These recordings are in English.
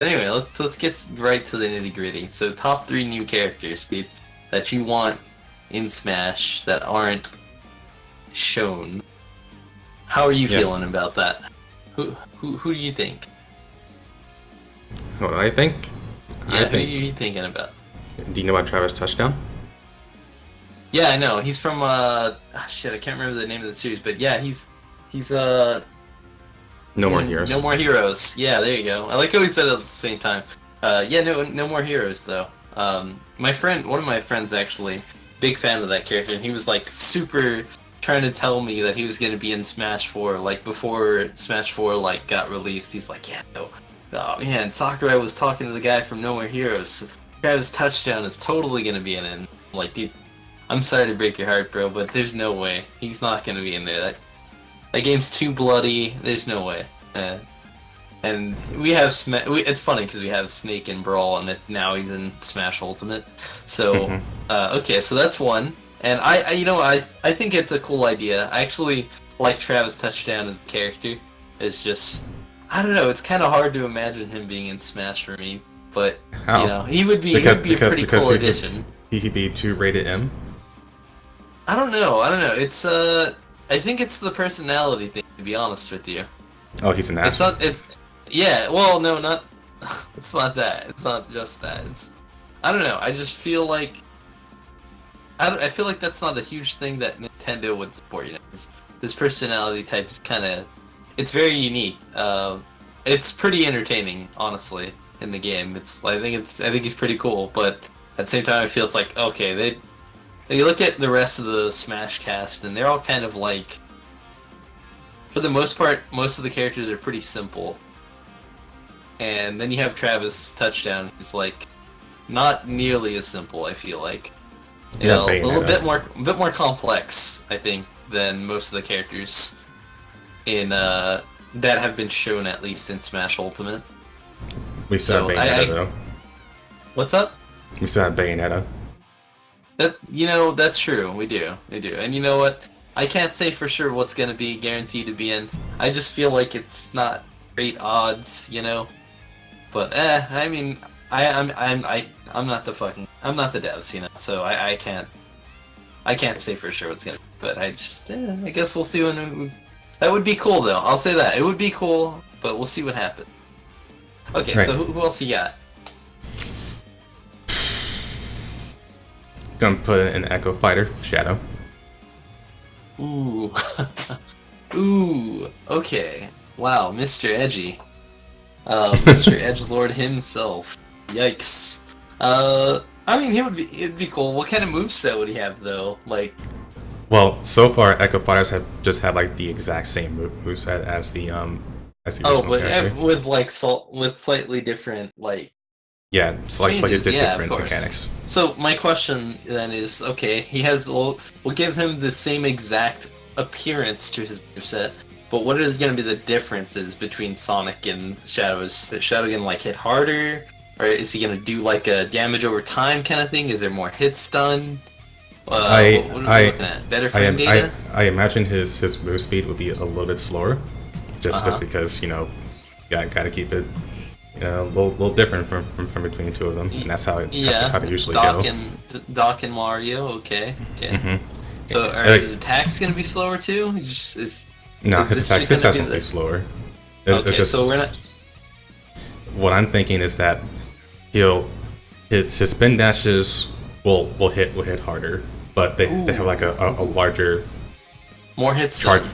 Anyway, let's get right to the nitty gritty. So, top 3 new characters, dude, that you want in Smash that aren't shown. How are you Yes. feeling about that? Who do you think? What do I think? Yeah, I who are think. you thinking about? Do you know about Travis Touchdown? Yeah, I know. He's from shit, I can't remember the name of the series, but yeah, he's No More Heroes. No More Heroes. Yeah, there you go. I like how we said it at the same time. Yeah, no More Heroes though. One of my friends actually, big fan of that character, and he was like super trying to tell me that he was gonna be in Smash 4, like before Smash 4 like got released. He's like, yeah, no, oh man, Sakurai was talking to the guy from No More Heroes. Travis Touchdown is totally gonna be in it. And I'm like, dude, I'm sorry to break your heart, bro, but there's no way he's not gonna be in there. That game's too bloody. There's no way. And we have it's funny because we have Snake in Brawl, and now he's in Smash Ultimate. So, okay, so that's one. And I think it's a cool idea. I actually like Travis Touchdown as a character. It's just, I don't know. It's kind of hard to imagine him being in Smash for me, but How? you know, he would be a pretty cool addition. He'd be 2 rated M. I don't know. It's I think it's the personality thing. To be honest with you. Oh, he's an It's ass. not. It's yeah. Well, no, not. It's not that. It's not just that. It's. I don't know. I just feel like. I feel like that's not a huge thing that Nintendo would support. You know, this personality type is kind of. It's very unique. It's pretty entertaining, honestly, in the game. I think he's pretty cool, but at the same time, I feel it's like okay, you look at the rest of the Smash cast, and they're all kind of like. For the most part, most of the characters are pretty simple. And then you have Travis Touchdown, who's like not nearly as simple, I feel like. You know, a little bit more complex, I think, than most of the characters in that have been shown at least in Smash Ultimate. We still have Bayonetta though. What's up? We still have Bayonetta. That's true. We do. And you know what? I can't say for sure what's gonna be guaranteed to be in. I just feel like it's not great odds, you know. But I mean, I'm not the devs, you know. So I can't say for sure what's gonna. But I guess we'll see that would be cool though. I'll say that it would be cool, but we'll see what happens. Okay, Right. so who else you got? Gonna put in Echo Fighter, Shadow. Ooh. Ooh. Okay. Wow, Mr. Edgy. Mr. Edgelord himself. Yikes. I mean, it'd be cool. What kind of moveset would he have though? Like, Well, so far Echo Fighters have just had like the exact same moveset as the oh, original but character. with slightly different like Yeah, it's like changes. Yeah, of different course. mechanics. So my question then is, okay, we'll give him the same exact appearance to his moveset, but what are going to be the differences between Sonic and Shadow? Is Shadow going to like hit harder, or is he going to do like a damage over time kind of thing? Is there more hit stun? What are we looking at? Better frame data? I imagine his move speed would be a little bit slower, just because gotta keep it a little different from between the two of them, and that's how they usually Doc go. Doc and Mario. Okay. Mm-hmm. So are his attacks going to be slower too? No, his attacks will be slower. So we're not. What I'm thinking is that his spin dashes will hit harder, but they have like a larger More hits. charge.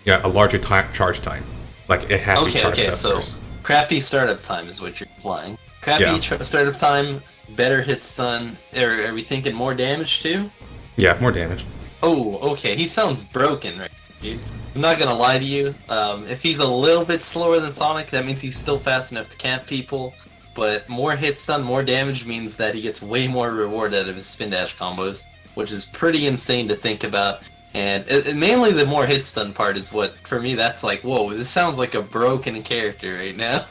Yeah, a larger charge time. Like it has to be charged up So first. crappy startup time is what you're implying. Crappy startup time, better hit stun. Are we thinking more damage too? Yeah, more damage. Oh, okay. He sounds broken, right, dude? I'm not gonna lie to you. If he's a little bit slower than Sonic, that means he's still fast enough to camp people. But more hit stun, more damage means that he gets way more reward out of his spin dash combos, which is pretty insane to think about. And mainly the more hit stun part is what, for me, that's like, whoa, this sounds like a broken character right now.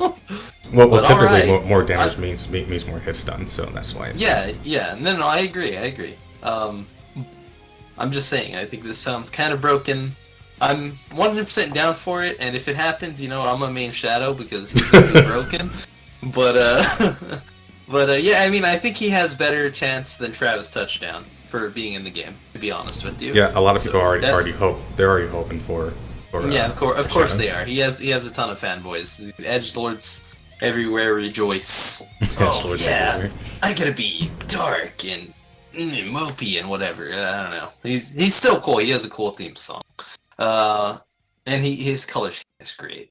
Well, typically alright. more damage means more hit stun, so that's why. Yeah. No, I agree. I'm just saying, I think this sounds kind of broken. I'm 100% down for it, and if it happens, I'm a main Shadow because he's gonna be broken. But yeah, I mean, I think he has better chance than Travis Touchdown for being in the game. To be honest with you. Yeah, a lot of people already they're already hoping for. Yeah, of course they are. He has a ton of fanboys. The Edgelords everywhere rejoice. Oh yeah, I gotta be dark and mopey and whatever. I don't know. He's still cool. He has a cool theme song. And his color scheme is great.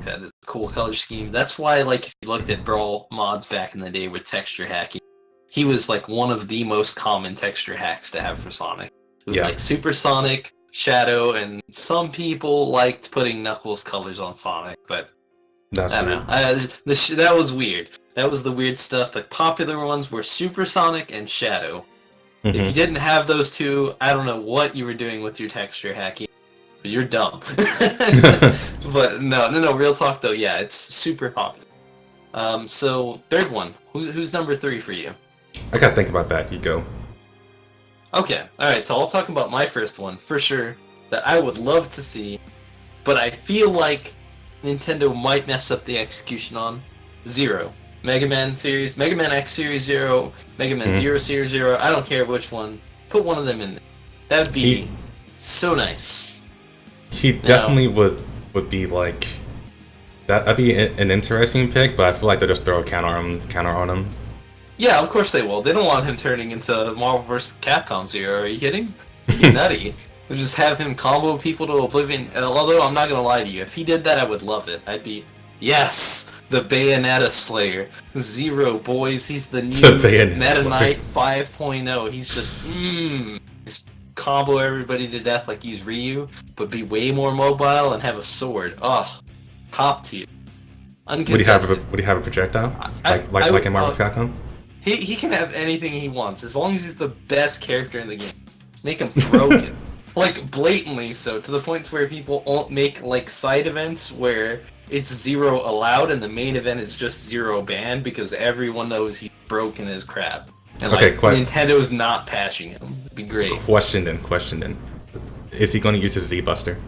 That is a cool color scheme. That's why, like, if you looked at Brawl mods back in the day with texture hacking, he was like one of the most common texture hacks to have for Sonic. It was like Supersonic, Shadow, and some people liked putting Knuckles colors on Sonic, but that's I don't know. That was weird. That was the weird stuff. The popular ones were Supersonic and Shadow. If you didn't have those two, I don't know what you were doing with your texture hacking. But you're dumb. But no. Real talk though. Yeah, it's super popular. So third one. Who's number 3 for you? I gotta think about that. You go. Okay. All right. So I'll talk about my first one for sure. That I would love to see, but I feel like Nintendo might mess up the execution on. Zero. Mega Man Series, Mega Man X Series Zero, Mega Man Zero Series Zero. I don't care which one. Put one of them in there. That'd be so nice. He definitely would be like that. That'd be an interesting pick, but I feel like they'll just throw a counter on him. Yeah, of course they will. They don't want him turning into Marvel vs. Capcom Zero. Are you kidding? You're nutty. They'll just have him combo people to oblivion. Although I'm not gonna lie to you, if he did that, I would love it. I'd be the Bayonetta Slayer. Zero, boys. He's the new Meta Knight 5.0. He's just combo everybody to death like he's Ryu, but be way more mobile and have a sword. Ugh, top tier. Would he have a projectile like in Marvel vs. Capcom? He can have anything he wants as long as he's the best character in the game. Make him broken. Like blatantly so, to the point where people won't make like side events where it's Zero allowed and the main event is just Zero banned because everyone knows he's broken as crap. And Nintendo's not patching him. It'd be great. Question then. Is he going to use his Z-Buster?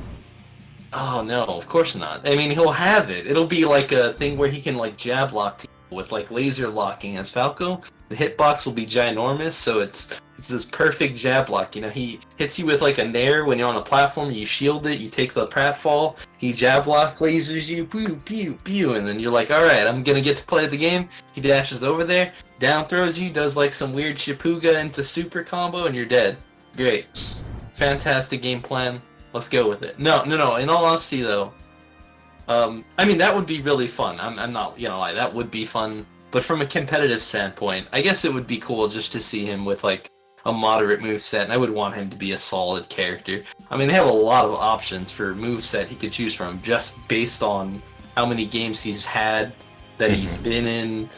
Oh no, of course not. I mean, he'll have it. It'll be like a thing where he can like jab lock people with like laser locking as Falco. The hitbox will be ginormous, so it's this perfect jab lock. You know, he hits you with like a nair when you're on a platform, you shield it, you take the pratfall, he jab lock, lasers you, pew, pew, pew, and then you're like, alright, I'm gonna get to play the game. He dashes over there, down throws you, does like some weird Shipuga into super combo, and you're dead. Great. Fantastic game plan. Let's go with it. No. In all honesty, though, I mean, that would be really fun. I'm not gonna lie, that would be fun. But from a competitive standpoint, I guess it would be cool just to see him with like a moderate moveset, and I would want him to be a solid character. I mean, they have a lot of options for moveset he could choose from just based on how many games he's had that he's been in.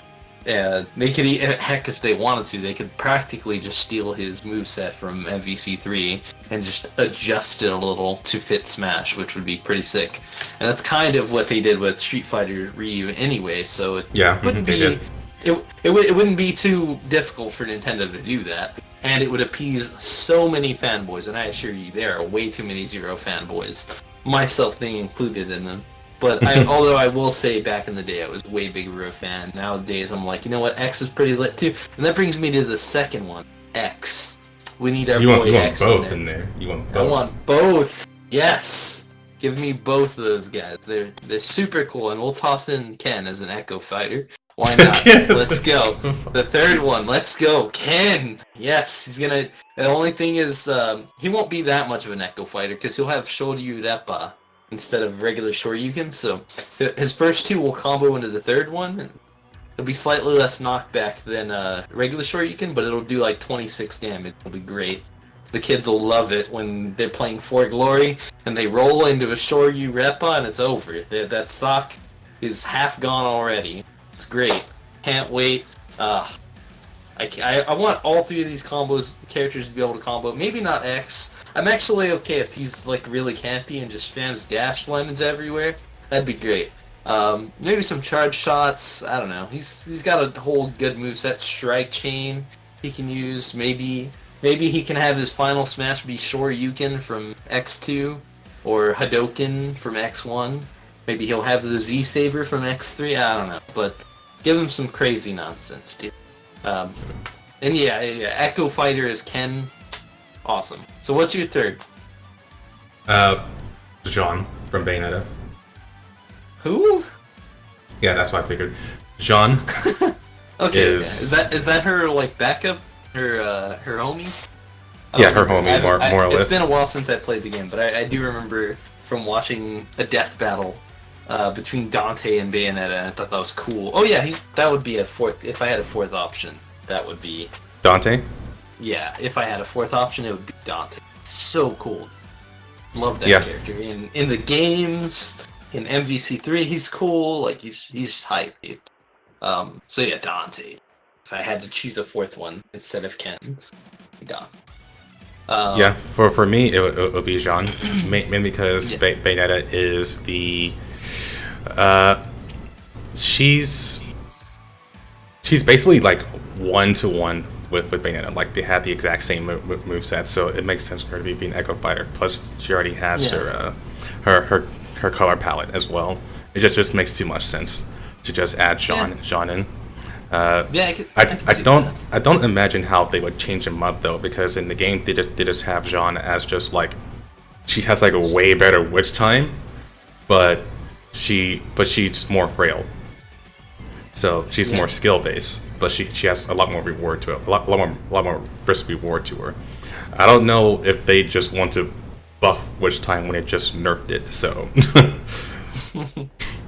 They could, heck, if they wanted to, they could practically just steal his moveset from MVC3 and just adjust it a little to fit Smash, which would be pretty sick. And that's kind of what they did with Street Fighter Ryu anyway, so it wouldn't be it wouldn't be too difficult for Nintendo to do that. And it would appease so many fanboys, and I assure you there are way too many Zero fanboys, myself being included in them. But although I will say back in the day I was way bigger a fan, nowadays I'm like, you know what, X is pretty lit too. And that brings me to the second one, X. We need our boy X in there. You want both? I want both. Yes. Give me both of those guys. They're super cool, and we'll toss in Ken as an Echo Fighter. Why not? Let's go. The third one, let's go. Ken! Yes, he's gonna... The only thing is, he won't be that much of an Echo Fighter, because he'll have Shoryu Reppa instead of regular Shoryuken, so his first two will combo into the third one. It'll be slightly less knockback than regular Shoryuken, but it'll do like 26 damage. It'll be great. The kids will love it when they're playing For Glory, and they roll into a Shoryu Reppa, and it's over. That stock is half gone already. It's great. Can't wait. I want all three of these characters to be able to combo. Maybe not X. I'm actually okay if he's like really campy and just spams dash lemons everywhere. That'd be great. Maybe some charge shots. I don't know. He's got a whole good moveset. Strike chain he can use. Maybe he can have his final smash be Shoryuken from X2 or Hadoken from X1. Maybe he'll have the Z Saber from X3. I don't know, but give him some crazy nonsense, dude. And yeah, Echo Fighter is Ken. Awesome. So what's your third? Jean from Bayonetta. Who? Yeah, that's what I figured. Jean. Okay, is that her like backup? Her homie? Yeah, her homie, more or less. It's been a while since I played the game, but I do remember from watching a death battle between Dante and Bayonetta, and I thought that was cool. Oh yeah, that would be a fourth. If I had a fourth option, that would be Dante. Yeah, if I had a fourth option, it would be Dante. So cool. Love that character. In the games, in MVC3, he's cool. Like he's hype, dude. So yeah, Dante. If I had to choose a fourth one instead of Ken, Dante. Yeah, for me, it would be Jean, mainly because Bayonetta is the she's basically like 1-to-1 with Bayonetta. Like they have the exact same moveset, so it makes sense for her to be an Echo Fighter. Plus, she already has her color palette as well. It just makes too much sense to just add Jean in. I don't imagine how they would change him up though, because in the game they just have Jean as just like she has like a way better witch time, but she's more frail. So she's more skill based, but she has a lot more reward to it, a lot more risk reward to her. I don't know if they just want to buff witch time when it just nerfed it. So.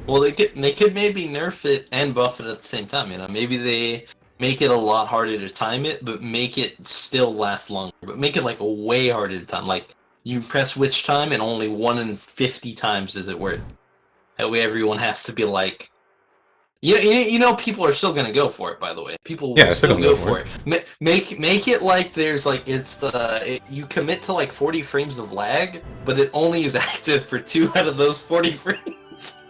Well, they could maybe nerf it and buff it at the same time. You know, maybe they make it a lot harder to time it, but make it still last longer. But make it like a way harder to time. Like you press witch time, and only 1 in 50 times does it work. That way, everyone has to be like, you know, people are still gonna go for it. By the way, people will still go for it. Make it like there's like you commit to like 40 frames of lag, but it only is active for 2 out of those 40 frames.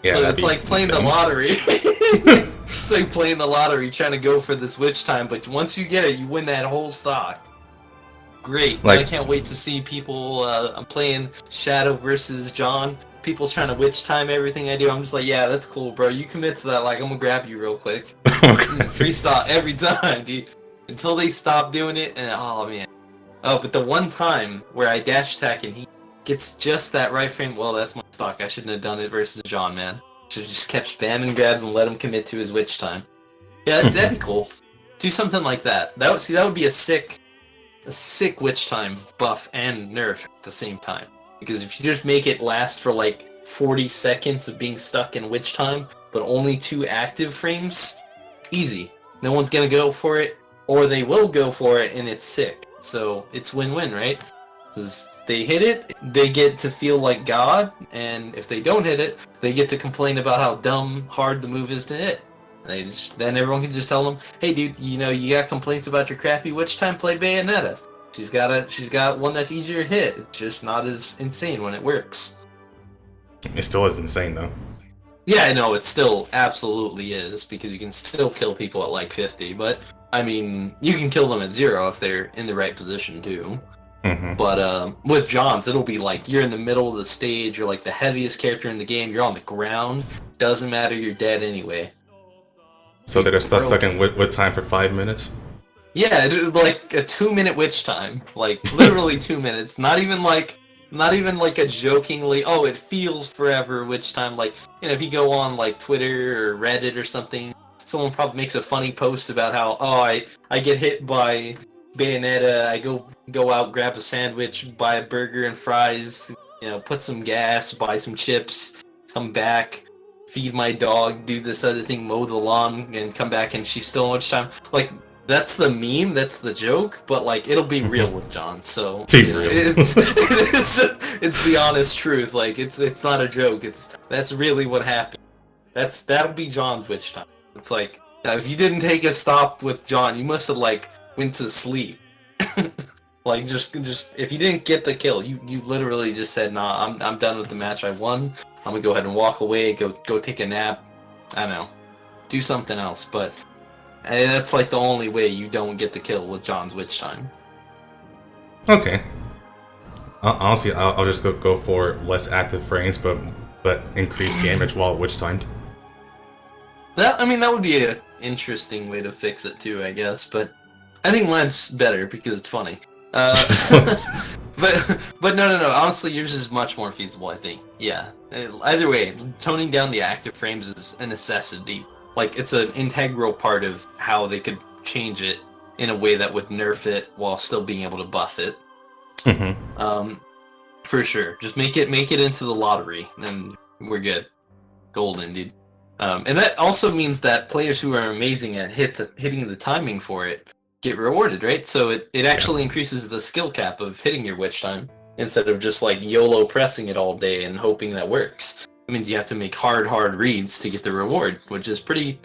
Yeah, so it's like playing the lottery. It's like playing the lottery, trying to go for this witch time, but once you get it, you win that whole stock. Great. Like, I can't wait to see people. I'm playing Shadow versus John. People trying to witch time everything I do. I'm just like, yeah, that's cool, bro. You commit to that. Like, I'm gonna grab you real quick. Freestyle every time, dude. Until they stop doing it, and oh man. Oh, but the one time where I dash attack and he gets just that right frame. Well, that's my stock. I shouldn't have done it versus John, man. Should have just kept spamming grabs and let him commit to his witch time. Yeah, that'd be cool. Do something like that. That would be a sick witch time buff and nerf at the same time. Because if you just make it last for like 40 seconds of being stuck in witch time, but only 2 active frames, easy. No one's gonna go for it, or they will go for it, and it's sick. So it's win-win, right? Because they hit it, they get to feel like God, and if they don't hit it, they get to complain about how hard the move is to hit. Then everyone can just tell them, hey dude, you know, you got complaints about your crappy witch time, play Bayonetta. She's got one that's easier to hit. It's just not as insane when it works. It still is insane though. Yeah, I know, it still absolutely is, because you can still kill people at like 50, but I mean, you can kill them at 0 if they're in the right position too. Mm-hmm. But with John's, it'll be like you're in the middle of the stage, you're like the heaviest character in the game, you're on the ground, doesn't matter, you're dead anyway. So they're stuck in witch time for 5 minutes? Yeah, like a 2-minute witch time, like literally 2 minutes. Not even like a jokingly, oh, it feels forever witch time. Like, you know, if you go on like Twitter or Reddit or something, someone probably makes a funny post about how, oh, I get hit by Bayonetta, I go out, grab a sandwich, buy a burger and fries, you know, put some gas, buy some chips, come back, feed my dog, do this other thing, mow the lawn, and come back, and she's still in witch time. Like, that's the meme, that's the joke, but like it'll be real with John. So you know, it's the honest truth. Like it's not a joke. That's really what happened. That'll be John's witch time. It's like, if you didn't take a stop with John, you must have like went to sleep. Like just if you didn't get the kill, you literally just said, nah, I'm done with the match. I won. I'm gonna go ahead and walk away. Go take a nap. I don't know, do something else, but. And that's like the only way you don't get the kill with John's witch time. Okay. Honestly, I'll just go for less active frames, but but increase damage while witch timed. That would be an interesting way to fix it too, I guess. But I think mine's better because it's funny. Uh, but no. Honestly, yours is much more feasible. I think. Yeah. Either way, toning down the active frames is a necessity. Like it's an integral part of how they could change it in a way that would nerf it while still being able to buff it. For sure. Just make it into the lottery, and we're good. Golden, dude. And that also means that players who are amazing at hitting the timing for it get rewarded, right? So it actually increases the skill cap of hitting your witch time instead of just like YOLO pressing it all day and hoping that works. It means you have to make hard reads to get the reward, which is pretty...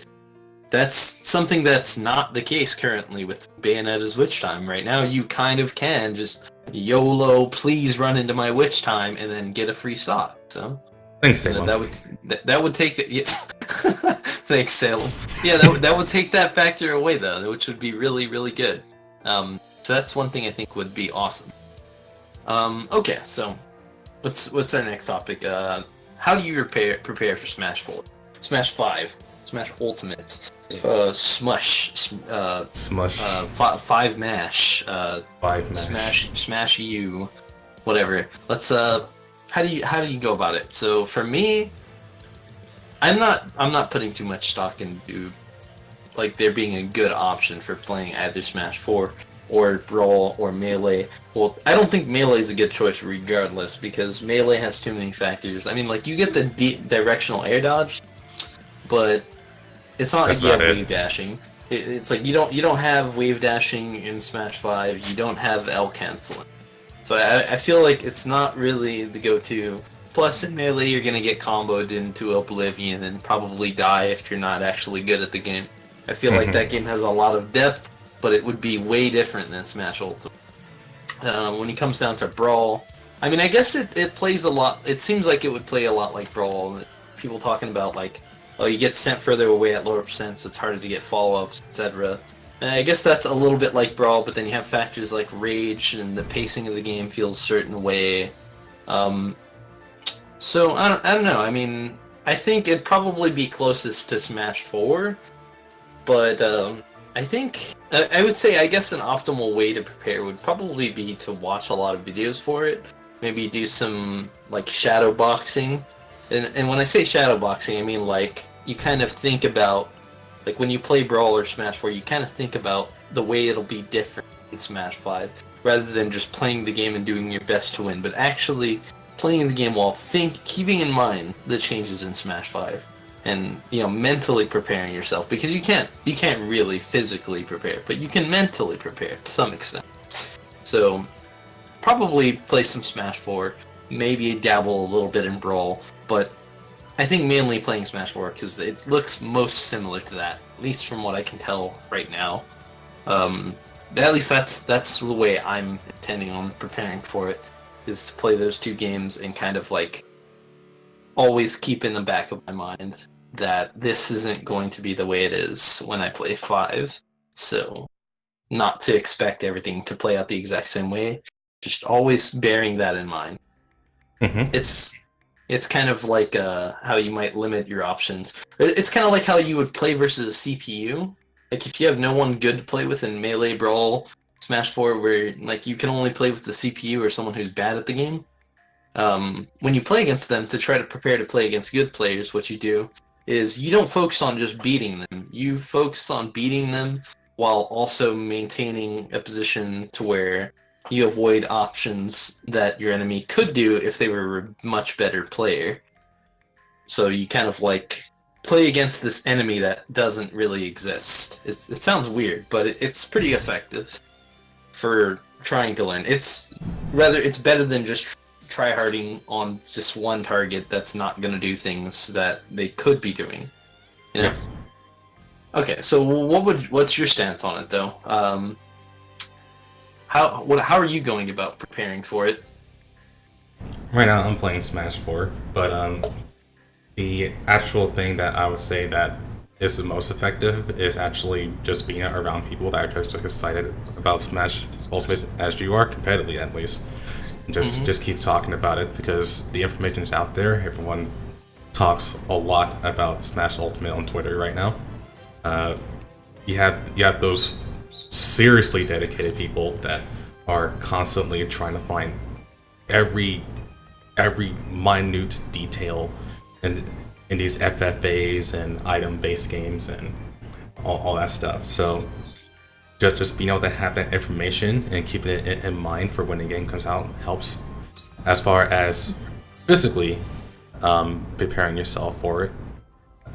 That's something that's not the case currently with Bayonetta's witch time. Right now, you kind of can just YOLO, please run into my witch time, and then get a free stock. So Thanks, Salem. that would take it. Yeah. Thanks, Salem. Yeah, that would take that factor away though, which would be really good. So that's one thing I think would be awesome. Okay, so what's our next topic? How do you prepare for Smash 4, Smash 5, Smash Ultimate, Smush, Smush, 5 Mash, 5 Mash, Smash U, whatever. Let's how do you go about it? So for me, I'm not putting too much stock into like there being a good option for playing either Smash 4 or Brawl or Melee. Well, I don't think Melee is a good choice regardless because Melee has too many factors. I mean, like you get the directional air dodge, but it's not like you have wave dashing. It's like you don't have wave dashing in Smash 5. You don't have L canceling. So I feel like it's not really the go-to. Plus, in Melee, you're gonna get comboed into Oblivion and probably die if you're not actually good at the game. I feel like that game has a lot of depth, but it would be way different than Smash Ultimate. When it comes down to Brawl, I mean, I guess it plays a lot. It seems like it would play a lot like Brawl. People talking about like, oh, you get sent further away at lower percent, so it's harder to get follow-ups, etc. And I guess that's a little bit like Brawl, but then you have factors like Rage, and the pacing of the game feels a certain way. So, I don't know, I mean, I think it'd probably be closest to Smash 4, but I think, I would say, I guess an optimal way to prepare would probably be to watch a lot of videos for it, maybe do some, like, shadow boxing, and when I say shadow boxing, I mean, like, you kind of think about, like, when you play Brawl or Smash 4, you kind of think about the way it'll be different in Smash 5, rather than just playing the game and doing your best to win, but actually playing the game while keeping in mind the changes in Smash 5, and mentally preparing yourself, because you can't really physically prepare, but you can mentally prepare to some extent. So probably play some Smash 4, maybe dabble a little bit in Brawl, but I think mainly playing Smash 4 because it looks most similar to that, at least from what I can tell right now. At least that's the way I'm intending on preparing for it, is to play those two games and kind of like always keep in the back of my mind that this isn't going to be the way it is when I play 5. So not to expect everything to play out the exact same way, just always bearing that in mind. It's kind of like how you might limit your options. It's kind of like how you would play versus a CPU. Like if you have no one good to play with in Melee, Brawl, Smash 4, where like you can only play with the CPU or someone who's bad at the game. When you play against them, to try to prepare to play against good players, what you do is you don't focus on just beating them. You focus on beating them while also maintaining a position to where you avoid options that your enemy could do if they were a much better player. So you kind of like play against this enemy that doesn't really exist. It sounds weird, but it's pretty effective for trying to learn. It's better than just tryharding on just one target that's not going to do things that they could be doing. Okay, so what's your stance on it though? How are you going about preparing for it? Right now, I'm playing Smash 4, but the actual thing that I would say that is the most effective is actually just being around people that are just excited about Smash Ultimate as you are, competitively at least. Just keep talking about it, because the information is out there. Everyone talks a lot about Smash Ultimate on Twitter right now. Uh, you have those seriously dedicated people that are constantly trying to find every minute detail in these FFAs and item based games and all that stuff. So just being able to have that information and keeping it in mind for when the game comes out helps. As far as physically preparing yourself for it,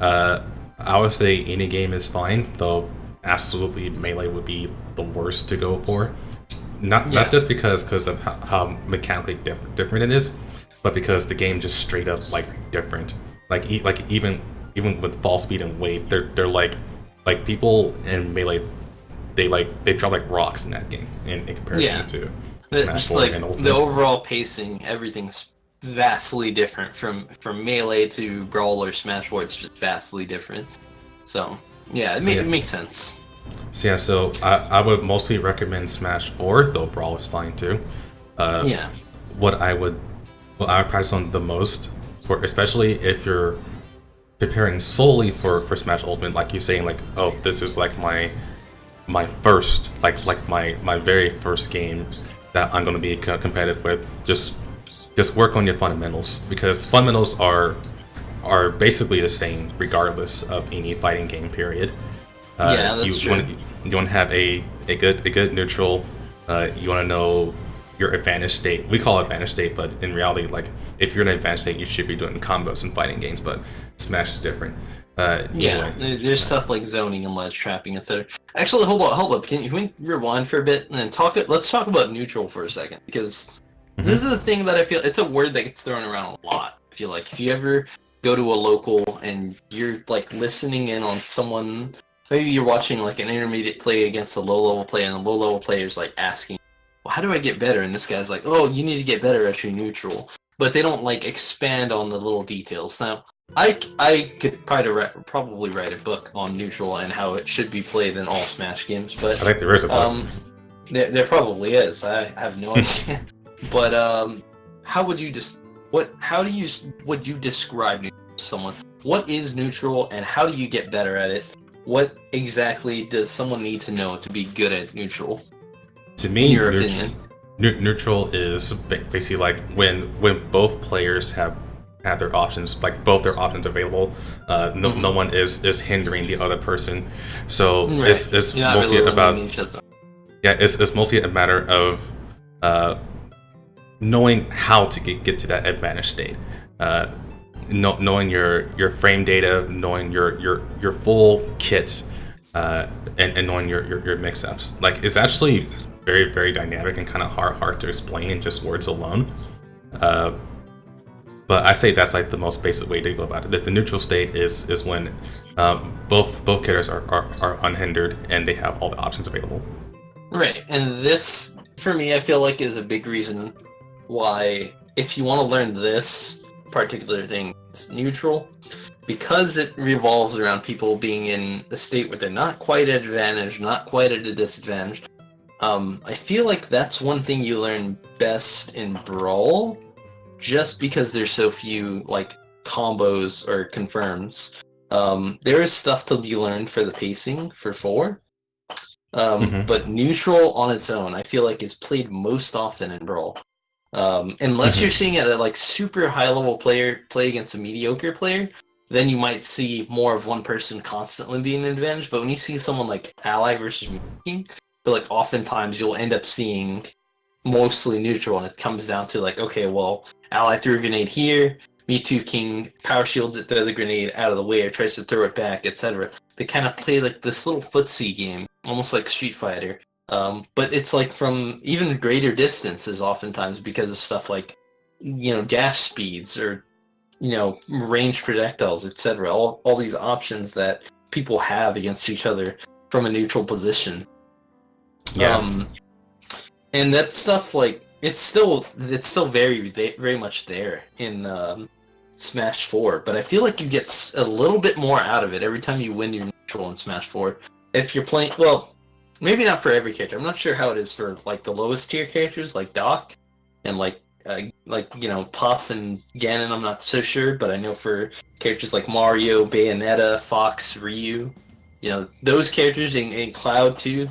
I would say any game is fine, though absolutely Melee would be the worst to go for. Not just because of how mechanically different it is, but because the game just straight up like different. Like even with fall speed and weight, they're like people in Melee, they drop like rocks in that game in comparison to Smash Just 4 like and Ultimate. the overall pacing, everything's vastly different from Melee to Brawl or Smash 4. It's just vastly different. So yeah, it makes sense. So I would mostly recommend Smash 4, though Brawl is fine too. What I would practice on the most, for especially if you're preparing solely for Smash Ultimate, like you saying like, oh, this is like my first like my very first game that I'm gonna be competitive with. Just work on your fundamentals, because fundamentals are basically the same regardless of any fighting game. Period. That's true. You want to have a good neutral. You want to know your advantage state. We call it advantage state, but in reality, like if you're in an advantage state, you should be doing combos in fighting games. But Smash is different. Anyway. There's stuff like zoning and ledge trapping, etc. Actually, hold up. Can we rewind for a bit and then let's talk about neutral for a second, because this is a thing that I feel it's a word that gets thrown around a lot. I feel like if you ever go to a local and you're like listening in on someone, maybe you're watching like an intermediate play against a low level player, and the low level player is like asking, well, how do I get better? And this guy's like, oh, you need to get better at your neutral. But they don't like expand on the little details. Now, I could probably write a book on neutral and how it should be played in all Smash games, but I think there is a book. There probably is. I have no idea. But how would you would you describe neutral to someone? What is neutral, and how do you get better at it? What exactly does someone need to know to be good at neutral? To me, in your opinion, neutral is basically like when both players have their options, like both their options available. No one is hindering the other person. So it's mostly about it's mostly a matter of knowing how to get to that advantage state. Knowing your frame data, knowing your full kit, and knowing your mix-ups. Like, it's actually very, very dynamic and kind of hard to explain in just words alone. But I say that's like the most basic way to go about it. The neutral state is when both characters are unhindered and they have all the options available. Right, and this, for me, I feel like is a big reason why, if you want to learn this particular thing, it's neutral, because it revolves around people being in a state where they're not quite at advantage, not quite at a disadvantage. I feel like that's one thing you learn best in Brawl, just because there's so few like combos or confirms. There is stuff to be learned for the pacing for 4. But neutral on its own, I feel like is played most often in Brawl. Unless you're seeing it at like super high level player play against a mediocre player, then you might see more of one person constantly being an advantage. But when you see someone like Ally versus King, but like oftentimes you'll end up seeing mostly neutral, and it comes down to like, okay, well, Ally threw a grenade here, Mewtwo King power shields it, throw the grenade out of the way, or tries to throw it back, etc. They kind of play like this little footsie game, almost like Street Fighter. But it's like from even greater distances oftentimes because of stuff like, dash speeds or, range projectiles, etc. All these options that people have against each other from a neutral position. Yeah. And that stuff, like, it's still very, very much there in Smash 4, but I feel like you get a little bit more out of it every time you win your neutral in Smash 4. If you're playing, well, maybe not for every character. I'm not sure how it is for like the lowest tier characters like Doc and like Puff and Ganon, I'm not so sure, but I know for characters like Mario, Bayonetta, Fox, Ryu, those characters in Cloud too,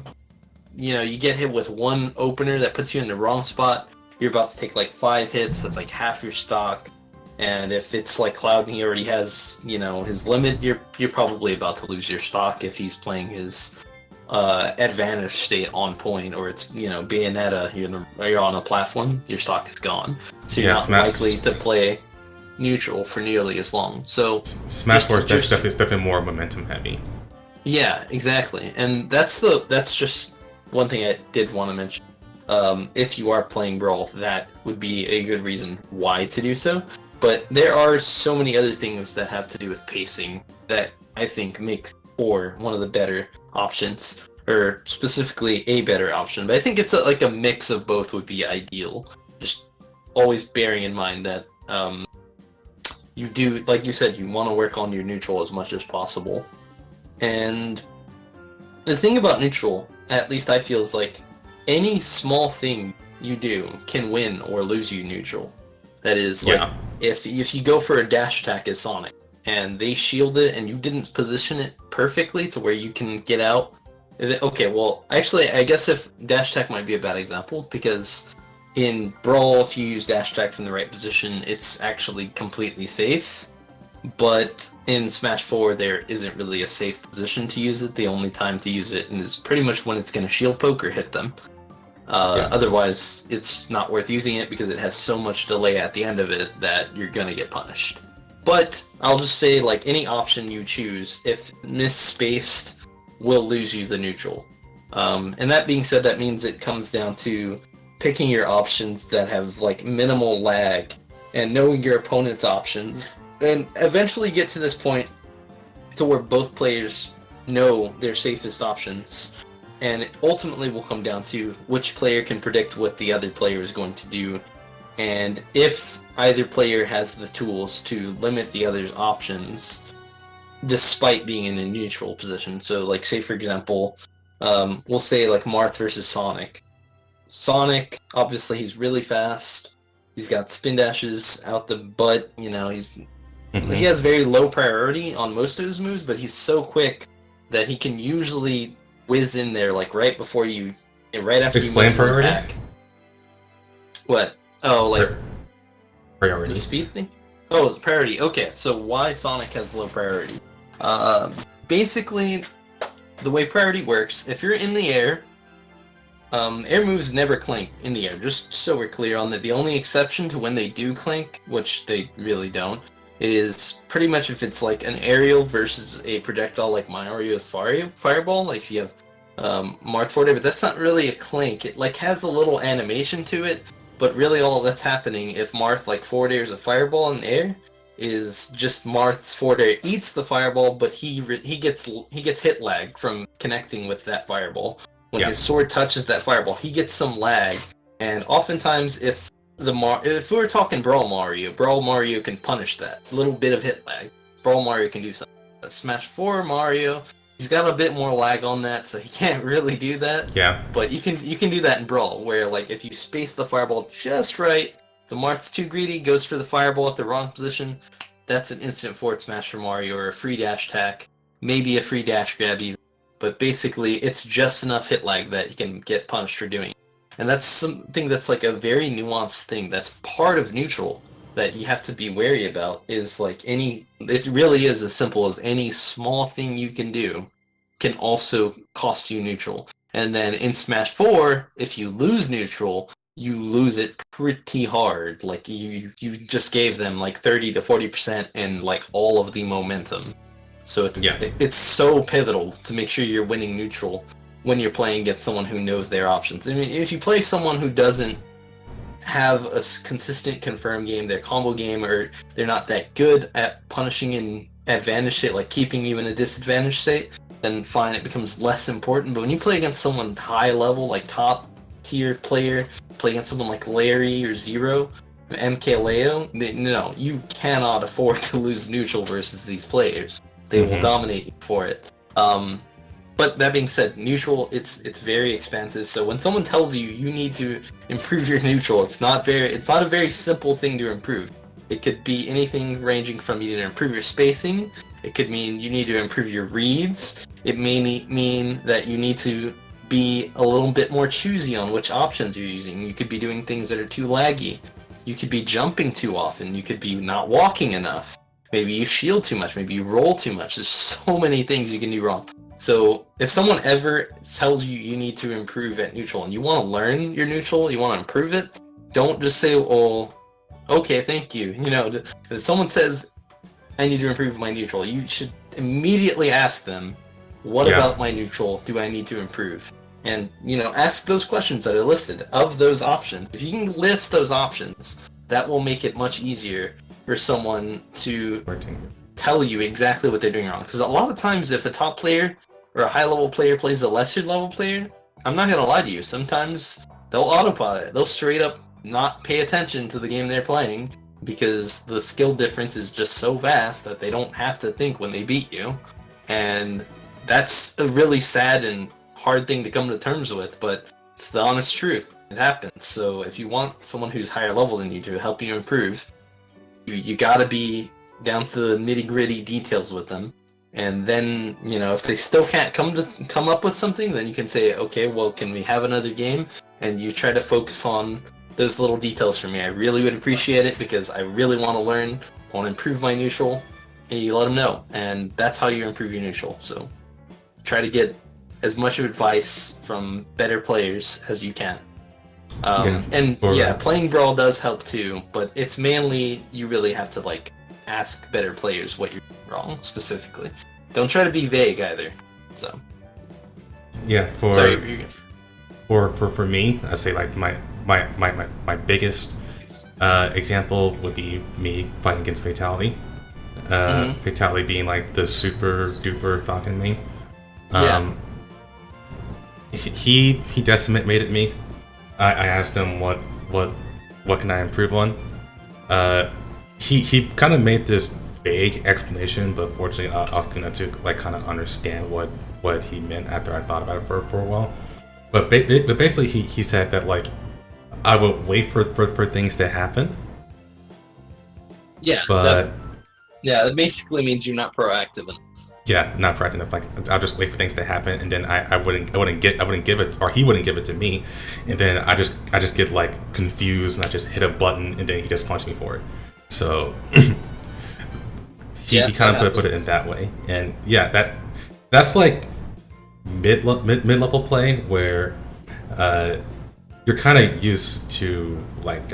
you get hit with one opener that puts you in the wrong spot, you're about to take like 5 hits, that's like half your stock. And if it's like Cloud and he already has, his limit, you're probably about to lose your stock if he's playing his advantage state on point, or it's Bayonetta, you're on a platform, your stock is gone, so you're not likely to play neutral for nearly as long. So Smash 4 is definitely more momentum heavy. Yeah, exactly, and that's just one thing I did want to mention. If you are playing Brawl, that would be a good reason why to do so. But there are so many other things that have to do with pacing that I think make 4 one of the better options, or specifically a better option. But I think it's like a mix of both would be ideal. Just always bearing in mind that you do, like you said, you want to work on your neutral as much as possible. And the thing about neutral, at least I feel, is like any small thing you do can win or lose you neutral. That is, like, if you go for a dash attack as Sonic, and they shield it, and you didn't position it perfectly to where you can get out. Okay, well, actually, I guess if dash attack might be a bad example, because in Brawl, if you use dash attack from the right position, it's actually completely safe. But in Smash 4, there isn't really a safe position to use it. The only time to use it is pretty much when it's going to shield poke or hit them. Otherwise, it's not worth using it because it has so much delay at the end of it that you're going to get punished. But I'll just say, like, any option you choose, if misspaced, will lose you the neutral. And that being said, that means it comes down to picking your options that have, like, minimal lag and knowing your opponent's options, and eventually get to this point to where both players know their safest options. And it ultimately will come down to which player can predict what the other player is going to do, and if either player has the tools to limit the other's options despite being in a neutral position. So, like, say for example, we'll say like Marth versus Sonic. Sonic, obviously he's really fast, he's got spin dashes out the butt, he has very low priority on most of his moves, but he's so quick that he can usually whiz in there, like, right after you miss an attack. What? Oh, like priority. The speed thing? Oh, priority. Okay, so why Sonic has low priority? Basically, the way priority works, if you're in the air, air moves never clink in the air, just so we're clear on that. The only exception to when they do clink, which they really don't, is pretty much if it's like an aerial versus a projectile like Mario's Fireball, like if you have Marth Forte, but that's not really a clink. It like has a little animation to it, but really all that's happening if Marth like Forte a Fireball in the air is just Marth's Forte eats the Fireball, but he gets hit lag from connecting with that Fireball. When his sword touches that Fireball, he gets some lag, and oftentimes if we were talking Brawl Mario can punish that little bit of hit lag. Brawl Mario can do something. Smash 4 Mario, he's got a bit more lag on that, so he can't really do that. Yeah. But you can do that in Brawl, where like if you space the Fireball just right, the Marth's too greedy, goes for the Fireball at the wrong position, that's an instant forward smash for Mario, or a free dash attack, maybe a free dash grab even. But basically, it's just enough hit lag that he can get punished for doing it. And that's something that's like a very nuanced thing. That's part of neutral that you have to be wary about. Is like it really is as simple as any small thing you can do can also cost you neutral. And then in Smash 4, if you lose neutral, you lose it pretty hard. Like you just gave them like 30 to 40% and like all of the momentum. So it's so pivotal to make sure you're winning neutral when you're playing against someone who knows their options. I mean, if you play someone who doesn't have a consistent confirm game, their combo game, or they're not that good at punishing in advantage state, like keeping you in a disadvantage state, then fine, it becomes less important. But when you play against someone high level, like top tier player, play against someone like Larry or Zero, MKLeo, no, you cannot afford to lose neutral versus these players. They will dominate you for it. But that being said, neutral it's very expansive. So when someone tells you you need to improve your neutral, it's not a very simple thing to improve. It could be anything ranging from you need to improve your spacing. It could mean you need to improve your reads. It may mean that you need to be a little bit more choosy on which options you're using. You could be doing things that are too laggy. You could be jumping too often. You could be not walking enough. Maybe you shield too much. Maybe you roll too much. There's so many things you can do wrong. So if someone ever tells you you need to improve at neutral and you want to learn your neutral, you want to improve it, don't just say, "Oh, okay, thank you." You know, if someone says, "I need to improve my neutral," you should immediately ask them, "What about my neutral do I need to improve?" And, you know, ask those questions that are listed of those options. If you can list those options, that will make it much easier for someone to tell you exactly what they're doing wrong. Because a lot of times if a top player or a high-level player plays a lesser-level player, I'm not going to lie to you, sometimes they'll autopilot. They'll straight up not pay attention to the game they're playing because the skill difference is just so vast that they don't have to think when they beat you. And that's a really sad and hard thing to come to terms with, but it's the honest truth. It happens. So if you want someone who's higher level than you to help you improve, you gotta be down to the nitty-gritty details with them. And then, you know, if they still can't come up with something, then you can say, "Okay, well, can we have another game?" And you try to focus on those little details for me. I really would appreciate it because I really want to learn, I want to improve my neutral, and you let them know. And that's how you improve your neutral. So try to get as much advice from better players as you can. Playing Brawl does help too, but it's mainly you really have to like ask better players what you're doing wrong specifically. Don't try to be vague either. So for me, I say like my biggest example would be me fighting against Fatality. Fatality being like the super duper Falcon main. He decimated me. I asked him what can I improve on. He kind of made this vague explanation, but fortunately I was gonna to like kind of understand what he meant after I thought about it for a while. But basically he said that like I would wait for things to happen. Yeah. But that basically means you're not proactive enough. Yeah, not proactive enough. Like I'll just wait for things to happen, and then I wouldn't give it, or he wouldn't give it to me, and then I just get like confused, and I just hit a button, and then he just punched me for it. So he kind of put it in that way, and that's like mid level play where you're kind of used to like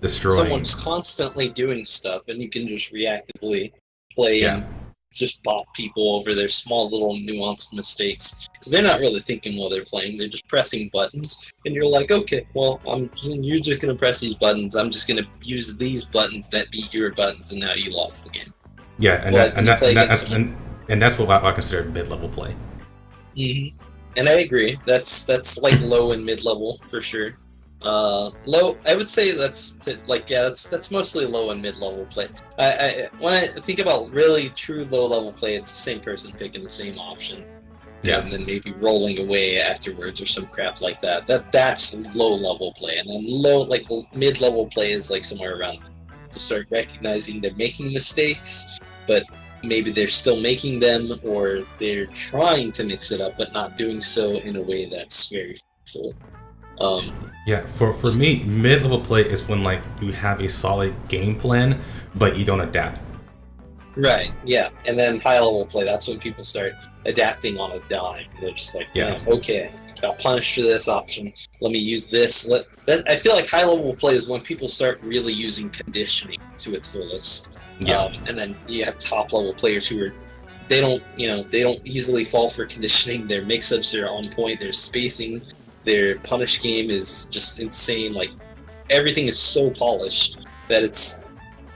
destroying. Someone's constantly doing stuff, and you can just reactively play and just bop people over their small little nuanced mistakes because they're not really thinking while they're playing. They're just pressing buttons, and you're like, "Okay, well, you're just gonna press these buttons. I'm just gonna use these buttons that beat your buttons, and now you lost the game." Yeah, and that's what I consider mid-level play. Mm-hmm. And I agree. That's like low and mid-level for sure. Low, I would say that's mostly low and mid-level play. When I think about really true low-level play, it's the same person picking the same option, and then maybe rolling away afterwards or some crap like that. That's low-level play, and then mid-level play is like somewhere around. You start recognizing they're making mistakes, but maybe they're still making them, or they're trying to mix it up, but not doing so in a way that's very full. For me, mid-level play is when like you have a solid game plan, but you don't adapt. Right. Yeah. And then high-level play, that's when people start adapting on a dime. They're just like, okay, got punished for this option. Let me use this. I feel like high-level play is when people start really using conditioning to its fullest. And then you have top-level players who they don't easily fall for conditioning. Their mix-ups are on point. Their spacing. Their punish game is just insane. Like, everything is so polished that it's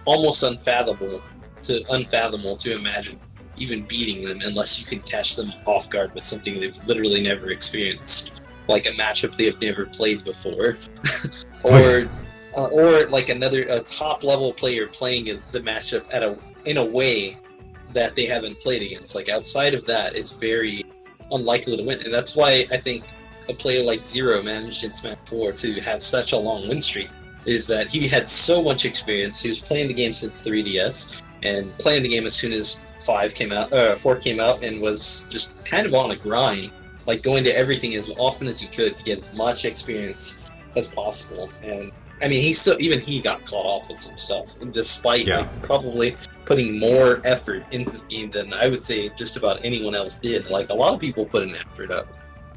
almost unfathomable to imagine even beating them unless you can catch them off guard with something they've literally never experienced, like a matchup they've never played before, or like a top level player playing the matchup in a way that they haven't played against. Like, outside of that, it's very unlikely to win. And that's why I think a player like Zero managed in Smash 4 to have such a long win streak, is that he had so much experience. He was playing the game since 3DS, and playing the game as soon as 4 came out, and was just kind of on a grind, like going to everything as often as he could to get as much experience as possible. And I mean, he got caught off with some stuff, despite like, probably putting more effort into the game than I would say just about anyone else did. Like, a lot of people put an effort up.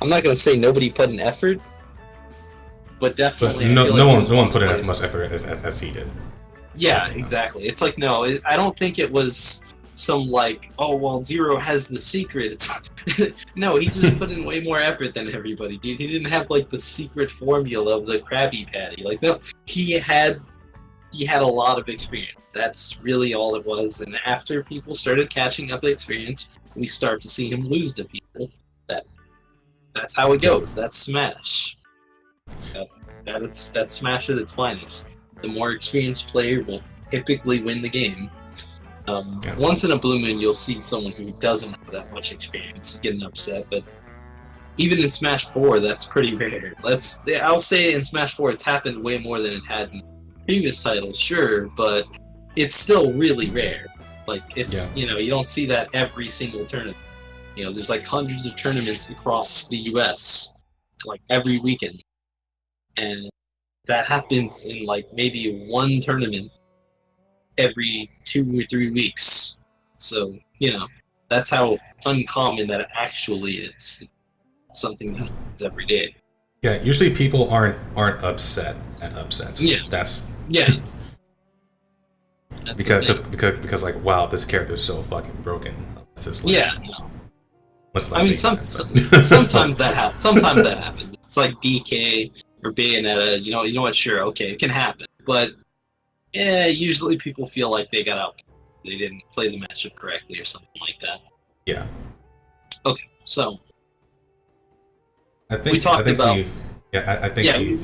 I'm not going to say nobody put an effort, but definitely but no one put in as much effort as he did. Yeah, exactly. It's like, no, I don't think it was some like, oh, well, Zero has the secret. No, he just put in way more effort than everybody, dude. He didn't have like the secret formula of the Krabby Patty. Like, no, he had a lot of experience. That's really all it was. And after people started catching up the experience, we start to see him lose to people. That's how it goes. That's Smash. That's Smash at its finest. The more experienced player will typically win the game. Once in a blue moon, you'll see someone who doesn't have that much experience getting upset, but even in Smash 4, that's pretty rare. I'll say in Smash 4, it's happened way more than it had in previous titles, sure, but it's still really rare. Like, you know, you don't see that every single tournament. You know, there's like hundreds of tournaments across the US, like every weekend. And that happens in like maybe one tournament every 2 or 3 weeks. So, you know, that's how uncommon that it actually is. Something that happens every day. Yeah, usually people aren't upset at upsets. Yeah. That's because like, wow, this character is so fucking broken. It's just like, I mean, sometimes that happens. Sometimes that happens. It's like DK or Bayonetta. You know what? Sure, okay, it can happen. But yeah, usually people feel like they got out. They didn't play the matchup correctly or something like that. Yeah. Okay, so I think we talked about. we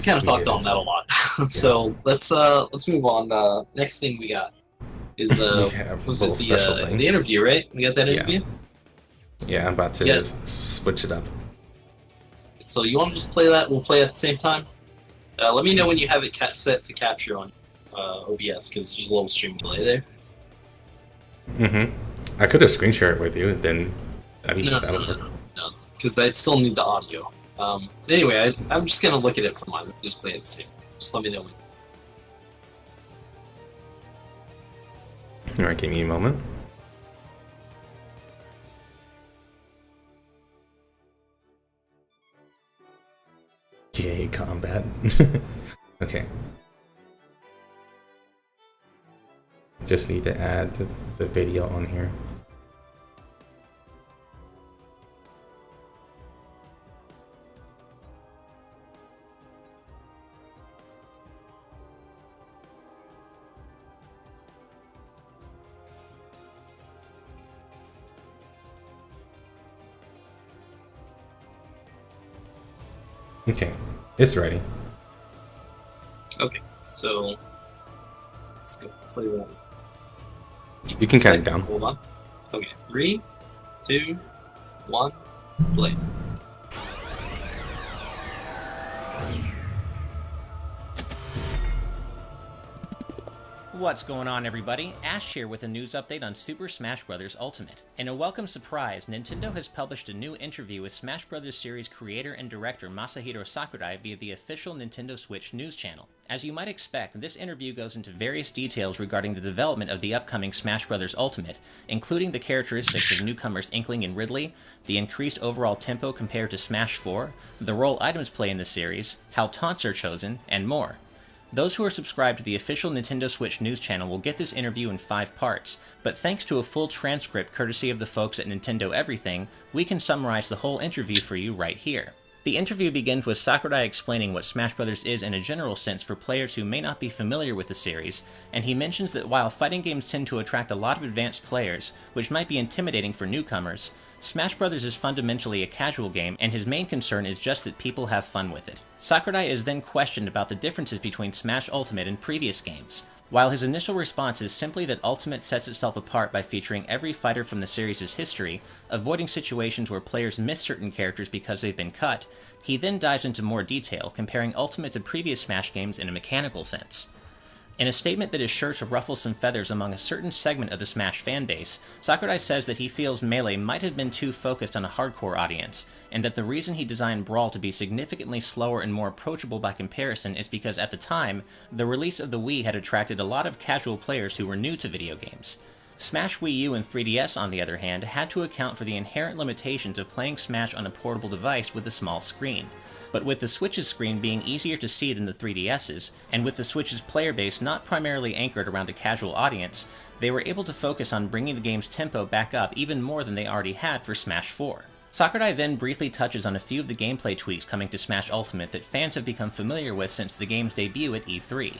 kind of talked on that a lot. So let's move on. Next thing we got is the interview, right? We got that interview. Yeah, I'm about to switch it up. So you want to just play that? We'll play at the same time. Let me know when you have it set to capture on OBS, because there's a little stream delay there. I could have screen shared it with you, and then that would work. No, because I'd still need the audio. Anyway, I'm just gonna look at it from mine. Just play it the same. Just let me know when. All right, give me a moment. Yay, combat. Okay. Just need to add the video on here. Okay, it's ready. Okay, so let's go play that. You can count it down. Hold on. Okay, 3, 2, 1, play. What's going on, everybody? Ash here with a news update on Super Smash Bros. Ultimate. In a welcome surprise, Nintendo has published a new interview with Smash Bros. Series creator and director Masahiro Sakurai via the official Nintendo Switch news channel. As you might expect, this interview goes into various details regarding the development of the upcoming Smash Bros. Ultimate, including the characteristics of newcomers Inkling and Ridley, the increased overall tempo compared to Smash 4, the role items play in the series, how taunts are chosen, and more. Those who are subscribed to the official Nintendo Switch news channel will get this interview in 5 parts, but thanks to a full transcript courtesy of the folks at Nintendo Everything, we can summarize the whole interview for you right here. The interview begins with Sakurai explaining what Smash Bros. Is in a general sense for players who may not be familiar with the series, and he mentions that while fighting games tend to attract a lot of advanced players, which might be intimidating for newcomers, Smash Bros. Is fundamentally a casual game, and his main concern is just that people have fun with it. Sakurai is then questioned about the differences between Smash Ultimate and previous games. While his initial response is simply that Ultimate sets itself apart by featuring every fighter from the series' history, avoiding situations where players miss certain characters because they've been cut, he then dives into more detail, comparing Ultimate to previous Smash games in a mechanical sense. In a statement that is sure to ruffle some feathers among a certain segment of the Smash fanbase, Sakurai says that he feels Melee might have been too focused on a hardcore audience, and that the reason he designed Brawl to be significantly slower and more approachable by comparison is because at the time, the release of the Wii had attracted a lot of casual players who were new to video games. Smash Wii U and 3DS, on the other hand, had to account for the inherent limitations of playing Smash on a portable device with a small screen. But with the Switch's screen being easier to see than the 3DS's, and with the Switch's player base not primarily anchored around a casual audience, they were able to focus on bringing the game's tempo back up even more than they already had for Smash 4. Sakurai then briefly touches on a few of the gameplay tweaks coming to Smash Ultimate that fans have become familiar with since the game's debut at E3.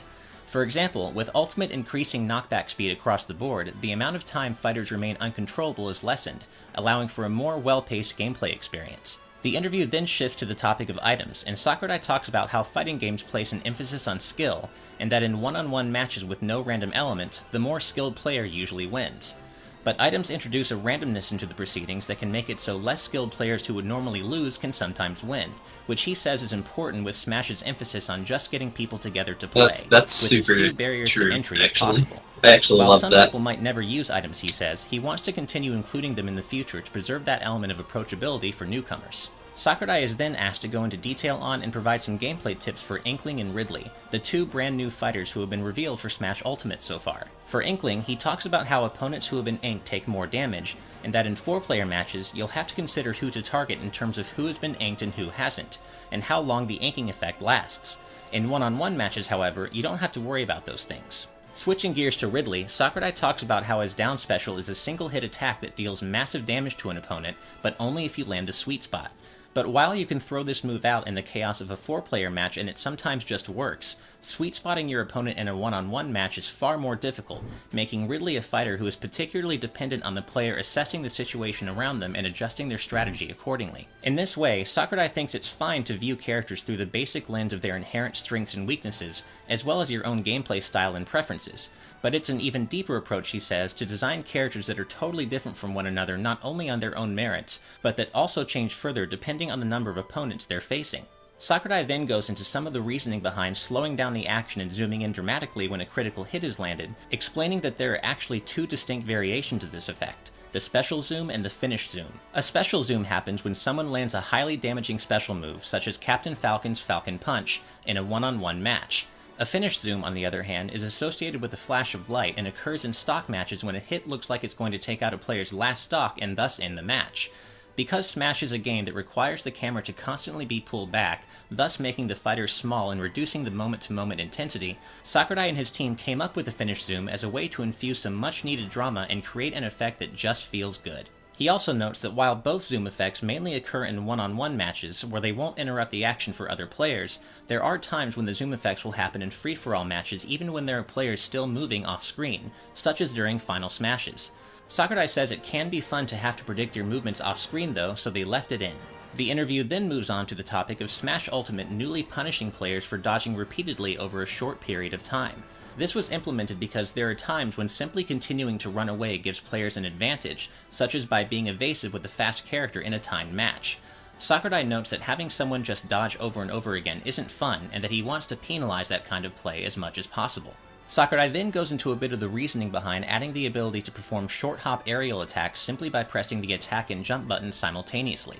For example, with Ultimate increasing knockback speed across the board, the amount of time fighters remain uncontrollable is lessened, allowing for a more well-paced gameplay experience. The interview then shifts to the topic of items, and Sakurai talks about how fighting games place an emphasis on skill, and that in one-on-one matches with no random elements, the more skilled player usually wins. But items introduce a randomness into the proceedings that can make it so less skilled players who would normally lose can sometimes win, which he says is important with Smash's emphasis on just getting people together to play, That's with super as few barriers true, to entry as actually. possible. I actually While love some that. people might never use items, he says, he wants to continue including them in the future to preserve that element of approachability for newcomers. Sakurai is then asked to go into detail on and provide some gameplay tips for Inkling and Ridley, the two brand new fighters who have been revealed for Smash Ultimate so far. For Inkling, he talks about how opponents who have been inked take more damage, and that in 4-player matches, you'll have to consider who to target in terms of who has been inked and who hasn't, and how long the inking effect lasts. In one-on-one matches, however, you don't have to worry about those things. Switching gears to Ridley, Sakurai talks about how his down special is a single-hit attack that deals massive damage to an opponent, but only if you land the sweet spot. But while you can throw this move out in the chaos of a 4-player match and it sometimes just works, sweet spotting your opponent in a one-on-one match is far more difficult, making Ridley a fighter who is particularly dependent on the player assessing the situation around them and adjusting their strategy accordingly. In this way, Sakurai thinks it's fine to view characters through the basic lens of their inherent strengths and weaknesses, as well as your own gameplay style and preferences. But it's an even deeper approach, he says, to design characters that are totally different from one another not only on their own merits, but that also change further depending on the number of opponents they're facing. Sakurai then goes into some of the reasoning behind slowing down the action and zooming in dramatically when a critical hit is landed, explaining that there are actually two distinct variations of this effect: the special zoom and the finish zoom. A special zoom happens when someone lands a highly damaging special move, such as Captain Falcon's Falcon Punch, in a one-on-one match. A finish zoom, on the other hand, is associated with a flash of light and occurs in stock matches when a hit looks like it's going to take out a player's last stock and thus end the match. Because Smash is a game that requires the camera to constantly be pulled back, thus making the fighters small and reducing the moment-to-moment intensity, Sakurai and his team came up with the finish zoom as a way to infuse some much-needed drama and create an effect that just feels good. He also notes that while both zoom effects mainly occur in one-on-one matches, where they won't interrupt the action for other players, there are times when the zoom effects will happen in free-for-all matches even when there are players still moving off-screen, such as during final smashes. Sakurai says it can be fun to have to predict your movements off-screen though, so they left it in. The interview then moves on to the topic of Smash Ultimate newly punishing players for dodging repeatedly over a short period of time. This was implemented because there are times when simply continuing to run away gives players an advantage, such as by being evasive with a fast character in a timed match. Sakurai notes that having someone just dodge over and over again isn't fun, and that he wants to penalize that kind of play as much as possible. Sakurai then goes into a bit of the reasoning behind adding the ability to perform short-hop aerial attacks simply by pressing the attack and jump buttons simultaneously.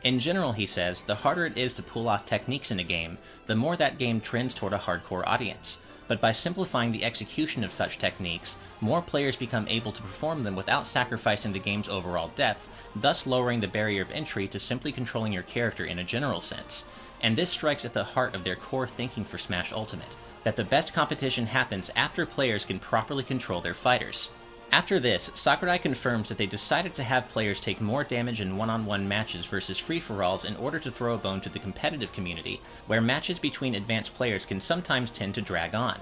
In general, he says, the harder it is to pull off techniques in a game, the more that game trends toward a hardcore audience. But by simplifying the execution of such techniques, more players become able to perform them without sacrificing the game's overall depth, thus lowering the barrier of entry to simply controlling your character in a general sense. And this strikes at the heart of their core thinking for Smash Ultimate, that the best competition happens after players can properly control their fighters. After this, Sakurai confirms that they decided to have players take more damage in one-on-one matches versus free-for-alls in order to throw a bone to the competitive community, where matches between advanced players can sometimes tend to drag on.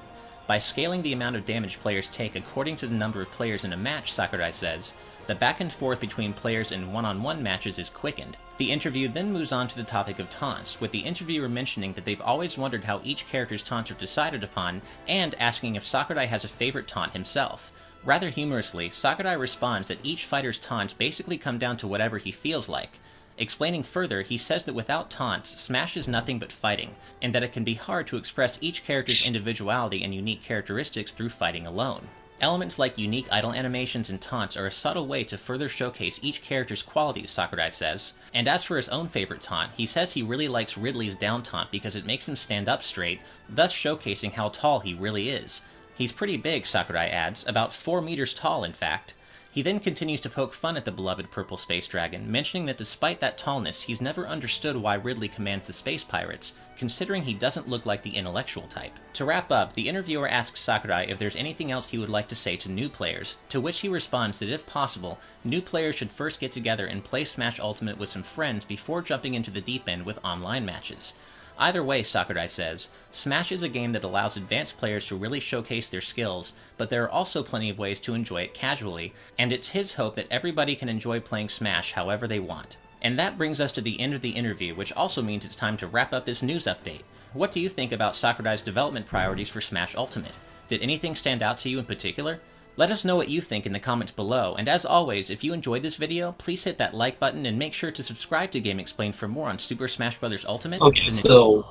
By scaling the amount of damage players take according to the number of players in a match, Sakurai says, the back and forth between players in one-on-one matches is quickened. The interview then moves on to the topic of taunts, with the interviewer mentioning that they've always wondered how each character's taunts are decided upon, and asking if Sakurai has a favorite taunt himself. Rather humorously, Sakurai responds that each fighter's taunts basically come down to whatever he feels like. Explaining further, he says that without taunts, Smash is nothing but fighting, and that it can be hard to express each character's individuality and unique characteristics through fighting alone. Elements like unique idle animations and taunts are a subtle way to further showcase each character's qualities, Sakurai says. And as for his own favorite taunt, he says he really likes Ridley's down taunt because it makes him stand up straight, thus showcasing how tall he really is. He's pretty big, Sakurai adds, about 4 meters tall in fact. He then continues to poke fun at the beloved Purple Space Dragon, mentioning that despite that tallness, he's never understood why Ridley commands the Space Pirates, considering he doesn't look like the intellectual type. To wrap up, the interviewer asks Sakurai if there's anything else he would like to say to new players, to which he responds that if possible, new players should first get together and play Smash Ultimate with some friends before jumping into the deep end with online matches. Either way, Sakurai says, Smash is a game that allows advanced players to really showcase their skills, but there are also plenty of ways to enjoy it casually, and it's his hope that everybody can enjoy playing Smash however they want. And that brings us to the end of the interview, which also means it's time to wrap up this news update. What do you think about Sakurai's development priorities for Smash Ultimate? Did anything stand out to you in particular? Let us know what you think in the comments below, and as always, if you enjoyed this video, please hit that like button and make sure to subscribe to GameXplained for more on Super Smash Bros. Ultimate. Okay, so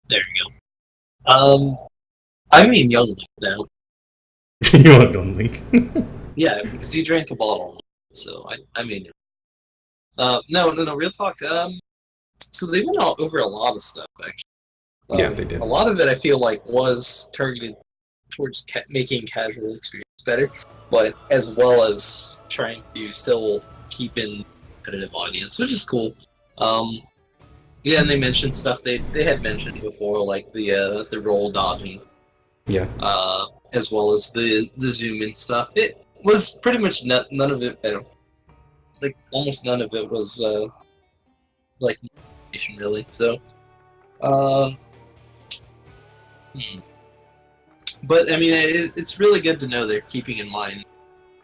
there you go. I mean Young Link now. You want Young Link? Yeah, because you drank a bottle, so I mean. No, real talk. So they went all over a lot of stuff actually. Yeah, they did. A lot of it I feel like was targeted towards making casual experience better, but as well as trying to still keep in competitive audience, which is cool. Yeah, and they mentioned stuff they had mentioned before, like the roll dodging. Yeah. As well as the zoom in stuff. It was pretty much none of it. Like almost none of it was like really. So. But I mean, it's really good to know they're keeping in mind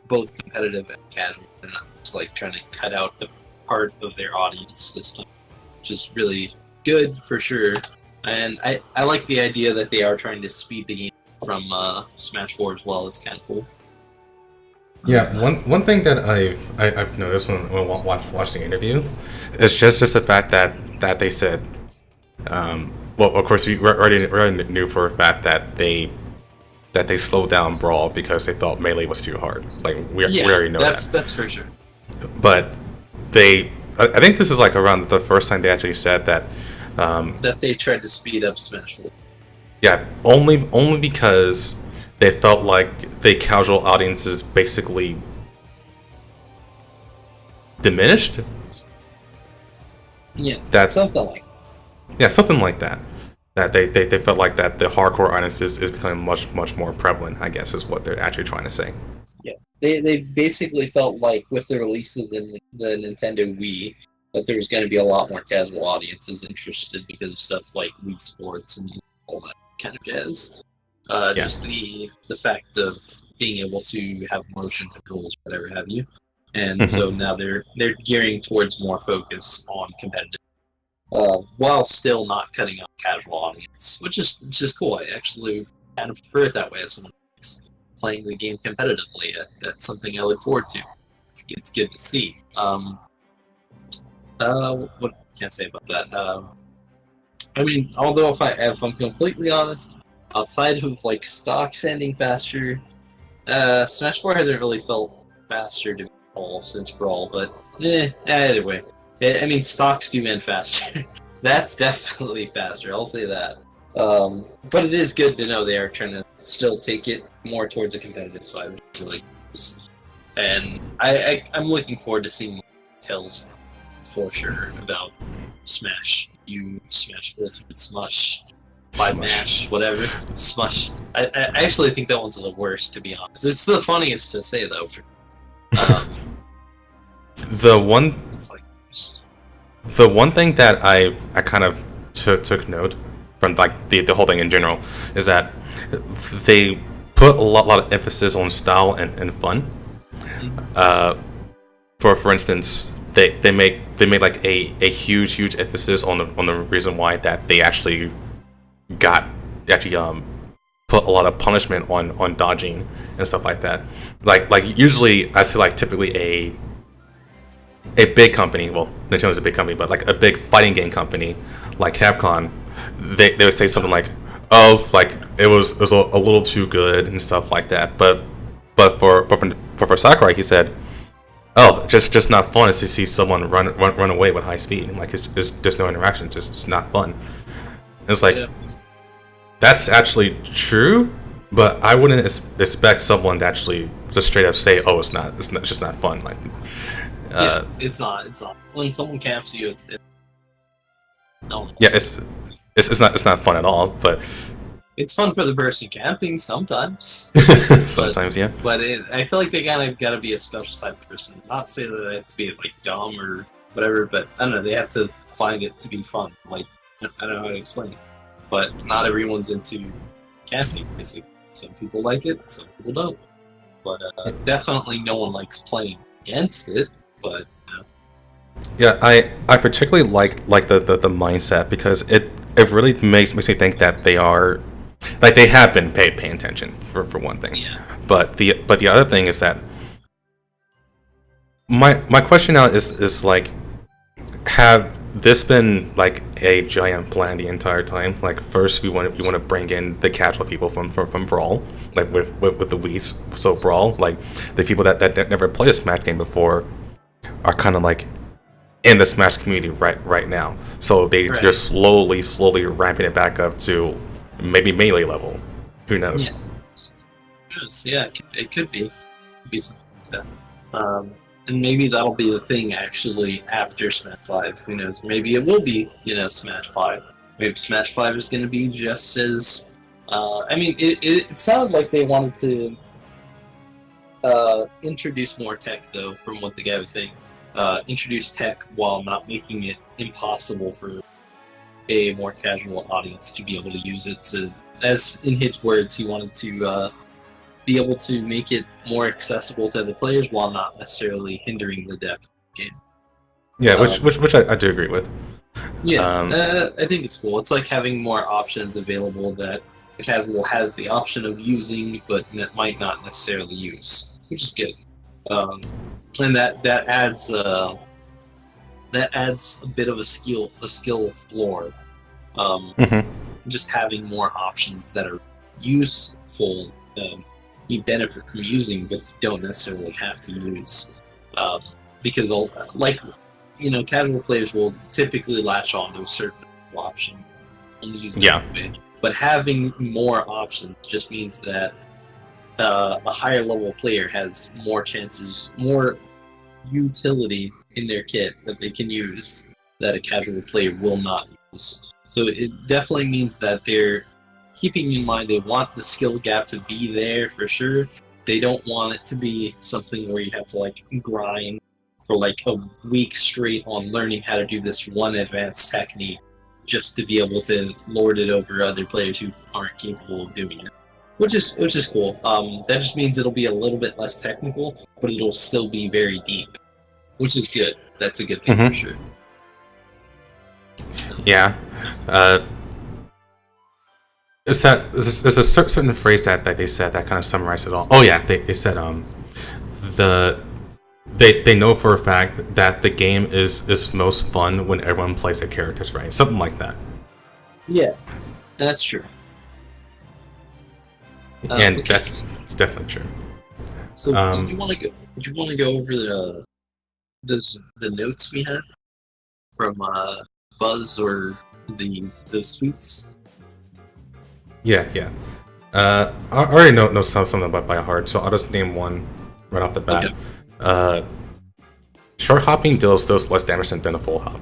both competitive and casual. They're not just like trying to cut out the part of their audience this time, which is really good for sure. And I like the idea that they are trying to speed the game from Smash 4 as well. It's kind of cool. Yeah, one thing that I've noticed when I watch the interview is just the fact that they said, well, of course we already knew for a fact that they slowed down Brawl because they thought Melee was too hard. Like we already know that. That's for sure. But I think this is like around the first time they actually said that that they tried to speed up Smash 4. Yeah, only because they felt like the casual audiences basically diminished. Yeah, that's something like. Yeah, something like that. That they felt like that the hardcore audience is becoming much more prevalent, I guess, is what they're actually trying to say. Yeah, they basically felt like with the release of the Nintendo Wii that there was going to be a lot more casual audiences interested because of stuff like Wii Sports and all that kind of jazz. Just the fact of being able to have motion controls, whatever have you, and so now they're gearing towards more focus on competitive. While still not cutting out casual audience, which is cool. I actually kind of prefer it that way as someone who's playing the game competitively. That's something I look forward to. It's good to see. What can I say about that? I mean, although if I'm completely honest, outside of like stocks ending faster, Smash 4 hasn't really felt faster to all since Brawl. But either way. I mean, stocks do end faster. That's definitely faster, I'll say that. But it is good to know they are trying to still take it more towards a competitive side, which is really cool. And I'm looking forward to seeing more details for sure about Smash. Smash Ultimate Smush. Mash, whatever. Smush. I actually think that one's the worst, to be honest. It's the funniest to say, though. The one thing that I kind of took note from like the whole thing in general is that they put a lot of emphasis on style and fun. For instance, they made like a huge emphasis on the reason why that they actually put a lot of punishment on dodging and stuff like that. Like usually I see like typically a big company, well, Nintendo's a big company, but like a big fighting game company like Capcom, they would say something like, oh, like it was a little too good and stuff like that. But for Sakurai, he said, oh, just not fun is to see someone run away with high speed, and like there's no interaction, just it's not fun. And it's like, yeah, that's actually true, but I wouldn't expect someone to actually just straight up say, oh, it's just not fun. Like, yeah, it's not. When someone camps you, it's no. Yeah, it's not fun at all, but it's fun for the person camping sometimes. Sometimes, yeah. But I feel like they gotta be a special type of person. Not to say that they have to be like dumb or whatever, but I don't know. They have to find it to be fun. Like, I don't know how to explain it, but not everyone's into camping. Basically, some people like it, some people don't. But definitely, no one likes playing against it. But yeah, I particularly like the mindset, because it really makes me think that they are, like, they have been paying attention for one thing. Yeah. But the other thing is that my question now is like, have this been like a giant plan the entire time? Like, first we want to bring in the casual people from Brawl, like with the Wii's, so Brawl, like the people that never played a Smash game before are kind of like in the Smash community right now. So they're slowly ramping it back up to maybe Melee level. Who knows? Yeah, it could be something like that. And maybe that'll be the thing actually after Smash 5. Who knows? Maybe it will be, Smash 5. Maybe Smash 5 is going to be just as... I mean, it sounded like they wanted to introduce more tech, though, from what the guy was saying. Introduce tech while not making it impossible for a more casual audience to be able to use it. As in his words, he wanted to be able to make it more accessible to the players while not necessarily hindering the depth of the game. Yeah, which I do agree with. Yeah, I think it's cool. It's like having more options available that the casual has the option of using, but might not necessarily use, which is good. And that adds a bit of a skill floor. Just having more options that are useful, you benefit from using, but you don't necessarily have to use. Because casual players will typically latch on to a certain option and use that way. But having more options just means that a higher level player has more chances, more utility in their kit that they can use that a casual player will not use. So it definitely means that they're keeping in mind they want the skill gap to be there for sure. They don't want it to be something where you have to like grind for like a week straight on learning how to do this one advanced technique just to be able to lord it over other players who aren't capable of doing it. Which is cool. That just means it'll be a little bit less technical, but it'll still be very deep, which is good. That's a good thing for sure. Yeah. There's a certain phrase that they said that kind of summarized it all. Oh yeah, they said they know for a fact that the game is most fun when everyone plays their characters right. Something like that. Yeah, that's true. And that's definitely true. So, do you want to go over the notes we had from Buzz or the tweets? Yeah. I already know something about by heart, so I'll just name one right off the bat. Okay. Short hopping deals less damage than a full hop.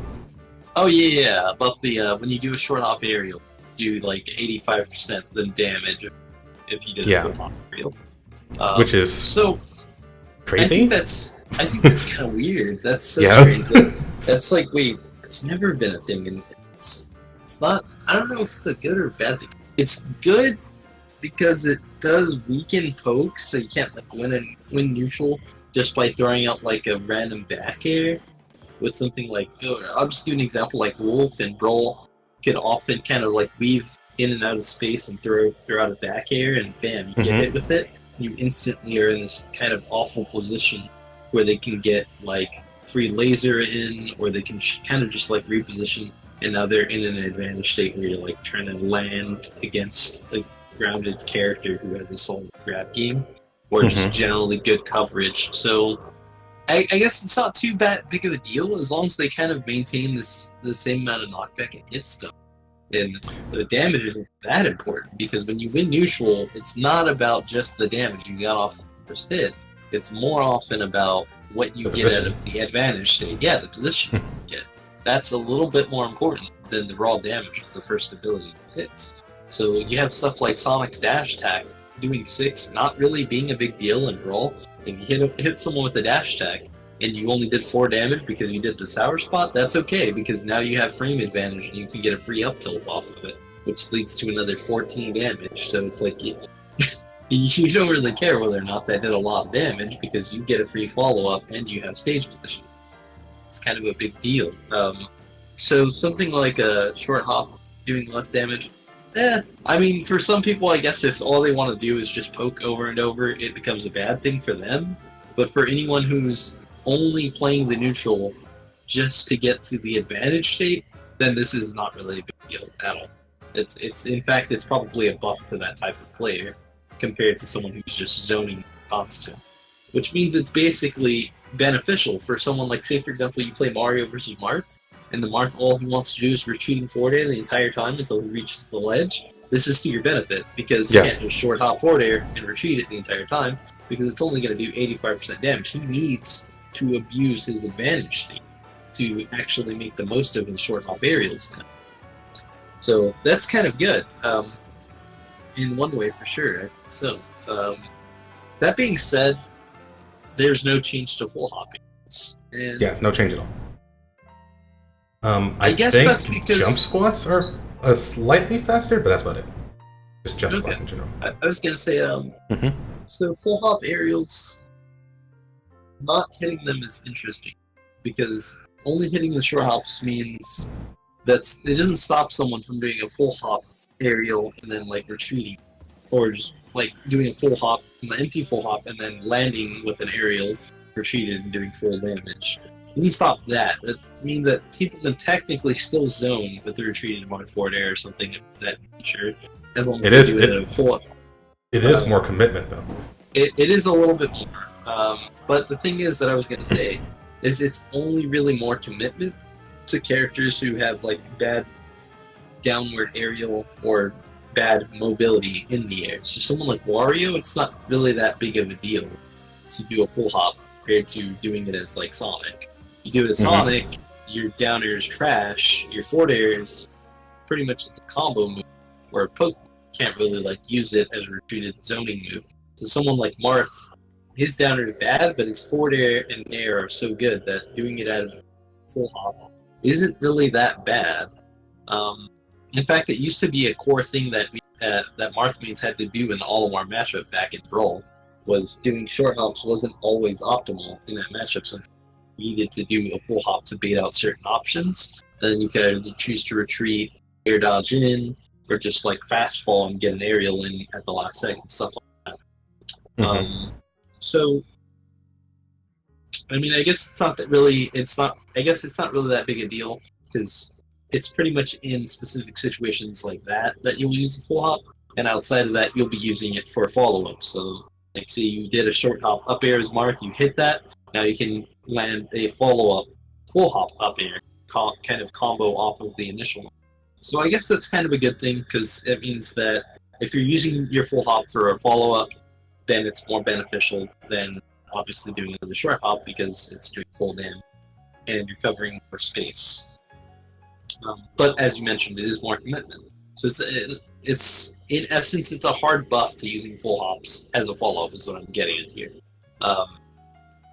Oh yeah. About the when you do a short hop aerial, do like 85% the damage if you did a full hop aerial. Which is so crazy. I think that's kind of weird. That's so strange. That's like, wait, it's never been a thing, and it's not. I don't know if it's a good or bad thing. It's good because it does weaken poke, so you can't like win neutral just by throwing out like a random back air with something like. I'll just give an example like Wolf and Brawl can often kind of like weave in and out of space and throw out a back air, and bam, you get hit with it. You instantly are in this kind of awful position where they can get like free laser in, or they can kind of just like reposition, and now they're in an advantage state where you're like trying to land against a grounded character who has a solid grab game, or just generally good coverage. So I guess it's not too big of a deal as long as they kind of maintain the same amount of knockback and hit stuff. And the damage isn't that important, because when you win neutral, it's not about just the damage you got off the first hit. It's more often about what you get out of the advantage state. Yeah, the position you get. That's a little bit more important than the raw damage of the first ability hits. So you have stuff like Sonic's dash attack doing 6, not really being a big deal in Brawl. If you hit someone with a dash attack, and you only did 4 damage because you did the sour spot, that's okay, because now you have frame advantage and you can get a free up tilt off of it, which leads to another 14 damage. So it's like you don't really care whether or not that did a lot of damage, because you get a free follow-up and you have stage position. It's kind of a big deal. So something like a short hop doing less damage, I mean, for some people, I guess if all they want to do is just poke over and over, it becomes a bad thing for them. But for anyone who's only playing the neutral just to get to the advantage state, then this is not really a big deal at all. It's in fact, it's probably a buff to that type of player compared to someone who's just zoning constant. Which means it's basically beneficial for someone like, say for example, you play Mario versus Marth, and the Marth, all he wants to do is retreating forward air the entire time until he reaches the ledge. This is to your benefit, because you can't just short hop forward air and retreat it the entire time, because it's only going to do 85% damage. He needs to abuse his advantage state to actually make the most of his short hop aerials now. So that's kind of good, in one way for sure. I think so. That being said, there's no change to full hopping. And yeah, no change at all. I guess think that's because jump squats are slightly faster, but that's about it. Just jump squats in general. I was gonna say, so full hop aerials, not hitting them is interesting, because only hitting the short hops means that it doesn't stop someone from doing a full hop aerial and then like retreating, or just like doing a full hop, an empty full hop, and then landing with an aerial, retreated and doing full damage. It doesn't stop that. That means that people can technically still zone with the retreated Marth forward air or something of that nature, as long as they do a full. It is more commitment though. It is a little bit more. But the thing is that I was going to say is it's only really more commitment to characters who have like bad downward aerial or bad mobility in the air. So someone like Wario, it's not really that big of a deal to do a full hop compared to doing it as like Sonic. You do it as Sonic, your down air is trash, your forward air is pretty much it's a combo move, where poke can't really like use it as a retreated zoning move. So someone like Marth, his down air is bad, but his forward air and air are so good that doing it out of full hop isn't really that bad. In fact, it used to be a core thing that that Marth mains had to do in the Olimar matchup back in Brawl, was doing short hops wasn't always optimal in that matchup, so you needed to do a full hop to bait out certain options. Then you could either choose to retreat, air dodge in, or just like fast fall and get an aerial in at the last second, stuff like that. So, I mean, I guess it's not really that big a deal, because it's pretty much in specific situations like that you'll use a full hop, and outside of that, you'll be using it for follow-up. So, like, say you did a short hop up air as Marth, you hit that, now you can land a follow-up full hop up air, kind of combo off of the initial one. So I guess that's kind of a good thing, because it means that if you're using your full hop for a follow-up, then it's more beneficial than obviously doing another short hop, because it's doing full damage and you're covering more space. But as you mentioned, it is more commitment. So it's in essence, it's a hard buff to using full hops as a follow-up is what I'm getting at here.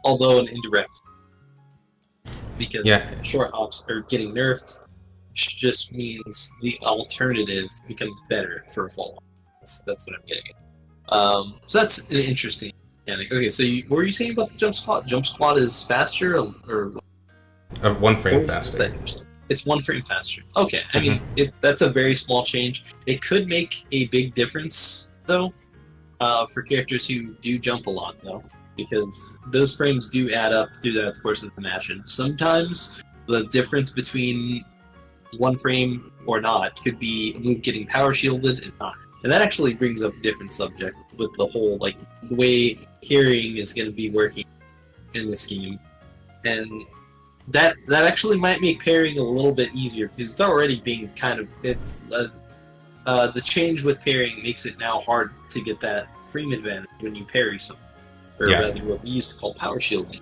Although an indirect, because short hops are getting nerfed, just means the alternative becomes better for a follow-up. That's what I'm getting at. So that's an interesting mechanic. Okay, so what were you saying about the jump squat? Jump squat is faster, or 1 frame what was faster. that you were saying? It's 1 frame faster. Okay, I mean that's a very small change. It could make a big difference though, for characters who do jump a lot though, because those frames do add up throughout the course of the match, and sometimes the difference between 1 frame or not could be a move getting power shielded and not. And that actually brings up a different subject with the whole like the way parrying is going to be working in this game, and that actually might make parrying a little bit easier because it's already being kind of the change with parrying makes it now hard to get that frame advantage when you parry something, or rather what we used to call power shielding.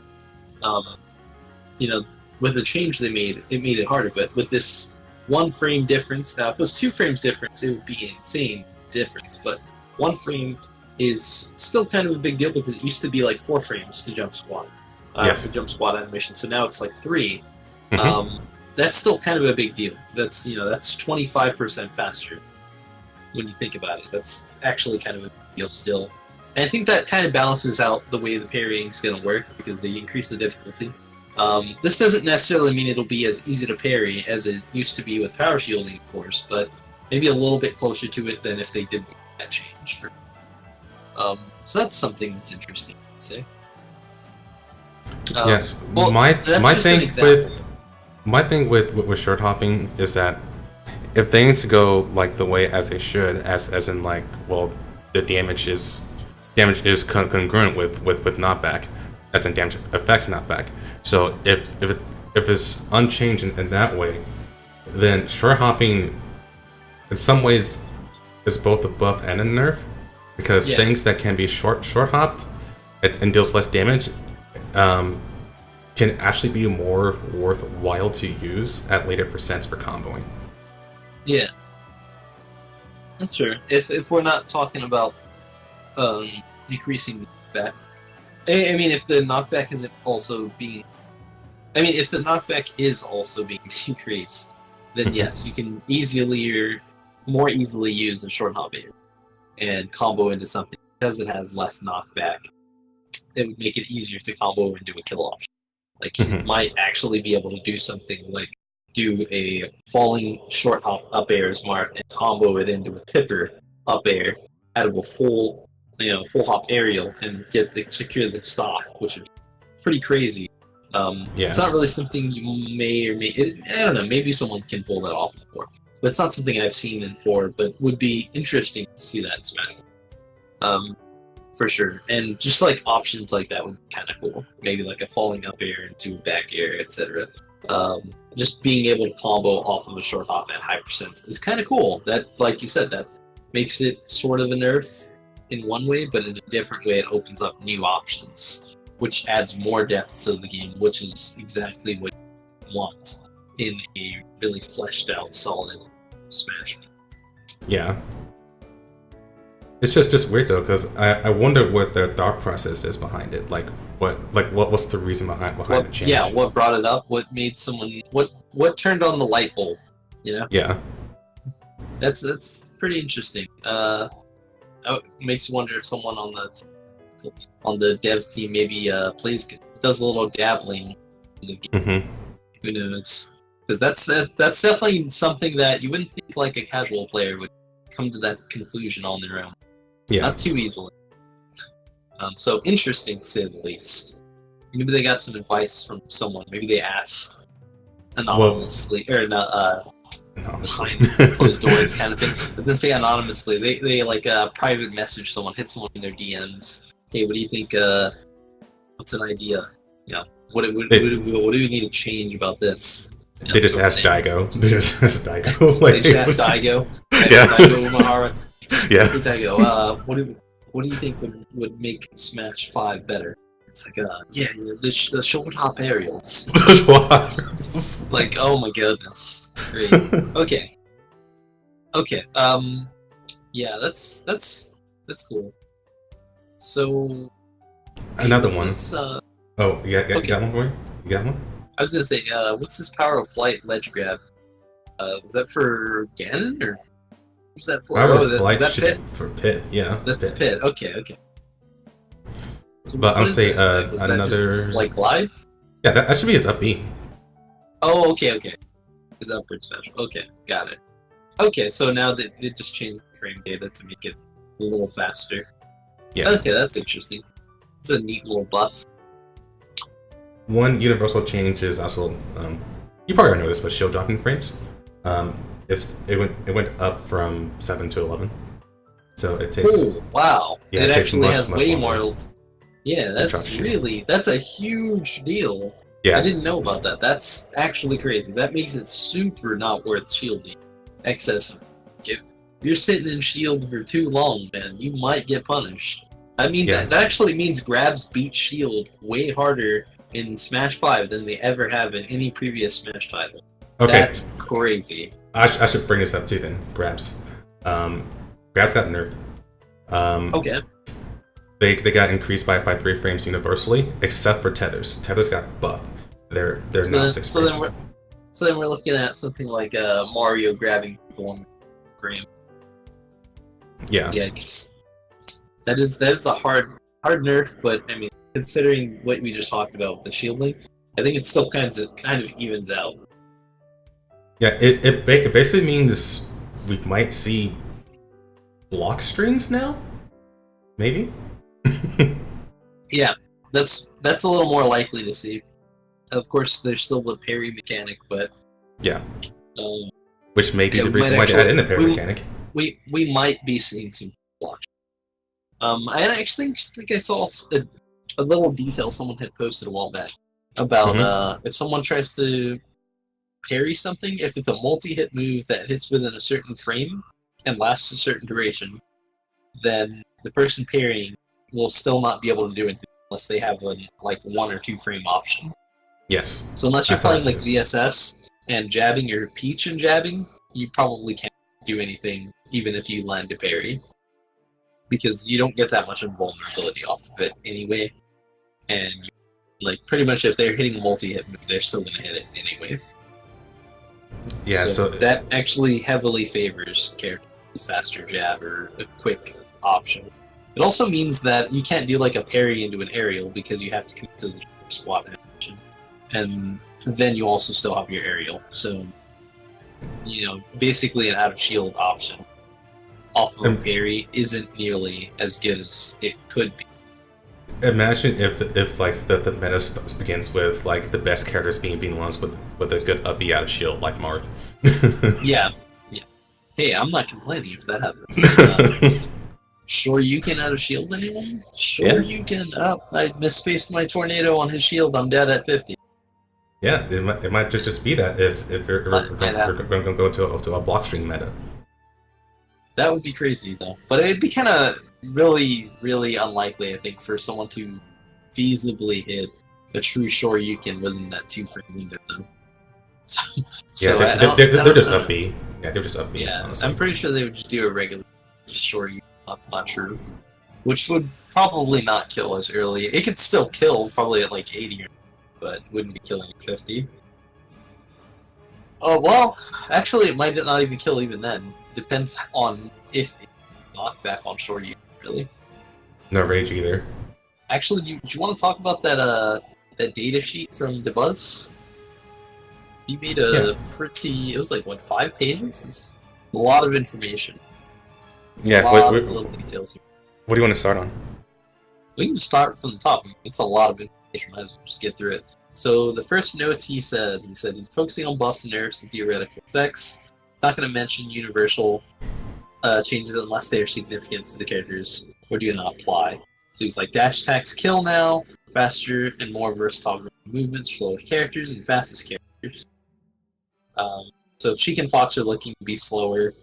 With the change they made, it made it harder. But with this 1 frame difference, now if it was 2 frames difference, it would be an insane difference. But 1 frame is still kind of a big deal because it used to be like 4 frames to jump squat. Yes. To jump squat animation. So now it's like 3. That's still kind of a big deal. That's 25% faster when you think about it. That's actually kind of a big deal still. And I think that kind of balances out the way the parrying is going to work because they increase the difficulty. This doesn't necessarily mean it'll be as easy to parry as it used to be with power shielding, of course, but maybe a little bit closer to it than if they did make that change. So that's something that's interesting, I'd say. Yes. Well, my just thing an example. with short hopping is that if things go like the way as they should, as in like, well, the damage is congruent with knockback, as in damage affects knockback. So if it's unchanged in that way, then short hopping in some ways is both a buff and a nerf, because things that can be short hopped and deals less damage can actually be more worthwhile to use at later percents for comboing. Yeah, that's true. If we're not talking about decreasing knockback, I mean, if the knockback isn't also being, if the knockback is also being decreased, then yes, you can more easily use a short hop air and combo into something because it has less knockback. It would make it easier to combo into a kill option. Like you might actually be able to do something like do a falling short hop up air as Marth and combo it into a tipper up air out of a full hop aerial and secure the stock, which would be pretty crazy. It's not really something you may or may. I don't know. Maybe someone can pull that off before, but it's not something I've seen in 4. But would be interesting to see that in Smash. For sure, and just like options like that would be kind of cool. Maybe like a falling up air into back air, etc. Just being able to combo off of a short hop at high percents is kind of cool. That, like you said, that makes it sort of a nerf in one way, but in a different way, it opens up new options, which adds more depth to the game, which is exactly what you want in a really fleshed out, solid Smash. Yeah. It's just weird though, because I wonder what the thought process is behind it. What's the reason behind the change? Yeah, what brought it up? What made someone? What turned on the light bulb? Yeah. That's pretty interesting. It makes you wonder if someone on the dev team maybe does a little dabbling in the game. Who knows? Because that's definitely something that you wouldn't think like a casual player would come to that conclusion on their own. Yeah. Not too easily. So interesting to say the least. Maybe they got some advice from someone. Maybe they asked anonymously, or not behind closed doors kind of thing. I was gonna say anonymously. They like private message someone, hit someone in their DMs. Hey, what do you think? What's an idea? What do we need to change about this? They just asked Daigo. They just asked Daigo. They just asked Daigo. Yeah. Daigo Umehara. Yeah. Daigo, what do you think would make Smash 5 better? It's like, the short hop aerials. Like, oh my goodness. Great. Okay. Yeah, that's cool. So another one. This, okay. You got one for me? You got one? I was gonna say, what's this power of flight ledge grab? Was that for Ganon or? Who's that for? Our Oh, is flight that should Pit? for Pit, yeah. That's Pit. Okay, okay. So But I'm what is saying that exactly? Is that another. his, like glide? Yeah, that should be his up B. Oh, okay, okay. His upward special. Okay, got it. Okay, so now that it just changed the frame data to make it a little faster. Yeah. Okay, that's interesting. It's a neat little buff. One universal change is also you probably already know this, but shield dropping frames. If it went up from 7 to 11, so it takes. Oh, wow! Yeah, it it takes actually much, has much way longer more. Yeah, that's shield. really that's a huge deal. Yeah. I didn't know about that. That's actually crazy. That makes it super not worth shielding. Excessive. If you're sitting in shield for too long, man, you might get punished. That means that actually means grabs beat shield way harder in Smash 5 than they ever have in any previous Smash title. Okay. That's crazy. I should bring this up too then. Grabs. Grabs got nerfed. Okay. They got increased by 3 frames universally, except for tethers. Tethers got buffed. They're now 6 frames. So then we're looking at something like Mario grabbing 1 frame. Yeah. Yikes. That is a hard nerf, but I mean, considering what we just talked about with the shielding, I think it still kind of evens out. Yeah, it basically means we might see block strings now? Maybe? Yeah, that's a little more likely to see. Of course, there's still the parry mechanic, but yeah, which may be yeah, the reason why they add in the parry mechanic. We might be seeing some block. I actually think I saw a little detail someone had posted a while back about if someone tries to parry something, if it's a multi-hit move that hits within a certain frame and lasts a certain duration, then the person parrying will still not be able to do it unless they have a 1 or 2 frame option. Yes. So unless you're playing like ZSS and jabbing your Peach and jabbing, you probably can't do anything even if you land a parry. Because you don't get that much invulnerability off of it anyway. And pretty much if they're hitting a multi-hit move, they're still going to hit it anyway. Yeah, so that actually heavily favors characters with faster jab or a quick option. It also means that you can't do like a parry into an aerial because you have to commit to the squat action. And then you also still have your aerial. So, basically an out of shield option off of a parry isn't nearly as good as it could be. Imagine if the meta begins with the best characters being ones with a good up B out of shield like Marth. Yeah. Hey, I'm not complaining if that happens. Sure you can out of shield anyone? Sure you can. Oh, I misspaced my tornado on his shield. I'm dead at 50. Yeah, it might just be that if we're going to go to a block string meta. That would be crazy though. But it'd be kind of really, really unlikely, I think, for someone to feasibly hit a true Shoryuken within that 2 frame window though. They're just up B. Yeah, they're just up B. Yeah, honestly. I'm pretty sure they would just do a regular Shoryuken not true. Which would probably not kill as early. It could still kill, probably at 80, but wouldn't be killing at 50. Oh, well, actually it might not even kill even then. Depends on if they knock back on Shoryuken, really. No rage either. Actually, do you want to talk about that data sheet from Debuzz? He made a pretty... It was 5 pages? It's a lot of information. Yeah, a lot of little details here. What do you want to start on? We can start from the top. It's a lot of information. Let's just get through it. So the first notes he said he's focusing on buffs and nerfs and theoretical effects. He's not going to mention universal changes unless they are significant for the characters or do not apply. So he's like, dash attacks kill now, faster and more versatile movements, slower characters, and fastest characters. So Sheik and Fox are looking to be slower.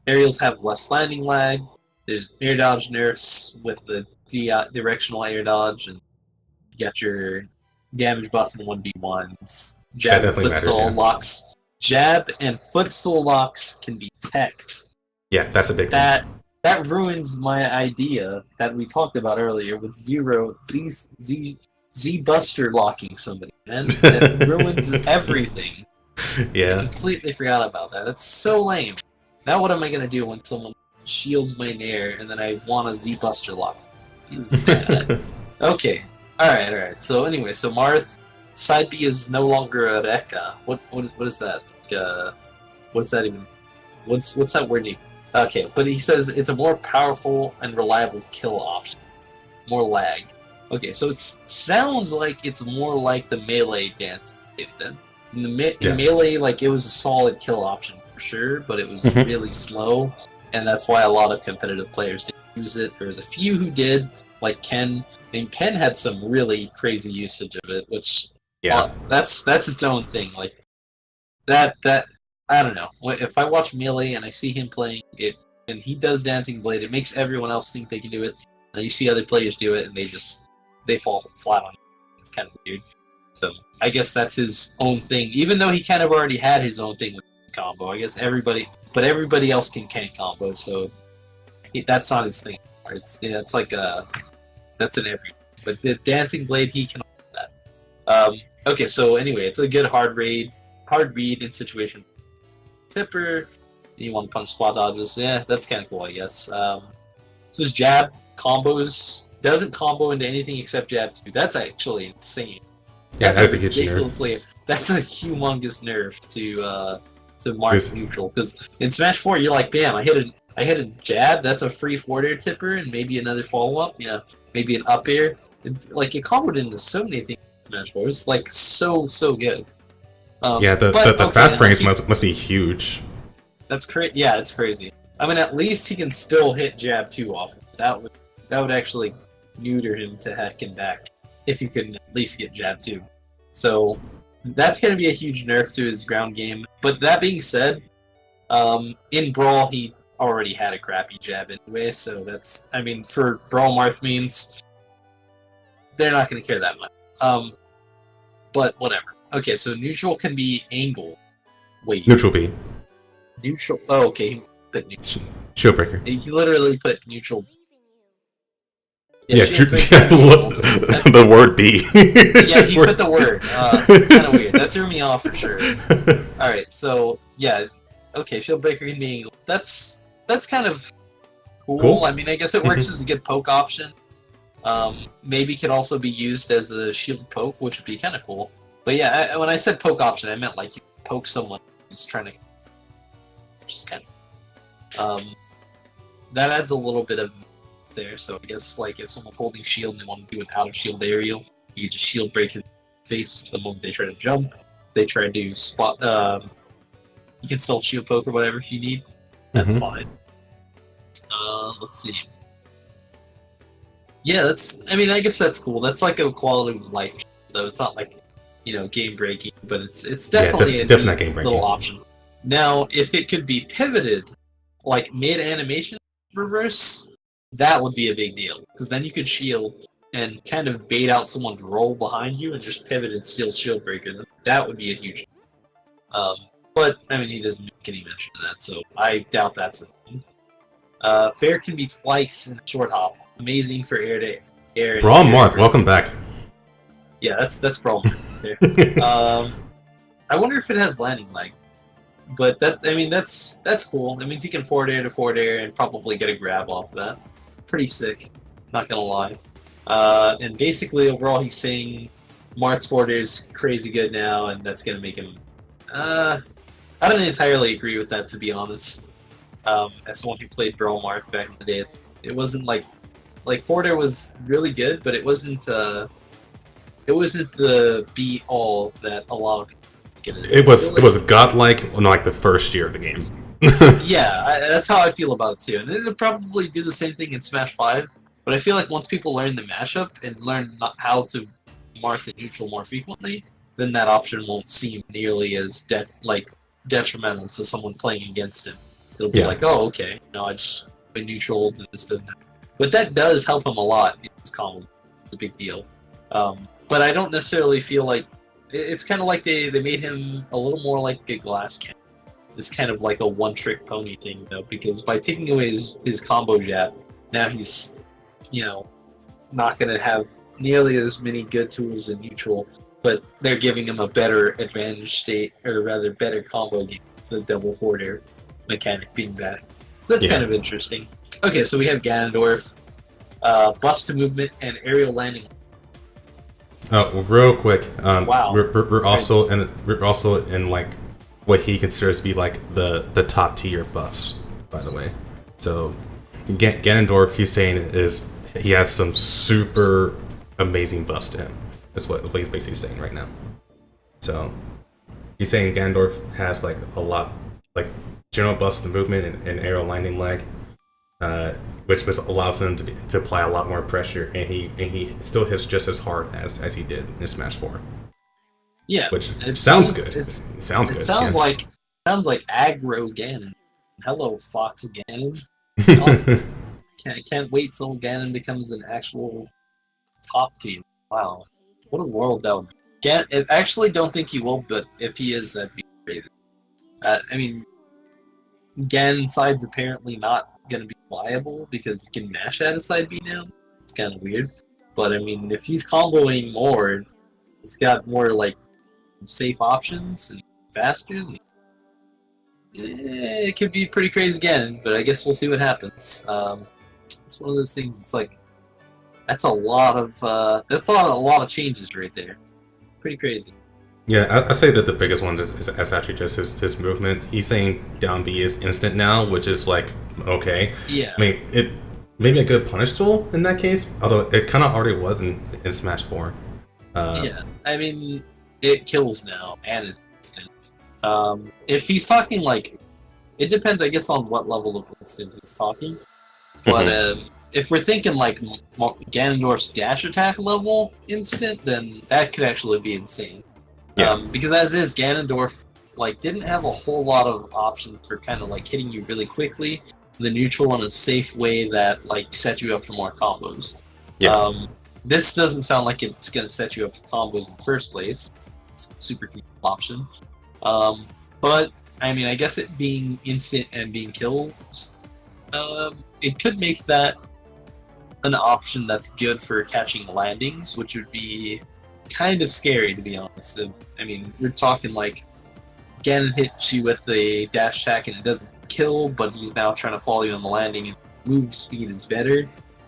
Aerials have less landing lag. There's air dodge nerfs with the directional air dodge, and you got your damage buff in 1v1s. Jab and footstool locks. Jab and footstool locks can be teched. Yeah, that's a big thing. That ruins my idea that we talked about earlier with Z Buster locking somebody, man. That ruins everything. Yeah. I completely forgot about that. It's so lame. Now what am I gonna do when someone shields my Nair and then I want a Z Buster lock? It's bad. Okay. Alright. So anyway, so Marth side B is no longer a Rekka. What is that? What's that even? What's that word name? Okay, but he says it's a more powerful and reliable kill option. More lag. Okay, so it sounds like it's more like the melee dance then. In melee, like, it was a solid kill option for sure, but it was really slow, and that's why a lot of competitive players didn't use it. There was a few who did, like Ken, and Ken had some really crazy usage of it, which that's its own thing. Like that I don't know. If I watch Melee and I see him playing it, and he does Dancing Blade, it makes everyone else think they can do it. And you see other players do it, and they fall flat on it. It's kind of weird. So I guess that's his own thing. Even though he kind of already had his own thing with combo, I guess everybody else can combo. So that's not his thing. That's like that's an every. But the Dancing Blade, he can do that. Okay, so anyway, it's a good hard read in situation. Tipper, you want to punch spot dodges? Yeah, that's kind of cool, I guess. So his jab combos doesn't combo into anything except jab 2. That's actually insane. Yeah, that's a huge nerf. That's a humongous nerf to Marth's neutral, because in Smash 4 you're like, bam, I hit a jab, that's a free forward air tipper, and maybe another follow up, maybe an up air. It comboed into so many things in Smash 4. It's like so good. The fat frames must be huge. That's crazy. Yeah, it's crazy. I mean, at least he can still hit jab 2 off. That would actually neuter him to heck and back if you could at least get jab 2. So that's going to be a huge nerf to his ground game. But that being said, in Brawl he already had a crappy jab anyway. So that's, I mean, for Brawl Marth means they're not going to care that much. But whatever. Okay, so neutral can be angle. Wait. Neutral B. Neutral. Oh, okay. He put neutral. Shieldbreaker. He literally put neutral. Yeah, the word B. Yeah, he put the word. Kind of weird. That threw me off for sure. Alright, so, yeah. Okay, Shieldbreaker can be angle. That's kind of cool. I mean, I guess it works as a good poke option. Maybe could also be used as a shield poke, which would be kind of cool. But yeah, when I said poke option, I meant like you poke someone who's trying to... Just kind of... that adds a little bit of there, so I guess like if someone's holding shield and they want to do an out of shield aerial, you just shield break his face the moment they try to jump. If they try to spot, you can still shield poke or whatever if you need. That's fine. Let's see. Yeah, I guess that's cool. That's like a quality of life, though. It's not like, game breaking, but it's definitely a game breaking little option. Now, if it could be pivoted, like mid animation reverse, that would be a big deal, because then you could shield and kind of bait out someone's roll behind you and just pivot and steal shield breaker. That would be a huge. But I mean, he doesn't make any mention of that, so I doubt that's a thing. Fair can be twice in a short hop. Amazing for air to air. Brawl Marth, welcome back. Yeah, that's Brawl there. I wonder if it has landing lag. But that's cool. That means he can forward air to forward air and probably get a grab off of that. Pretty sick, not gonna lie. And basically, overall, he's saying Marth's forward air is crazy good now, and that's gonna make him. I don't entirely agree with that, to be honest. As someone who played Brawl Marth back in the day, it wasn't like forward air was really good, but it wasn't the be all that a lot of people get it. It was godlike on like the first year of the game. Yeah, that's how I feel about it too. And it'll probably do the same thing in Smash 5, but I feel like once people learn the mashup and learn how to mark the neutral more frequently, then that option won't seem nearly as detrimental to someone playing against him. It'll be like, oh, okay, I just been neutral, and this doesn't happen. But that does help him a lot in his combo. It's a big deal. But I don't necessarily feel like... It's kind of like they made him a little more like a glass cannon. It's kind of like a one-trick pony thing, though, because by taking away his combo jab, now he's, not going to have nearly as many good tools in neutral, but they're giving him a better advantage state, or rather better combo game, the double forward air. mechanic being back. That's Yeah. kind of interesting. Okay, so we have Ganondorf, buffs to movement and aerial landing. Real quick. Wow. We're also in like what he considers to be like the top tier buffs. By the way, so Ganondorf, he's saying is he has some super amazing buffs to him. That's what he's basically saying right now. So he's saying Ganondorf has like a lot, like general buffs to movement and aerial landing leg, which allows him to apply a lot more pressure, and he still hits just as hard as he did in Smash 4. Yeah, Which it sounds good. It Sounds good. sounds yeah. like aggro Ganon. Hello, Fox Ganon. Awesome. Can't wait till Ganon becomes an actual top team. Wow, what a world that would be. I actually don't think he will, but if he is, that'd be great. I mean, Ganon side's apparently not going to be viable because you can mash out a side B now. It's kind of weird. But I mean, if he's comboing more, he's got more like safe options and faster. It could be pretty crazy again, but I guess we'll see what happens. It's one of those things. It's like that's a lot of changes right there. Pretty crazy. Yeah, I say that the biggest one is actually just his movement. He's saying down B is instant now, which is like okay. Yeah. I mean, it maybe a good punish tool in that case, although it kind of already was in Smash 4. Yeah, I mean, it kills now, and it's instant. If he's talking like, it depends, I guess, on what level of instant he's talking. But if we're thinking like Ganondorf's dash attack level instant, then that could actually be insane. Yeah. Because as is, Ganondorf like didn't have a whole lot of options for kind of like hitting you really quickly, the neutral in a safe way that like set you up for more combos. Yeah. This doesn't sound like it's going to set you up for combos in the first place. It's a super cool option. But, I mean, I guess it being instant and being kills, it could make that an option that's good for catching landings, which would be kind of scary, to be honest. I mean, you're talking like Ganon hits you with a dash attack and it doesn't kill, but he's now trying to follow you on the landing and move speed is better.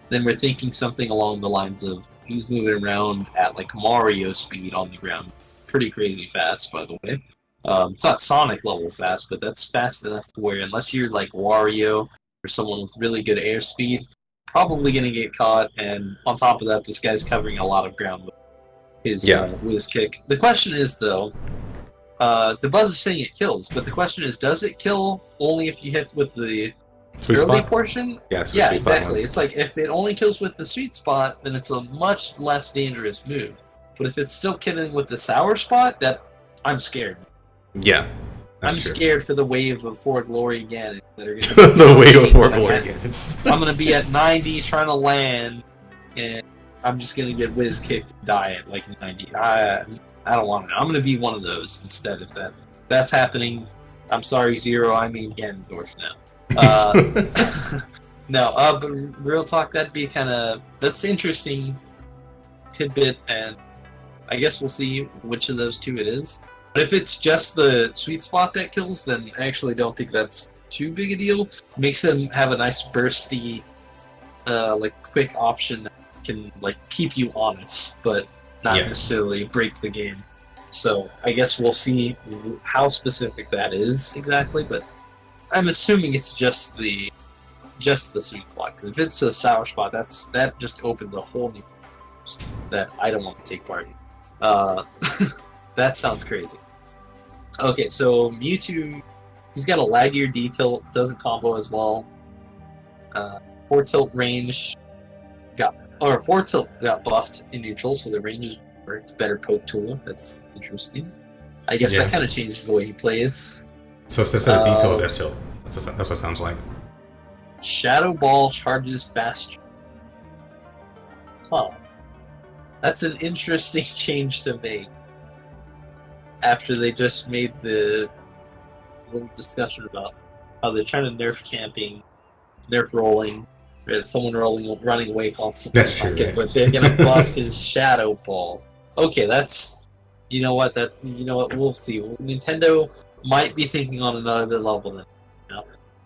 Then we're thinking something along the lines of he's moving around at like Mario speed on the ground. Pretty crazy fast, by the way. It's not Sonic level fast, but that's fast enough to where unless you're like Wario or someone with really good airspeed, probably going to get caught. And on top of that, this guy's covering a lot of ground with his kick. The question is, though, the buzz is saying it kills, but the question is, does it kill only if you hit with the Sweet early spot? portion? Yeah, so Yeah, sweet spot exactly. one. It's like if it only kills with the sweet spot, then it's a much less dangerous move. But if it's still killing with the sour spot, that I'm scared. Yeah. I'm That's true. scared for the wave of Ford Glory Ganon that are going to The way before Organs. I'm going to be at 90 trying to land, and I'm just going to get whiz kicked and die at like 90. I don't want to. I'm going to be one of those instead. If that's happening, I'm sorry, Zero. I mean Ganondorf now. No, but real talk, that's interesting tidbit, and I guess we'll see which of those two it is. But if it's just the sweet spot that kills, then I actually don't think that's too big a deal. Makes them have a nice bursty, like quick option that can like keep you honest, but not necessarily break the game. So I guess we'll see how specific that is exactly, but I'm assuming it's just the sweet spot. 'Cause if it's a sour spot, that just opens a whole new that I don't want to take part in. That sounds crazy. Okay, so Mewtwo, he's got a laggier D tilt, doesn't combo as well. 4 tilt range got 4 tilt got buffed in neutral, so the range is better. It's a better poke tool. That's interesting. I guess that kind of changes the way he plays. So it's instead of detail, that's tilt. That's what it sounds like. Shadow Ball charges faster. Huh. That's an interesting change to make. After they just made the little discussion about how they're trying to nerf camping, nerf rolling, someone running away constantly. That's true. But they're gonna buff his Shadow Ball. Okay, that's you know what we'll see. Nintendo might be thinking on another level then. You know?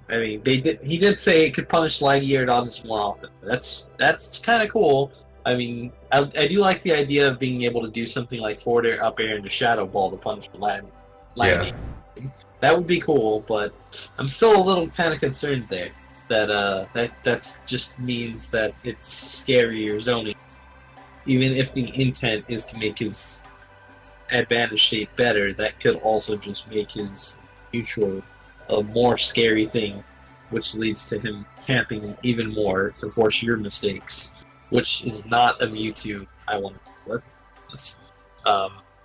I mean, he did say it could punish laggy air dodges more often. That's kind of cool. I mean, I do like the idea of being able to do something like forward air, up air, and a shadow ball to punish laggy. Yeah. That would be cool, but I'm still a little kind of concerned there. That just means that it's scarier zoning. Even if the intent is to make his advantage state better, that could also just make his neutral a more scary thing, which leads to him camping even more to force your mistakes, which is not a Mewtwo I want to play with.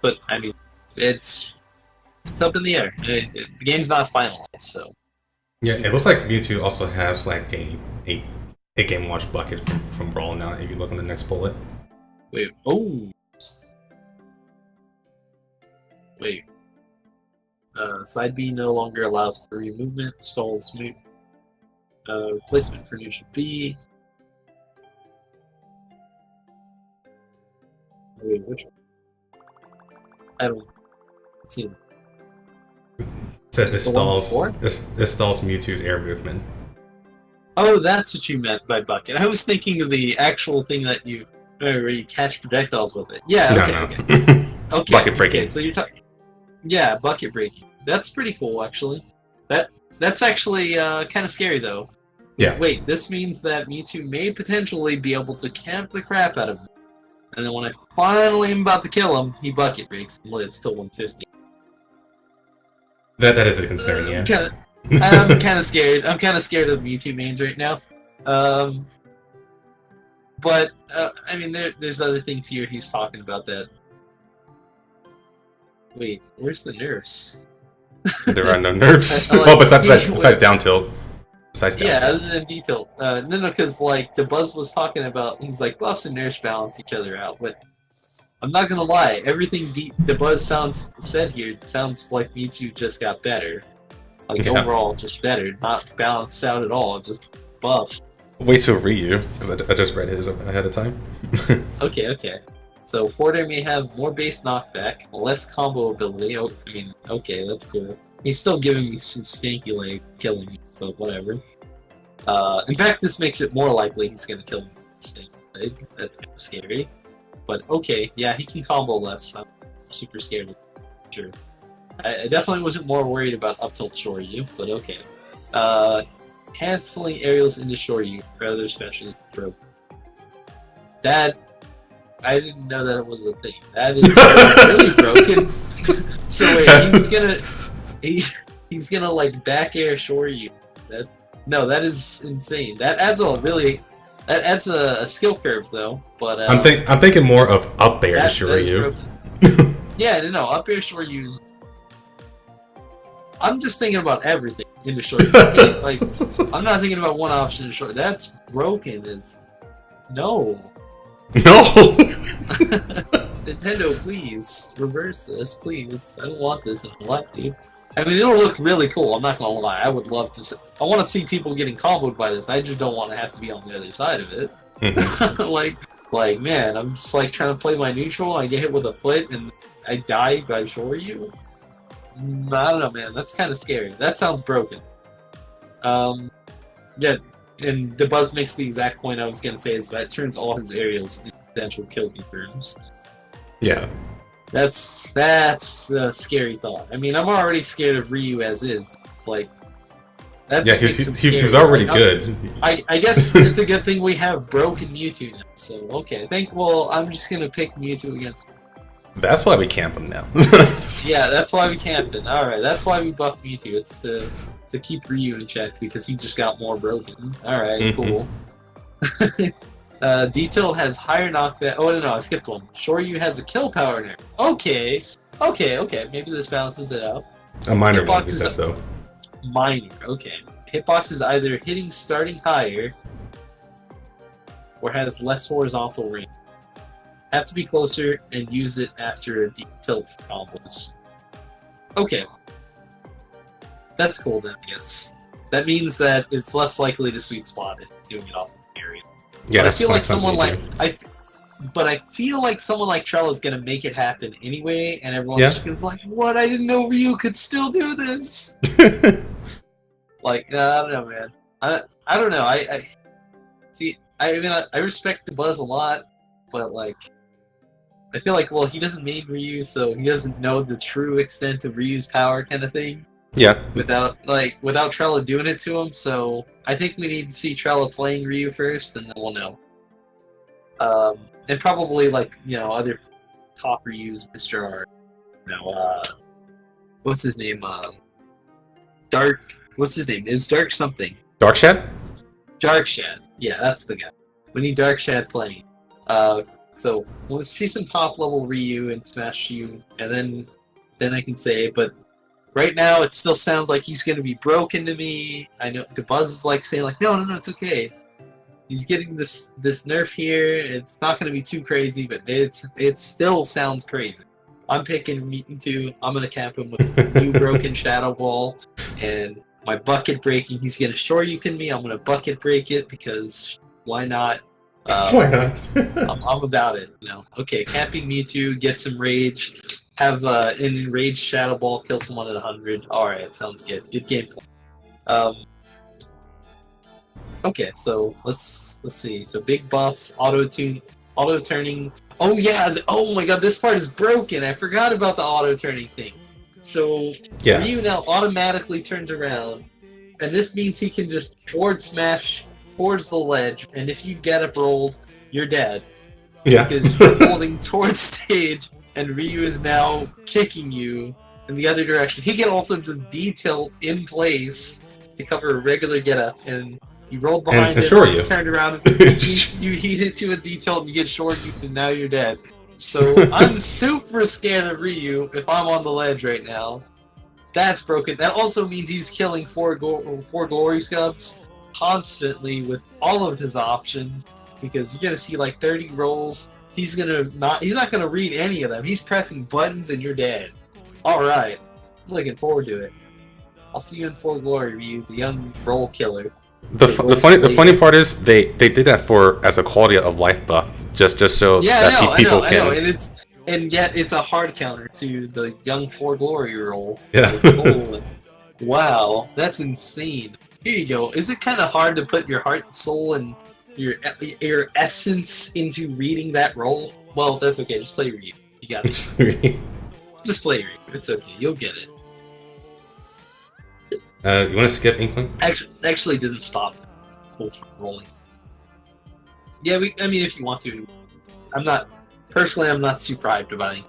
But I mean, it's up in the air. The game's not finalized, so. Yeah, it looks like Mewtwo also has like a Game Watch bucket from Brawl now. If you look on the next bullet. Wait. Oh. Wait. Side B no longer allows free movement. Stalls move. Replacement for neutral B. Wait, which one? I don't. Let's see. It Is the one before? it stalls Mewtwo's air movement. Oh, that's what you meant by bucket. I was thinking of the actual thing that where you catch projectiles with it. Yeah. Okay. No. Okay. Okay. Bucket breaking. Okay, so you're talking. Yeah, bucket breaking. That's pretty cool, actually. That's actually kind of scary, though. Yeah. Wait, this means that Mewtwo may potentially be able to camp the crap out of him, and then when I finally am about to kill him, he bucket breaks and lives till 150. That is a concern, yeah. I'm kind of scared. I'm kind of scared of Mewtwo mains right now. But I mean, there's other things here he's talking about that. Wait, where's the nerfs? There are no nerfs. Like, oh, besides down tilt. Yeah, other than D tilt. No, because like the Buzz was talking about, he's like buffs and nerfs balance each other out. But I'm not gonna lie, everything the Buzz said here sounds like Mewtwo just got better. Like overall, just better, not balanced out at all, just buffed. Wait till Ryu, because I just read his ahead of time. Okay. So Forder may have more base knockback, less combo ability. Oh, I mean, okay, that's cool. He's still giving me some stanky leg killing me, but whatever. In fact, this makes it more likely he's gonna kill me with stanky leg. That's kind of scary. But okay, yeah, he can combo less. I'm super scared of it. Sure. I definitely wasn't more worried about up tilt Shoryu, but okay. Canceling aerials into Shoryu for other specials broke. That I didn't know that it was a thing. That is really broken. So wait, he's gonna like back air Shoryu. That is insane. That adds a skill curve though. But I'm thinking more of up air Shoryu. Yeah, no, up air Shoryu's. I'm just thinking about everything in the short. Like, I'm not thinking about one option in short. That's broken. No. Nintendo, please reverse this, please. I don't want this in my life, dude. I mean, it'll look really cool. I'm not gonna lie. I would love to. I want to see people getting comboed by this. I just don't want to have to be on the other side of it. like, man, I'm just like trying to play my neutral. I get hit with a foot and I die by Shoryu. I don't know, man. That's kind of scary. That sounds broken. Yeah, and the Buzz makes the exact point I was going to say, is that turns all his aerials into potential kill confirms. Yeah. That's a scary thought. I mean, I'm already scared of Ryu as is. Like, that's he was already good. I guess it's a good thing we have broken Mewtwo now. So okay, I'm just gonna pick Mewtwo against. That's why we camp him now. Yeah, that's why we camped him. Alright, that's why we buffed Mewtwo. It's to keep Ryu in check because he just got more broken. Alright, cool. D-Tilt has higher knockback. Oh, no, I skipped one. Shoryu has a kill power nerf. Okay. Maybe this balances it out. A minor one, he says, though. Minor, okay. Hitbox is either hitting starting higher or has less horizontal range. Have to be closer and use it after a tilt combos. Okay. That's cool then, I guess. That means that it's less likely to sweet spot if it's doing it off the area. Yeah, but I feel like someone like I feel like someone like Trell is gonna make it happen anyway, and everyone's just gonna be like, "What? I didn't know Ryu could still do this." Like, I don't know, man. I don't know. I see. I mean, I respect Buzz a lot, but like, I feel like, well, he doesn't main Ryu, so he doesn't know the true extent of Ryu's power, kind of thing. Yeah. Without Trella doing it to him, so I think we need to see Trella playing Ryu first, and then we'll know. And probably like other top Ryus, Mr. R. What's his name? Dark. What's his name? Is Dark something? Darkshad? Darkshad. Yeah, that's the guy. We need Darkshad playing. So we'll see some top level Ryu and Smash U, and then I can say. But right now, it still sounds like he's going to be broken to me. I know the Buzz is like saying like, no, it's okay. He's getting this nerf here. It's not going to be too crazy, but it still sounds crazy. I'm picking Mewtwo. I'm going to cap him with new broken Shadow Ball, and my bucket breaking. He's going to Shoryuken me. I'm going to bucket break it because why not? Why not? I'm about it. Okay, camping Mewtwo, get some rage, have an enraged Shadow Ball kill someone at 100. All right, sounds good. Good gameplay. Okay, so let's see. So big buffs, auto turning. Oh yeah! Oh my god, this part is broken. I forgot about the auto turning thing. So yeah. Ryu now automatically turns around, and this means he can just forward smash towards the ledge, and if you get up rolled, you're dead. Yeah. Because you're holding towards stage, and Ryu is now kicking you in the other direction. He can also just detail in place to cover a regular getup, and you rolled behind him, turned around, and he hits you with detail, and you get short, and now you're dead. So I'm super scared of Ryu if I'm on the ledge right now. That's broken. That also means he's killing four Glory Scubs constantly with all of his options, because you're gonna see like 30 rolls. He's not gonna read any of them. He's pressing buttons and you're dead. Alright. I'm looking forward to it. I'll see you in full glory, Ryu, the young roll killer. The funny part is they did that as a quality of life buff, just so that people can. I know, and yet it's a hard counter to the young for glory roll. Yeah. Wow, that's insane. Here you go. Is it kind of hard to put your heart and soul and your essence into reading that roll? Well, that's okay. Just play Ryu. You got it. Just play Ryu. It's okay. You'll get it. You want to skip Inkling? Actually, it doesn't stop from rolling. Yeah, I mean, if you want to. I'm not super hyped about it.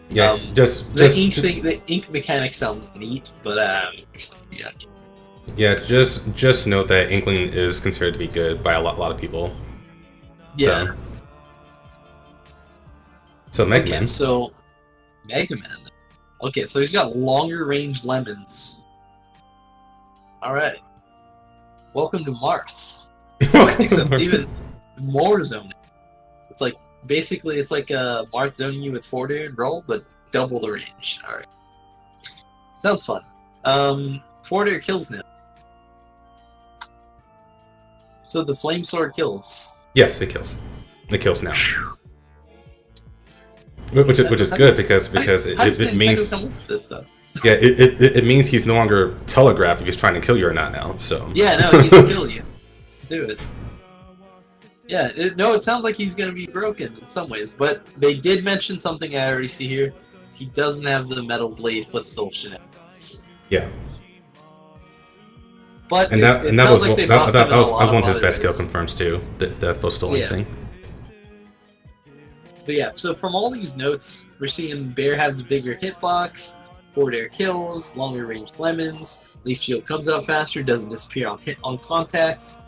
Yeah, the ink mechanic sounds neat, but yeah. Yeah, just note that Inkling is considered to be good by a lot of people. Yeah. So Mega Man. Okay, so Mega Man. Okay, so he's got longer range lemons. Alright. Welcome to Marth. Except even more zoning. It's like, basically, it's like Marth zoning you with forward and roll, but double the range. Alright. Sounds fun. Forward air kills now. So the flame sword kills. Yes, it kills. It kills now. Which is good because it means yeah, it means he's no longer telegraph if he's trying to kill you or not now. So yeah, no, he can kill you. Do it. Yeah, it sounds like he's gonna be broken in some ways, but they did mention something I already see here. He doesn't have the Metal Blade footstool shenanigans. Yeah. But that was one of his best kill confirms too. The footstool thing. But yeah, so from all these notes, we're seeing Bear has a bigger hitbox, forward air kills, longer range lemons, Leaf Shield comes out faster, doesn't disappear on contact.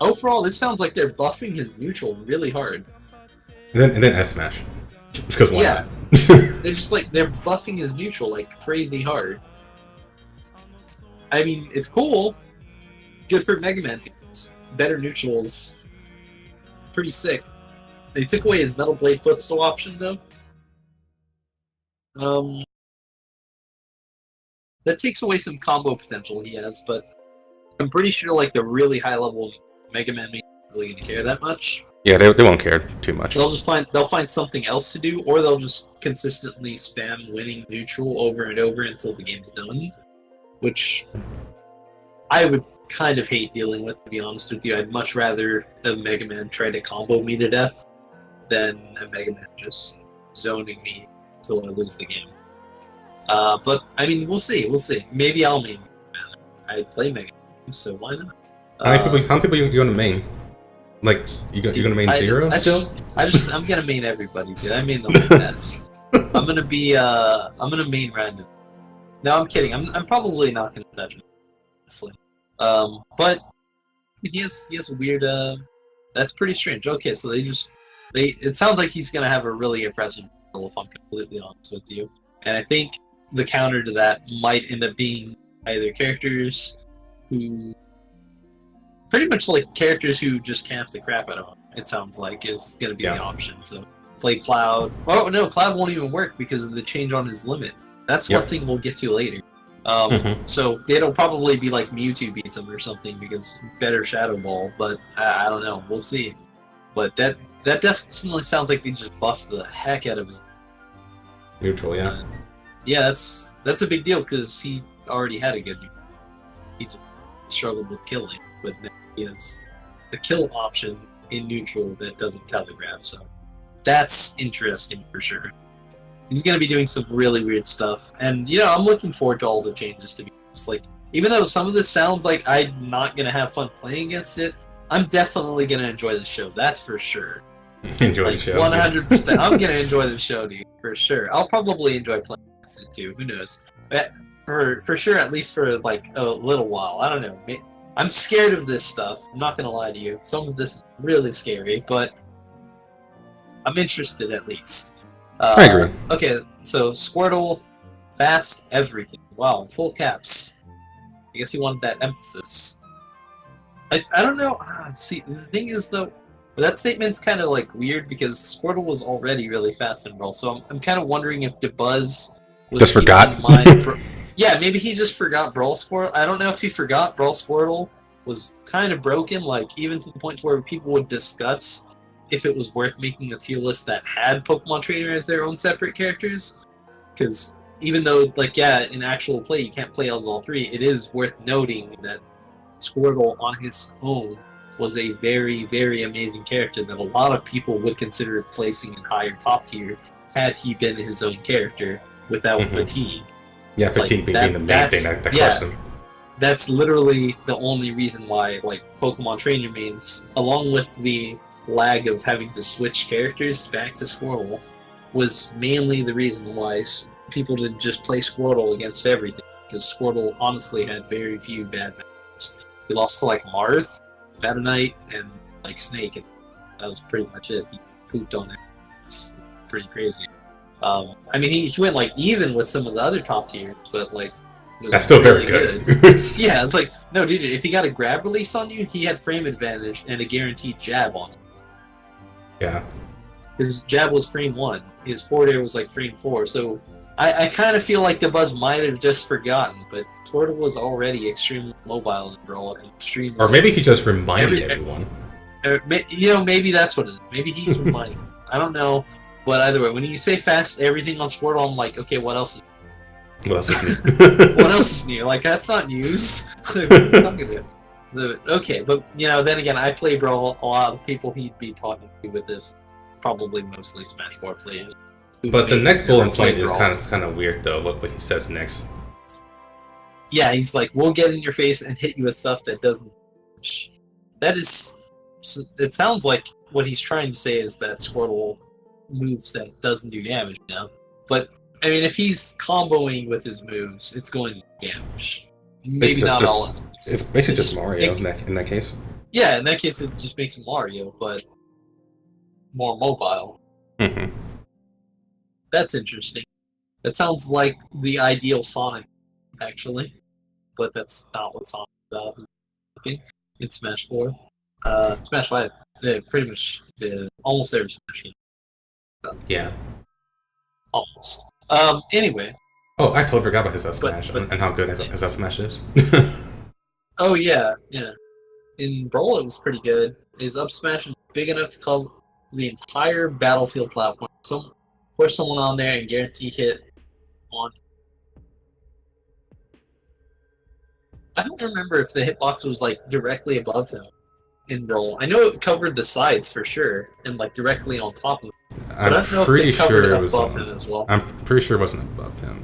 Overall, this sounds like they're buffing his neutral really hard. And then S Smash. Because why not? It's just like they're buffing his neutral like crazy hard. I mean, it's cool. Good for Mega Man. Better neutrals. Pretty sick. They took away his Metal Blade footstool option, though. That takes away some combo potential he has, but I'm pretty sure like the really high level Mega Man ain't really gonna care that much. Yeah, they won't care too much. They'll find something else to do, or they'll just consistently spam winning neutral over and over until the game's done. which I would kind of hate dealing with, to be honest with you. I'd much rather a Mega Man try to combo me to death than a Mega Man just zoning me until I lose the game. But, I mean, we'll see. Maybe I'll main Mega Man. I play Mega Man, so why not? How many people you gonna main? Like, you're gonna main Zero still? I'm gonna main everybody, dude. I mean the whole best. I'm gonna main random. No, I'm kidding. I'm probably not gonna touch him, honestly. But he has a weird. That's pretty strange. Okay, so it sounds like he's gonna have a really impressive role, if I'm completely honest with you. And I think the counter to that might end up being either characters who, pretty much like characters who just camp the crap out of him. It sounds like is gonna be the option. So play Cloud. Oh no, Cloud won't even work because of the change on his limit. That's one thing we'll get to later. So it'll probably be like Mewtwo beats him or something because better Shadow Ball, but I don't know. We'll see. But that definitely sounds like they just buffed the heck out of his neutral. Yeah, that's a big deal because he already had a good. He just struggled with killing, but now he has the kill option in neutral that doesn't telegraph. So that's interesting for sure. He's going to be doing some really weird stuff. And, I'm looking forward to all the changes, to be honest. Like, even though some of this sounds like I'm not going to have fun playing against it, I'm definitely going to enjoy the show. That's for sure. Enjoy the show. 100%. I'm going to enjoy the show, dude. For sure. I'll probably enjoy playing against it, too. Who knows? But for sure, at least for, like, a little while. I don't know. I'm scared of this stuff. I'm not going to lie to you. Some of this is really scary, but I'm interested, at least. I agree. Okay, so Squirtle, fast everything. Wow, full caps. I guess he wanted that emphasis. I don't know. See, the thing is, though, that statement's kind of like weird because Squirtle was already really fast in Brawl. So I'm kind of wondering if DeBuzz was just forgot. Yeah, maybe he just forgot Brawl Squirtle. I don't know if he forgot Brawl Squirtle was kind of broken, like even to the point where people would discuss if it was worth making a tier list that had Pokemon Trainer as their own separate characters. Because even though, like, yeah, in actual play you can't play as all three, it is worth noting that Squirtle on his own was a very, very amazing character that a lot of people would consider placing in higher top tier had he been his own character without fatigue. Yeah, fatigue being the main thing that crushed him. That's literally the only reason why, like, Pokemon Trainer mains, along with the lag of having to switch characters back to Squirtle, was mainly the reason why people didn't just play Squirtle against everything, because Squirtle honestly had very few bad matchups. He lost to like Marth, Meta Knight, and like Snake, and that was pretty much it. He pooped on it. It's pretty crazy. I mean, he went like even with some of the other top tiers, but like that's still really very good. Yeah, it's like, no, dude, if he got a grab release on you, he had frame advantage and a guaranteed jab on him. Yeah. His jab was frame 1. His forward air was like frame 4. So I kind of feel like DeBuzz might have just forgotten, but Squirtle was already extremely mobile in Brawl. Or maybe he just reminded everyone. Maybe that's what it is. Maybe he's reminding. I don't know. But either way, when you say fast everything on Squirtle, I'm like, okay, what else is new? What else is new? Like, that's not news. What are you talking about? So, okay, but then again, I play Brawl. A lot of people he'd be talking to with this, probably mostly Smash 4 players. But the next bullet point is kind of weird though. What he says next. Yeah, he's like, "We'll get in your face and hit you with stuff that doesn't." That is, it sounds like what he's trying to say is that Squirtle moves that doesn't do damage now. But I mean, if he's comboing with his moves, it's going to do damage. Maybe not all of it. It's basically just Mario in that case. Yeah, in that case, it just makes him Mario, but more mobile. Mm-hmm. That's interesting. That sounds like the ideal Sonic, actually. But that's not what Sonic does in Smash 4. Smash 5, pretty much almost every Smash game. Yeah. Almost. Anyway. Oh, I totally forgot about his Smash and how good his Smash is. Oh, yeah. In Brawl, it was pretty good. His up smash is big enough to cover the entire battlefield platform. So, push someone on there and guarantee hit on. I don't remember if the hitbox was like directly above him in roll. I know it covered the sides for sure, and like directly on top of him. But I don't know if pretty it covered sure it it was. above him as well. I'm pretty sure it wasn't above him.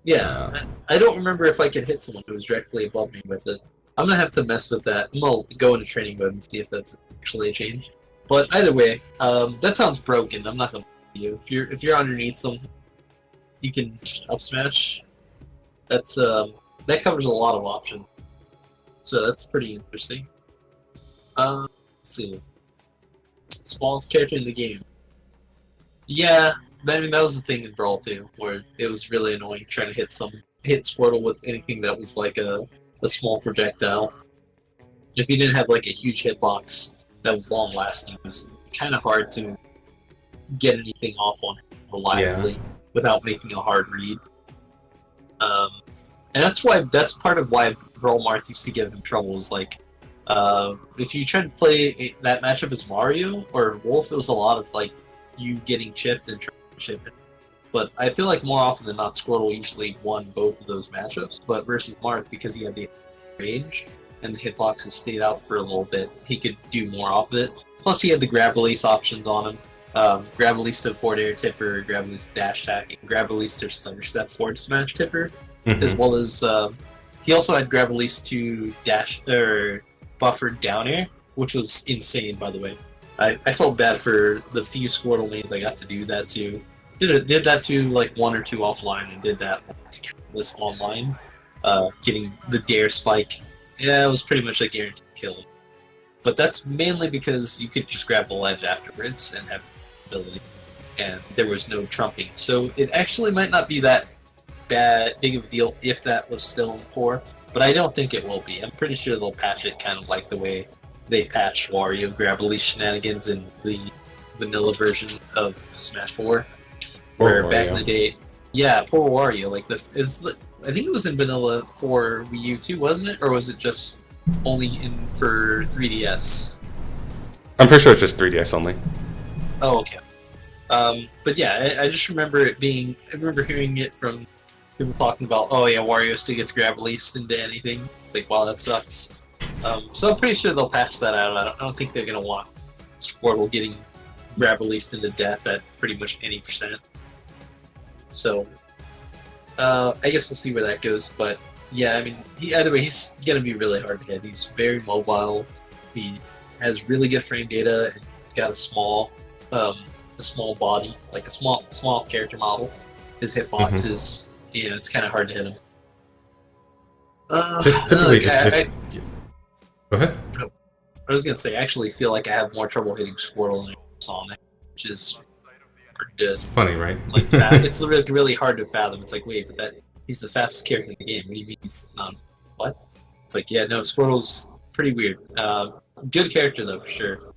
Yeah, I don't remember if I could hit someone who was directly above me with it. I'm gonna have to mess with that. I'm gonna go into training mode and see if that's actually a change. But either way, that sounds broken. I'm not gonna lie to you. If you're underneath some, you can up smash. That's that covers a lot of options. So that's pretty interesting. Let's see. Smallest character in the game. Yeah, I mean that was the thing in Brawl 2, where it was really annoying trying to hit Squirtle with anything that was like a small projectile. If you didn't have like a huge hitbox that was long lasting, it was kind of hard to get anything off on reliably without making a hard read. And that's part of why Brawl Marth used to give him trouble. Was like, if you tried to play that matchup as Mario or Wolf, it was a lot of like you getting chipped and trying to chip it. But I feel like more often than not, Squirtle usually won both of those matchups. But versus Marth, because he had the range and the hitboxes stayed out for a little bit, he could do more off of it. Plus, he had the grab release options on him. Grab release to forward air tipper, grab release to dash attack, and grab release to stutter step forward smash tipper, as well as he also had grab release to dash or buffered down air, which was insane, by the way. I felt bad for the few Squirtle lanes I got to do that to. Did that to like one or two offline, and did that to this online. Getting the dare spike, yeah, it was pretty much a guaranteed kill. But that's mainly because you could just grab the ledge afterwards and have the ability, and there was no trumping. So it actually might not be that big of a deal if that was still in 4, but I don't think it will be. I'm pretty sure they'll patch it kind of like the way they patched Wario grab release shenanigans in the vanilla version of Smash 4. Where back in the day, yeah, poor Wario. Like I think it was in vanilla for Wii U too, wasn't it? Or was it just only in for 3DS? I'm pretty sure it's just 3DS only. Oh, okay. But yeah, I just remember it being. I remember hearing it from people talking about, oh yeah, Wario still gets grab released into anything. Like, wow, that sucks. So I'm pretty sure they'll patch that out. I don't think they're gonna want Squirtle getting grab released into death at pretty much any %. So, I guess we'll see where that goes. But yeah, I mean, either way, he's gonna be really hard to hit. He's very mobile. He has really good frame data, and he's got a small body, like a small character model. His hitbox is, it's kind of hard to hit him. Typically, go ahead. I was gonna say, I actually feel like I have more trouble hitting Squirtle than Sonic, which is good. It's funny, right? Like it's really hard to fathom. It's like, wait, but he's the fastest character in the game. What do you mean he's not? What? It's like, yeah, no, Squirtle's pretty weird. Good character though, for sure.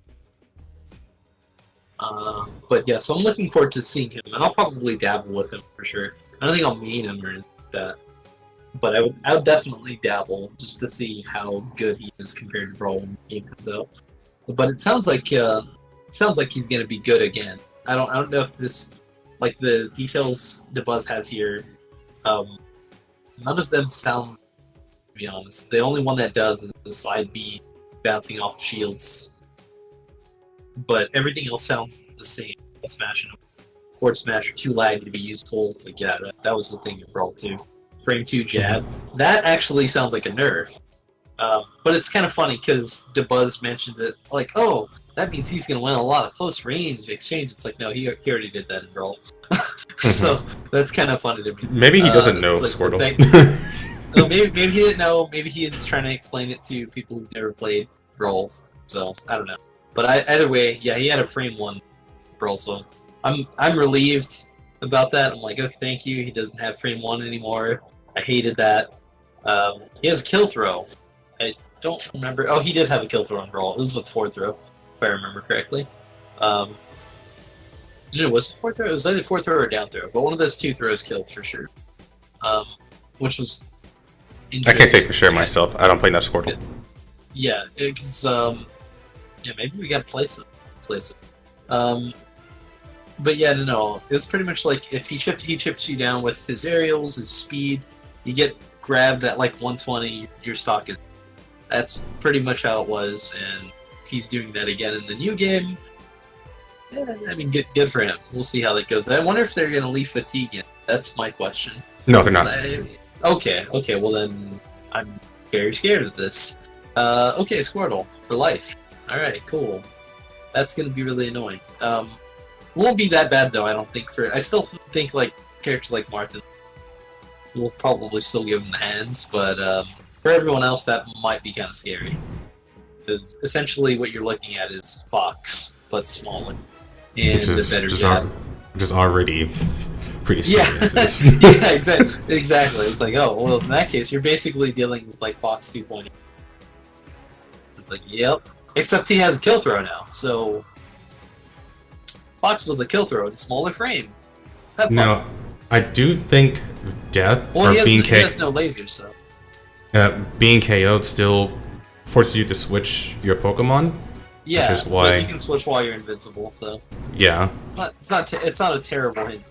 But yeah, so I'm looking forward to seeing him, and I'll probably dabble with him for sure. I don't think I'll main him or anything like that, but I would definitely dabble just to see how good he is compared to Brawl when the game comes out. But it sounds like he's gonna be good again. I don't know if this, like the details Dabuz has here, none of them sound, to be honest. The only one that does is the side B bouncing off shields. But everything else sounds the same. Smashing Forward Smash too lag to be useful. It's like, yeah, that was the thing in Brawl 2. Frame 2 jab. That actually sounds like a nerf. But it's kind of funny because Dabuz mentions it like, oh, that means he's going to win a lot of close range exchange. It's like, no, he already did that in Brawl. So that's kind of funny to me. Maybe he doesn't know Squirtle. No, maybe he didn't know. Maybe he is trying to explain it to people who've never played Brawls. So I don't know. But either way, yeah, he had a frame 1 Brawl. So I'm relieved about that. I'm like, okay, thank you. He doesn't have frame 1 anymore. I hated that. He has a kill throw. I don't remember. Oh, he did have a kill throw on Brawl. It was with forward throw, if I remember correctly. No, was it forward throw? It was either forward throw or down throw, but one of those two throws killed for sure. Which was I can't say for sure myself. I don't play enough Squirtle. Yeah, because yeah, maybe we gotta place it. But yeah, no, it was pretty much like if he chips you down with his aerials, his speed, you get grabbed at like 120, your stock is. That's pretty much how it was, and he's doing that again in the new game. Yeah, I mean, good for him. We'll see how that goes. I wonder if they're going to leave fatigue in. That's my question. No, they're not. Okay, well then, I'm very scared of this. Okay, Squirtle, for life. Alright, cool. That's going to be really annoying. Won't be that bad though, I don't think. I still think like characters like Martin will probably still give him the hands, but for everyone else that might be kind of scary. Because essentially what you're looking at is Fox, but smaller. And Which is, a better jab. Which is already pretty Yeah, serious. yeah, exactly. It's like, oh, well, in that case, you're basically dealing with like Fox 2.0. It's like, yep. Except he has a kill throw now, so Fox was the kill throw in smaller frame. Have fun. Now, I do think death or he has no lasers, so. Being KO'd still forces you to switch your Pokemon. Yeah, which is why... but you can switch while you're invincible, so. Yeah. But it's not a terrible hint.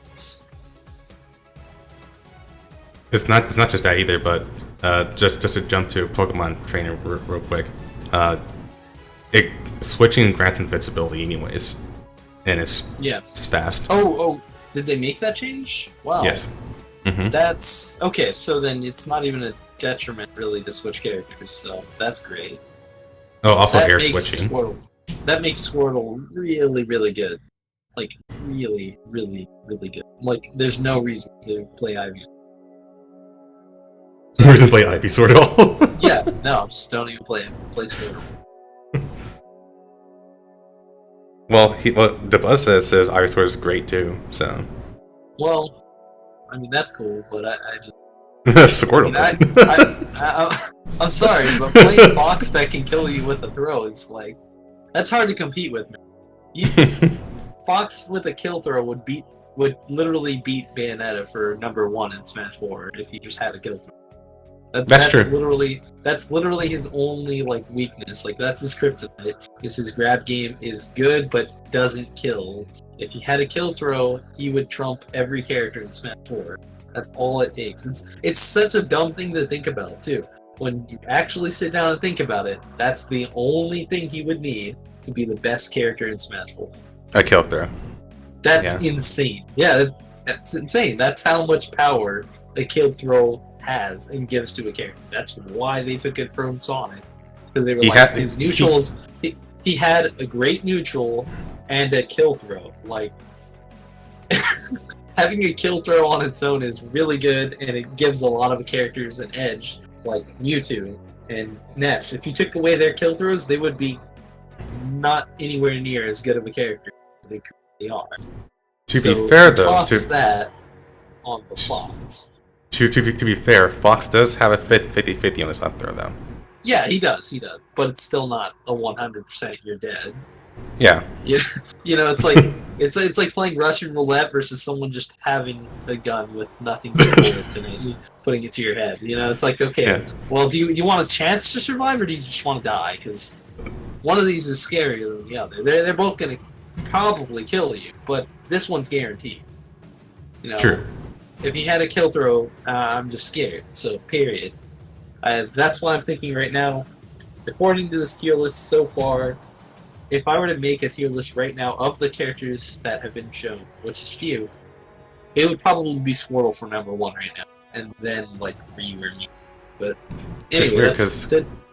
It's not just that either, but just to jump to Pokemon Trainer real quick, switching grants invincibility anyways, and it's fast. Oh, did they make that change? Wow. Yes. Mm-hmm. That's okay. So then it's not even a detriment really to switch characters. So that's great. Oh, also that air makes switching. That makes Squirtle really, really good. Like really, really, really good. Like there's no reason to play Ivy. No reason to play Ivysaur at all. Yeah, no, just don't even play it. Play Squirtle. Well, the buzz says Ivysaur is great too. So. Well, I mean that's cool, but I mean. Squirtle. I'm sorry, but playing Fox that can kill you with a throw is like that's hard to compete with. Man. Fox with a kill throw would literally beat Bayonetta for #1 in Smash 4 if he just had a kill throw. That's true. That's literally his only like weakness. Like that's his kryptonite. Is his grab game is good but doesn't kill. If he had a kill throw, he would trump every character in Smash 4. That's all it takes. It's such a dumb thing to think about too. When you actually sit down and think about it, that's the only thing he would need to be the best character in Smash 4. A kill throw. That's insane. Yeah, that's insane. That's how much power a kill throw has and gives to a character. That's why they took it from Sonic. Because they were his neutrals... He had a great neutral and a kill throw. Like... having a kill throw on its own is really good, and it gives a lot of characters an edge, like Mewtwo and Ness. If you took away their kill throws, they would be not anywhere near as good of a character as they currently are. To be fair, though, toss that on the Fox. To be fair, Fox does have a 50-50 on his up throw, though. Yeah, he does, but it's still not a 100% you're dead. Yeah. You know, it's like it's like playing Russian roulette versus someone just having a gun with nothing but bullets in it, putting it to your head. You know, it's like, okay, well, do you want a chance to survive, or do you just want to die? Because one of these is scarier than the other. They're both going to probably kill you, but this one's guaranteed. You know, true. If he had a kill throw, I'm just scared. So, period. That's what I'm thinking right now. According to this tier list so far, if I were to make a tier list right now of the characters that have been shown, which is few, it would probably be Squirtle for #1 right now, and then like Ryu or Mew. But anyway,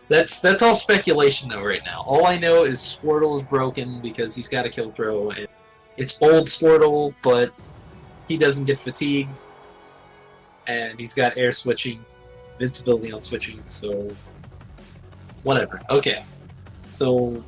that's all speculation though right now. All I know is Squirtle is broken because he's got a kill throw, and it's old Squirtle, but he doesn't get fatigued, and he's got air switching, invincibility on switching, so whatever. Okay, so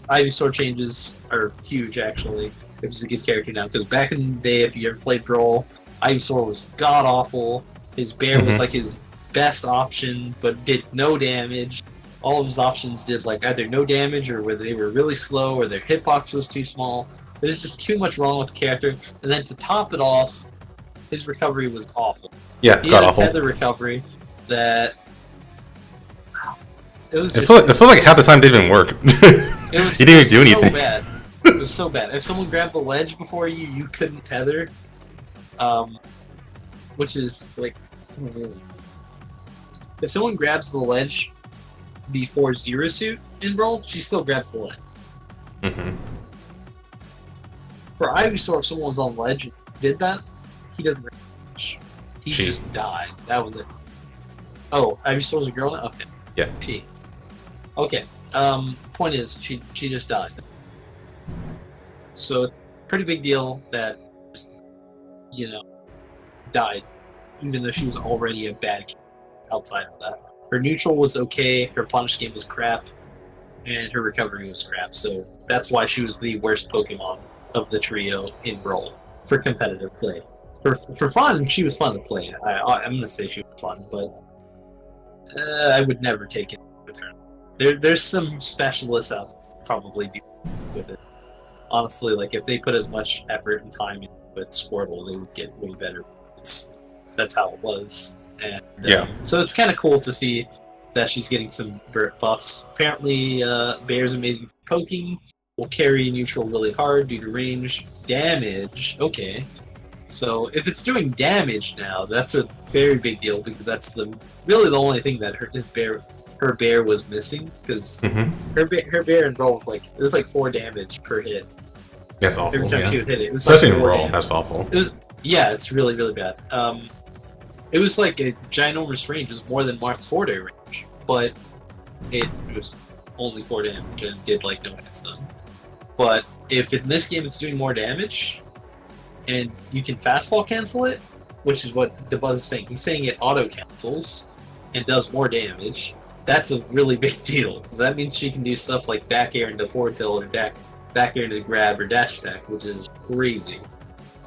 Ivysaur changes are huge, actually, if he's a good character now. Because back in the day, if you ever played Brawl, Ivysaur was god-awful. His bear was like his best option, but did no damage. All of his options did like either no damage, or where they were really slow, or their hitbox was too small. There's just too much wrong with the character. And then to top it off, his recovery was awful. Yeah, he had awful. a tether recovery that... It feels like half the time they didn't work. It was, he didn't even do anything. So bad. It was so bad. If someone grabbed the ledge before you, you couldn't tether. Which is like if someone grabs the ledge before Zero Suit in Brawl, she still grabs the ledge. Mm-hmm. For Ivysaur, if someone was on ledge and did that, he doesn't grab the ledge. He She. just died. That was it. Oh, Ivysaur's a girl now? Okay. Yeah. She. Okay. Point is, she just died. So it's a pretty big deal that, you know, died, even though she was already a bad kid outside of that. Her neutral was okay, her punish game was crap, and her recovery was crap, so that's why she was the worst Pokemon of the trio in Brawl for competitive play. For fun, she was fun to play. I'm going to say she was fun, but I would never take it in return. There's some specialists out there probably do with it. Honestly, like if they put as much effort and time in with Squirtle, they would get way better. That's how it was. And so it's kind of cool to see that she's getting some buffs. Apparently, Bear's amazing for poking, will carry neutral really hard due to range. Damage, okay. So if it's doing damage now, that's a very big deal because that's really the only thing that her bear was missing, because her bear in Brawl was like, it was like 4 damage per hit. That's awful. Every time she would hit it, it was especially like in 4 Brawl. damage. That's awful. Yeah, it's really, really bad. It was like a ginormous range. It was more than Marth's 4-day range, but it was only 4 damage and did like no hit stun. But if in this game it's doing more damage, and you can fastfall cancel it, which is what DeBuzz is saying. He's saying it auto cancels and does more damage. That's a really big deal. That means she can do stuff like back air into forward tilt or back air into grab or dash attack, which is crazy.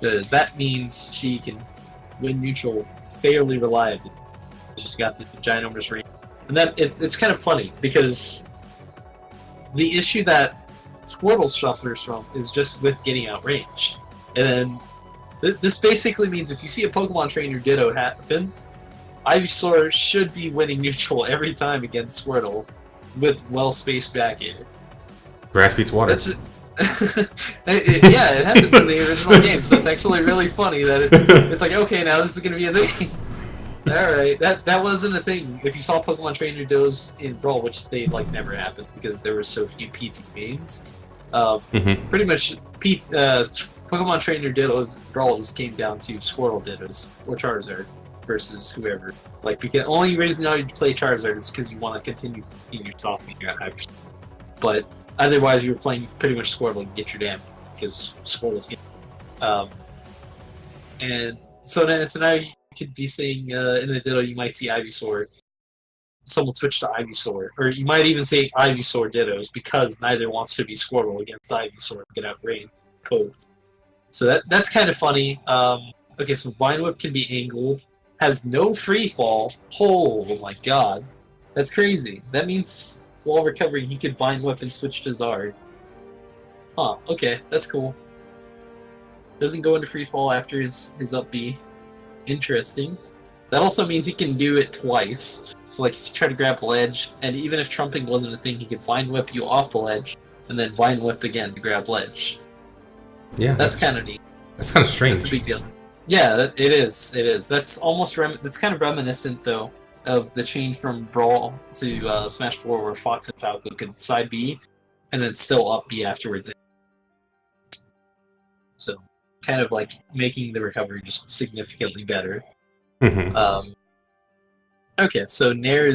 Because that means she can win neutral fairly reliably. She's got the ginormous range. And that it's kind of funny because the issue that Squirtle suffers from is just with getting outranged. And then this basically means if you see a Pokemon Trainer Ditto happen, Ivysaur should be winning neutral every time against Squirtle with well-spaced back air. Grass beats water. Yeah, it happens in the original game, so it's actually really funny that it's like, okay, now this is going to be a thing. Alright, that wasn't a thing. If you saw Pokemon Trainer Dittos in Brawl, which they like never happened because there were so few PT mains, pretty much Pokemon Trainer Dittos Brawls came down to Squirtle Dittos or Charizard versus whoever. Like, because the only reason you play Charizard is because you want to continue being your soft meter at high percent. But otherwise, you were playing pretty much Squirtle and get your damage because Squirtle's getting. And so now you could be saying in the Ditto you might see Ivysaur. Someone switch to Ivysaur, or you might even say Ivysaur Dittos because neither wants to be Squirtle against Ivysaur and get outranged. Cool. So that's kind of funny. Okay, so Vine Whip can be angled, has no free fall. Oh my god, that's crazy. That means while recovering, he could Vine Whip and switch to Zard. Huh? Okay, that's cool. Doesn't go into free fall after his up B. Interesting. That also means he can do it twice. So like if you try to grab the ledge, and even if trumping wasn't a thing, he could Vine Whip you off the ledge, and then Vine Whip again to grab ledge. Yeah, that's kind of neat. That's kind of strange. That's a big deal. Yeah, it is. It is. That's almost that's kind of reminiscent though of the change from Brawl to Smash 4, where Fox and Falco could side B, and then still up B afterwards. So kind of like making the recovery just significantly better. Okay, so Nair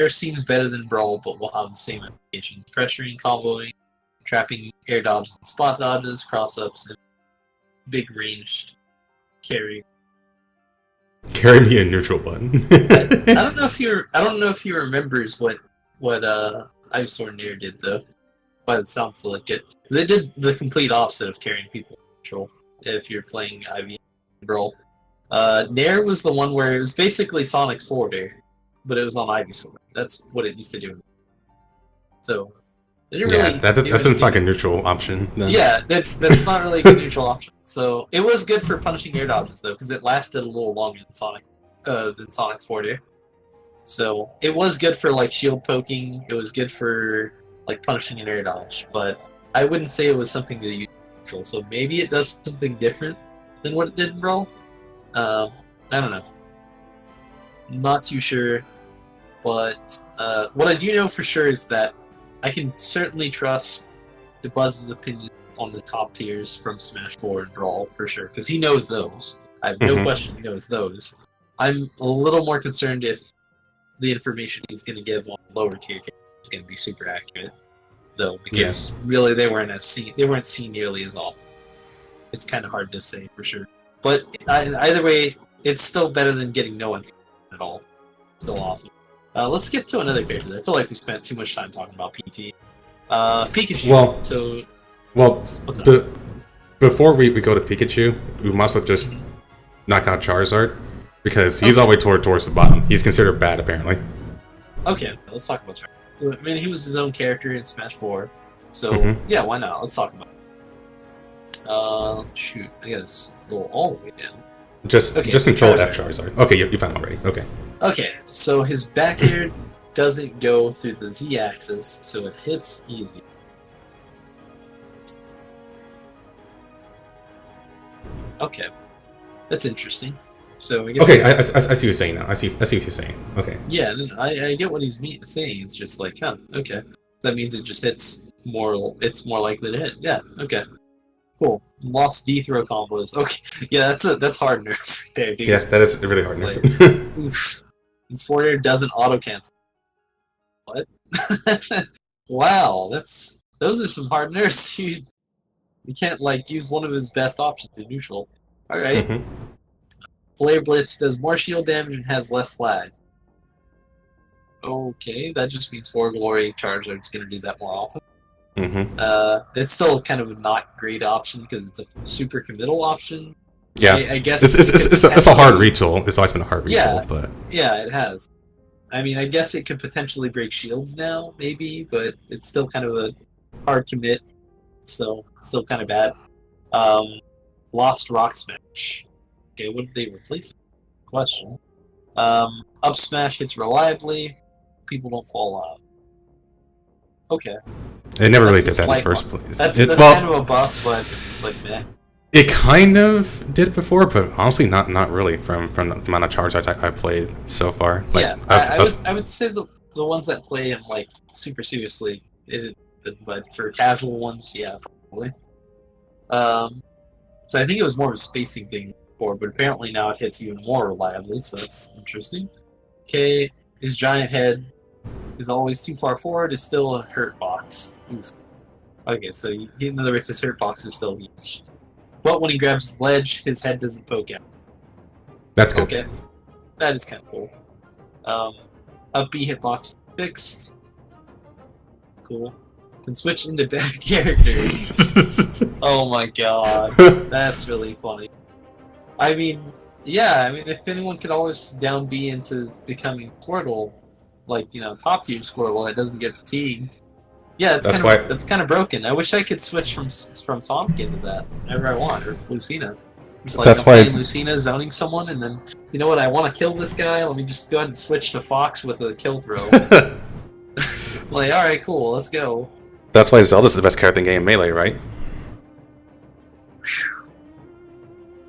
seems better than Brawl, but will have the same applications: pressuring, comboing, trapping air dodges and spot dodges, cross-ups, and big ranged carry. Carry me a neutral button. I don't know if he remembers what Ivysaur and Nair did though. But it sounds like it. They did the complete opposite of carrying people neutral. If you're playing Ivy Brawl, Nair was the one where it was basically Sonic's forwarder, but it was on Ivysaur. That's what it used to do. So they didn't really that doesn't sound like a neutral option. Then. Yeah, that's not really a good neutral option. So it was good for punishing air dodges though, because it lasted a little longer than Sonic's forwarder. So it was good for like shield poking. It was good for like punishing an air dodge, but I wouldn't say it was something to use neutral. So maybe it does something different than what it did in Brawl. I don't know. Not too sure. But what I do know for sure is that I can certainly trust the Buzz's opinion on the top tiers from Smash 4 and Brawl for sure, because he knows those. I have no question he knows those. I'm a little more concerned if the information he's going to give on lower tier characters is going to be super accurate, though, because really they weren't seen nearly as often. It's kind of hard to say for sure, but either way, it's still better than getting no information at all. Still awesome. Let's get to another character. I feel like we spent too much time talking about PT. Pikachu. Before we go to Pikachu, we must have just knock out Charizard, because he's all the way towards the bottom. He's considered bad, apparently. Okay, let's talk about Charizard. So, I mean, he was his own character in Smash 4, so yeah, why not? Let's talk about it. Shoot, I gotta scroll all the way down. Just control Charizard. F Charizard. Okay, you found already. Okay. Okay, so his back air doesn't go through the Z-axis, so it hits easy. Okay, that's interesting. So I guess. Okay, I see what you're saying now. I see what you're saying. Okay. Yeah, I get what he's saying. It's just like, huh, okay. That means it just hits more. It's more likely to hit. Yeah. Okay. Cool. Lost D throw combos. Okay. Yeah, that's hard nerf right there, dude. Yeah, that is a really hard nerf. Oof. This forward air doesn't auto cancel. What? Wow, those are some hard nerfs, dude. You can't like use one of his best options in neutral. All right. Flare Blitz does more shield damage and has less lag. Okay, that just means 4 Glory Charizard's going to do that more often. It's still kind of a not great option because it's a super committal option. Yeah, I guess it's a hard retool. It's always been a hard retool, but yeah, it has. I mean, I guess it could potentially break shields now, maybe, but it's still kind of a hard commit. So still kind of bad. Lost Rock Smash. Okay, what did they replace? Question. Up Smash hits reliably. People don't fall out. Okay. It never really did that in the first place. That's kind of a buff, but it's like meh. It kind of did before, but honestly, not really. From the amount of Charizards I played so far. Like, yeah, I would say the ones that play him like super seriously, but for casual ones, yeah, probably. So I think it was more of a spacing thing before, but apparently now it hits even more reliably, so that's interesting. Okay, his giant head is always too far forward. Is still a hurt box. Oof. Okay, so in other words, his hurt box is still huge. But when he grabs his ledge, his head doesn't poke out. That's good. Okay, that is kind of cool. Up B hitbox fixed. Cool. Can switch into bad characters. Oh my god, that's really funny. I mean, yeah, I mean, if anyone could always down B into becoming Squirtle, like, you know, top tier Squirtle, it doesn't get fatigued. Yeah, that's kind of broken. I wish I could switch from Sonic into that whenever I want, or Lucina. Just like that's I'm playing Lucina, zoning someone, and then, you know what, I want to kill this guy, let me just go ahead and switch to Fox with a kill throw. Like, alright, cool, let's go. That's why Zelda's the best character in game Melee, right?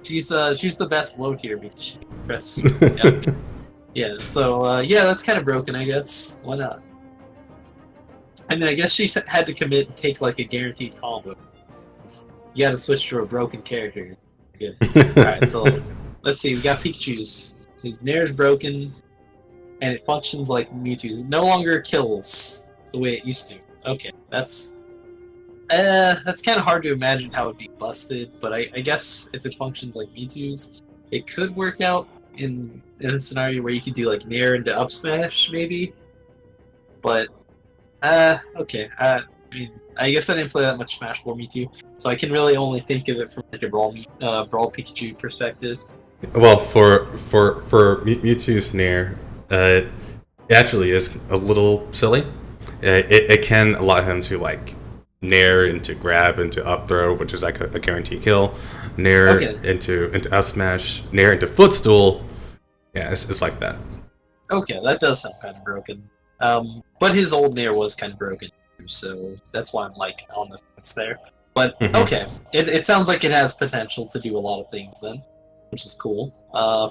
She's the best low tier because she can press. Yeah, so yeah, that's kind of broken, I guess. Why not? I mean, I guess she had to commit and take like a guaranteed combo. You got to switch to a broken character. Good. All right, so let's see. We got Pikachu's. His Nair is broken, and it functions like Mewtwo's. It no longer kills the way it used to. Okay, that's kind of hard to imagine how it'd be busted, but I guess if it functions like Mewtwo's, it could work out in a scenario where you could do like Nair into up smash, maybe. But okay. I mean, I guess I didn't play that much Smash 4 Mewtwo, so I can really only think of it from like a Brawl Pikachu perspective. Well, for Mewtwo's Nair, it actually is a little silly. It can allow him to like Nair into grab into up throw, which is like a guarantee kill. Nair into up smash. Nair into footstool. Yeah, it's like that. Okay, that does sound kind of broken. But his old Nair was kind of broken, so that's why I'm like on the fence there. But okay, it sounds like it has potential to do a lot of things then, which is cool.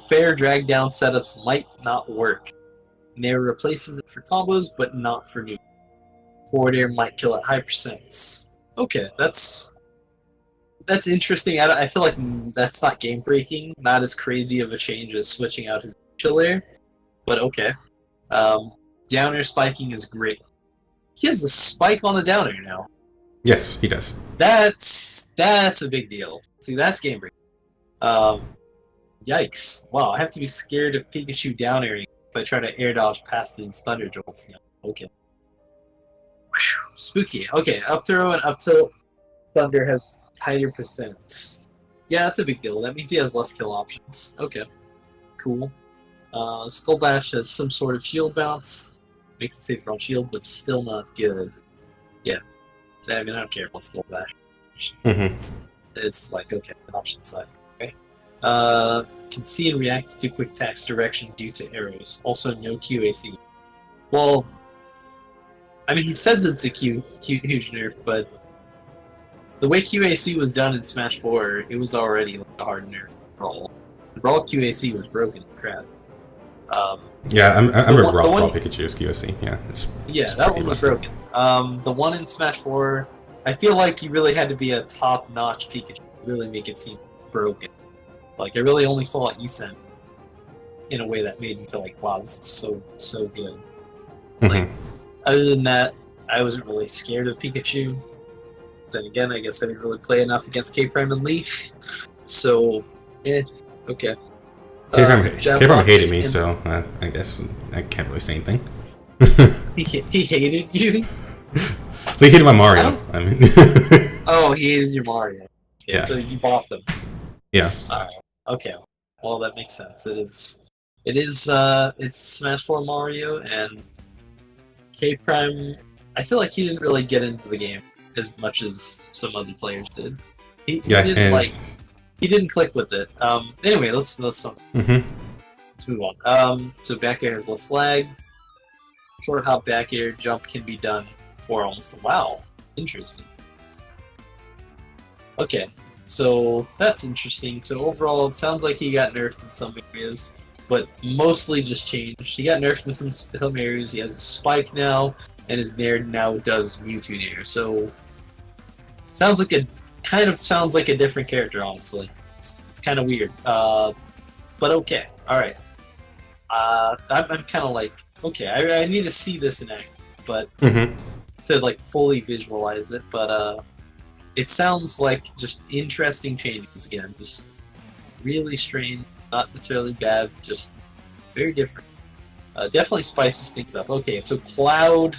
Fair drag down setups might not work. Nair replaces it for combos, but not for new. Forward air might kill at high percents. Okay, that's interesting. I feel like that's not game breaking, not as crazy of a change as switching out his neutral air, but okay. Down air spiking is great. He has a spike on the down air now. Yes, he does. That's a big deal. See, that's game breaking. Yikes! Wow, I have to be scared of Pikachu down airing if I try to air dodge past his Thunder Jolts now. Okay. Whew, spooky. Okay, up throw and up tilt Thunder has tighter percents. Yeah, that's a big deal. That means he has less kill options. Okay. Cool. Skull Bash has some sort of shield bounce. Makes it safer on shield, but still not good. Yeah. I mean, I don't care about Skull Bash. It's like, okay, an option side. Okay. Can see and react to quick attacks direction due to arrows. Also, no QAC. Well, I mean, he says it's a huge nerf, but the way QAC was done in Smash 4, it was already like a hard nerf for Brawl. Brawl QAC was broken crap. Yeah, I remember Brawl one, Pikachu's QSC. Yeah, it's that pretty one was busted. broken. The one in Smash 4, I feel like you really had to be a top-notch Pikachu to really make it seem broken. Like, I really only saw ESEN in a way that made me feel like, wow, this is so good. Like, other than that, I wasn't really scared of Pikachu. Then again, I guess I didn't really play enough against K-Prime and Leaf. So, okay. K-Prime hated me, so I guess I can't really say anything. He hated you? He hated my Mario. I mean. Oh, he hated your Mario. Okay, Yeah. So you bought them. Yeah. Alright. Okay. Well, that makes sense. It's Smash 4 Mario, and K-Prime, I feel like he didn't really get into the game as much as some other players did. He didn't click with it. Anyway, let's move on. So back air has less lag. Short hop back air jump can be done for almost. Wow, interesting. Okay, so that's interesting. So overall, it sounds like he got nerfed in some areas, but mostly just changed. He got nerfed in some areas. He has a spike now, and his Nair now does Mewtwo Nair. So sounds like a different character, honestly. It's kind of weird. But okay, alright. I'm kind of like, okay, I need to see this in action, but to like fully visualize it, but it sounds like just interesting changes again. Just really strange, not necessarily bad, just very different. Definitely spices things up. Okay, so Cloud,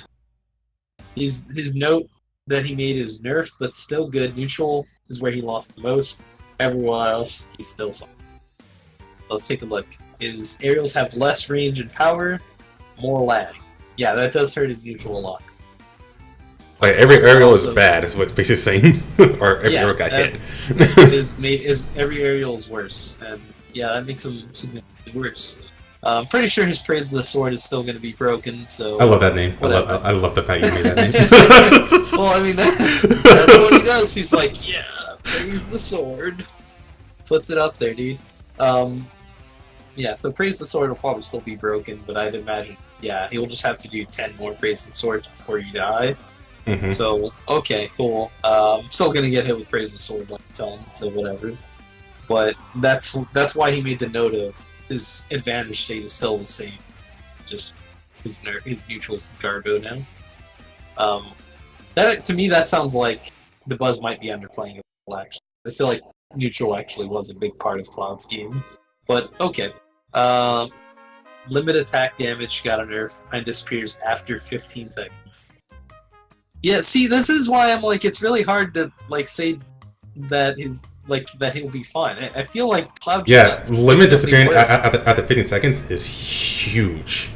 his note that he made is nerfed, but still good. Neutral is where he lost the most. Everywhere else, he's still fine. Let's take a look. His aerials have less range and power, more lag. Yeah, that does hurt his neutral a lot. Like every aerial is bad, is what basically saying, or every aerial got hit. Every aerial is worse, and yeah, that makes him significantly worse. I'm pretty sure his Praise of the Sword is still going to be broken. So I love that name. I love the fact you made that name. Well, I mean that's what he does. He's like, yeah, Praise the Sword. Puts it up there, dude. Yeah, so Praise the Sword will probably still be broken, but I'd imagine, yeah, he'll just have to do 10 more Praise the Sword before you die. So, okay, cool. Still gonna get hit with Praise the Sword, like tell him, so whatever. But that's why he made the note of his advantage state is still the same. Just his neutral's Garbo now. That to me that sounds like the Buzz might be underplaying it. Actually, I feel like neutral actually was a big part of Cloud's game. But okay. Limit attack damage got a nerf and disappears after 15 seconds. Yeah, see, this is why I'm like, it's really hard to like say that that he'll be fine. I feel like Cloud. Yeah, limit disappearing at the 15 seconds is huge.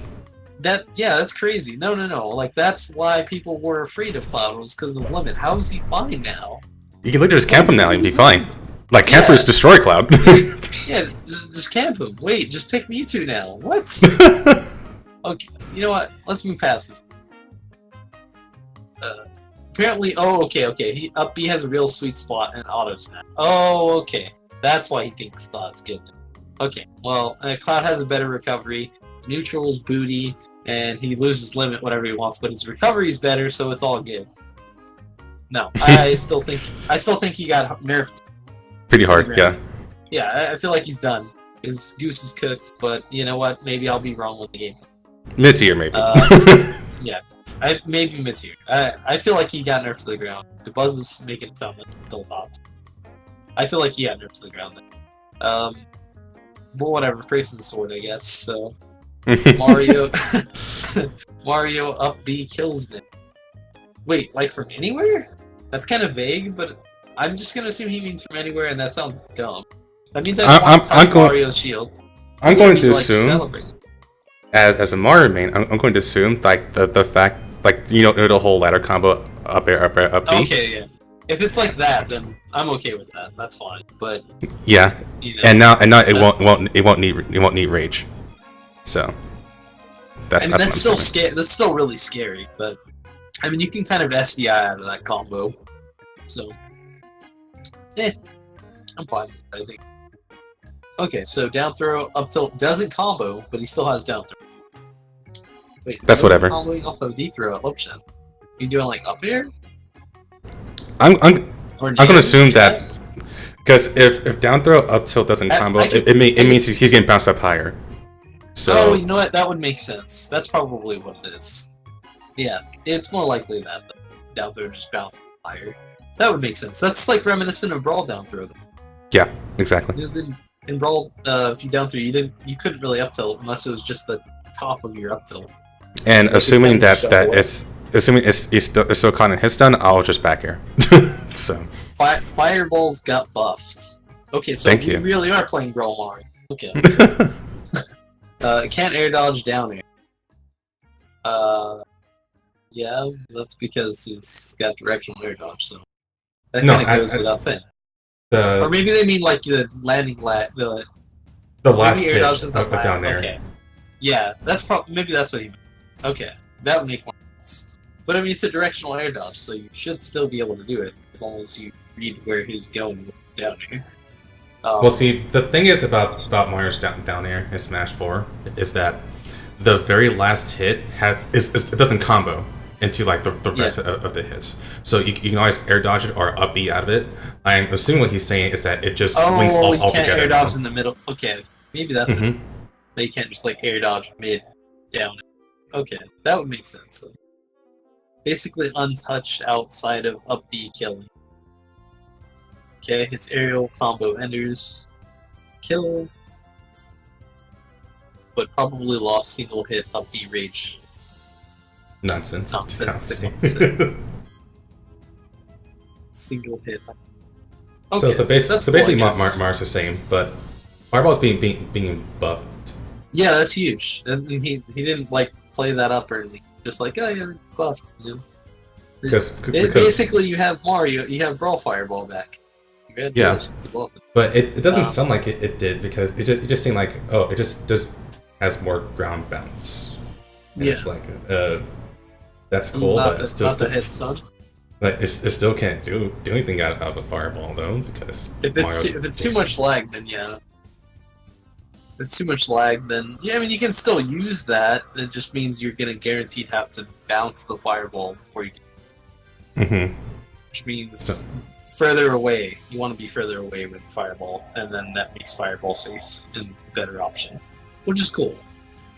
That's crazy. No. Like that's why people were afraid of Cloud was because of limit. How is he fine now? You can literally just camp him now and be fine. Like campers destroy Cloud. Yeah, just camp him. Wait, just pick Mewtwo now. What? Okay, you know what? Let's move past this. Apparently, okay. He has a real sweet spot and auto snap. Oh, okay. That's why he thinks Cloud's good. Okay, well, Cloud has a better recovery. Neutral is booty. and he loses limit whatever he wants, but his recovery is better, so it's all good. No, I still think he got nerfed. Pretty hard, yeah. Yeah, I feel like he's done. His goose is cooked, but you know what? Maybe I'll be wrong with the game. Mid-tier, maybe. Yeah, maybe mid-tier. I feel like he got nerfed to the ground. The buzz is making it sound like still tops. I feel like he got nerfed to the ground then. But whatever, praising the sword, I guess. So Mario, Mario up B kills them. Wait, like from anywhere? That's kind of vague, but I'm just gonna assume he means from anywhere, and that sounds dumb. That means I'm Mario's shield. I'm going to assume, as a Mario main, I'm going to assume like the fact, like the whole ladder combo up air, up B. Okay, yeah. If it's like that, then I'm okay with that. That's fine. But yeah, and now it won't need rage. So that's still scary. That's still really scary. But I mean, you can kind of SDI out of that combo. So, I'm fine with it, I think. Okay, so down throw, up tilt doesn't combo, but he still has down throw. Wait, that's whatever. Comboing off of D throw at Loption. You doing like up air? I'm gonna assume that because if down throw up tilt doesn't combo, it means he's getting bounced up higher. So oh, you know what? That would make sense. That's probably what it is. Yeah, it's more likely that down throw just bounces higher. That would make sense. That's like reminiscent of Brawl down throw. Yeah, exactly. Because in Brawl, if you down throw, you couldn't really up tilt unless it was just the top of your up tilt. And assuming it's still caught in hit stun, I'll just back air. So Fireballs got buffed. Okay, so Thank we you. really are playing Brawl Mario. Okay. Can't air dodge down air. Yeah, that's because he's got directional air dodge, so that kind of goes without saying. Or maybe they mean like the landing the last maybe air hit dodge is of down air. Okay. Yeah, maybe that's what he meant. Okay, that would make more sense. But I mean, it's a directional air dodge, so you should still be able to do it as long as you read where he's going down air. Well, see, the thing is about Mario's down air in Smash 4 is that the very last hit it doesn't combo into like the rest of the hits. So you can always air dodge it or up B out of it. I'm assuming what he's saying is that it just links all can't together. Air dodge in the middle. Okay, maybe that's what they can't just like air dodge mid down. Okay, that would make sense. So basically untouched outside of up B killing. Okay, his aerial combo enters, kill, but probably lost single hit up B rage. Nonsense. Single hit. Okay, So basically, cool, Mario's the same, but Fireball's being buffed. Yeah, that's huge. And he didn't like play that up or anything. Just like, oh yeah, buffed. You know? Because basically you have Mario, you have Brawl Fireball back. Yeah, but it doesn't sound like it did because it just seemed like it just has more ground bounce. And it's like that's cool, but it's still like it still can't do anything out of a fireball though because if it's too much lag, then yeah. If it's too much lag, then yeah. I mean, you can still use that. It just means you're gonna guaranteed have to bounce the fireball before you can. Which means further away. You want to be further away with fireball, and then that makes fireball safe and better option, which is cool.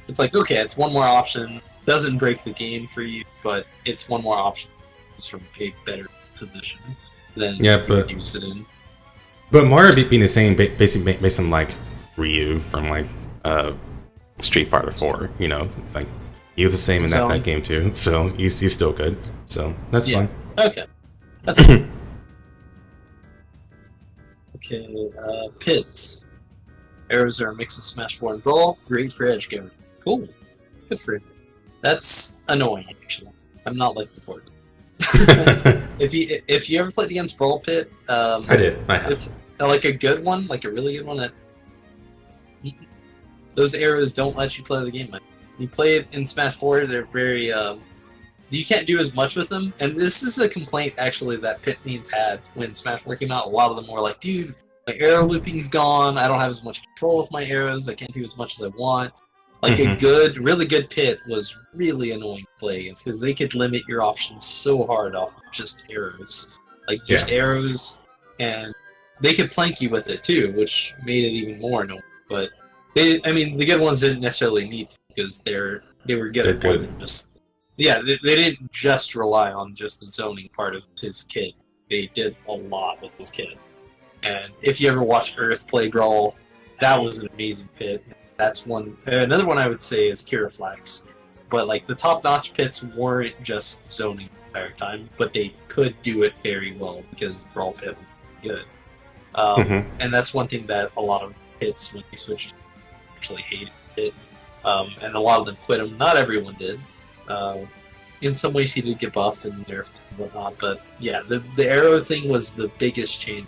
It's like, okay, it's one more option. Doesn't break the game for you, but it's one more option. It's from a better position than you use it in. But Mario being the same basically makes him like Ryu from like Street Fighter 4. You know, like he was the same in that game too. So he's still good. So that's fine. Okay, that's fine. Okay, Pit. Arrows are a mix of Smash 4 and Brawl. Great for edge guard. Cool. Good for it. That's annoying, actually. I'm not looking forward to it. If you ever played against Brawl Pit, I did. I have. It's like a good one, like a really good one. Those arrows don't let you play the game. You play it in Smash 4, they're very... you can't do as much with them, and this is a complaint, actually, that Pit mains had when Smash 4 came out. A lot of them were like, dude, my arrow looping's gone, I don't have as much control with my arrows, I can't do as much as I want. Like a Mhm. really good pit was really annoying to play against because they could limit your options so hard off of just arrows, like Yeah. just arrows, and they could plank you with it too, which made it even more annoying. But I mean, the good ones didn't necessarily need to because they were good They're at more good. than just. Yeah, they didn't just rely on just the zoning part of his kit. They did a lot with his kit. And if you ever watched Earth play Brawl, that was an amazing pit. That's one. Another one I would say is Kira Flax. But like the top-notch pits weren't just zoning the entire time, but they could do it very well because Brawl pit was good. Mhm. And that's one thing that a lot of pits when they switched actually hated it. And a lot of them quit them. Not everyone did. In some ways, he did get buffed and nerfed and whatnot. But yeah, the arrow thing was the biggest change,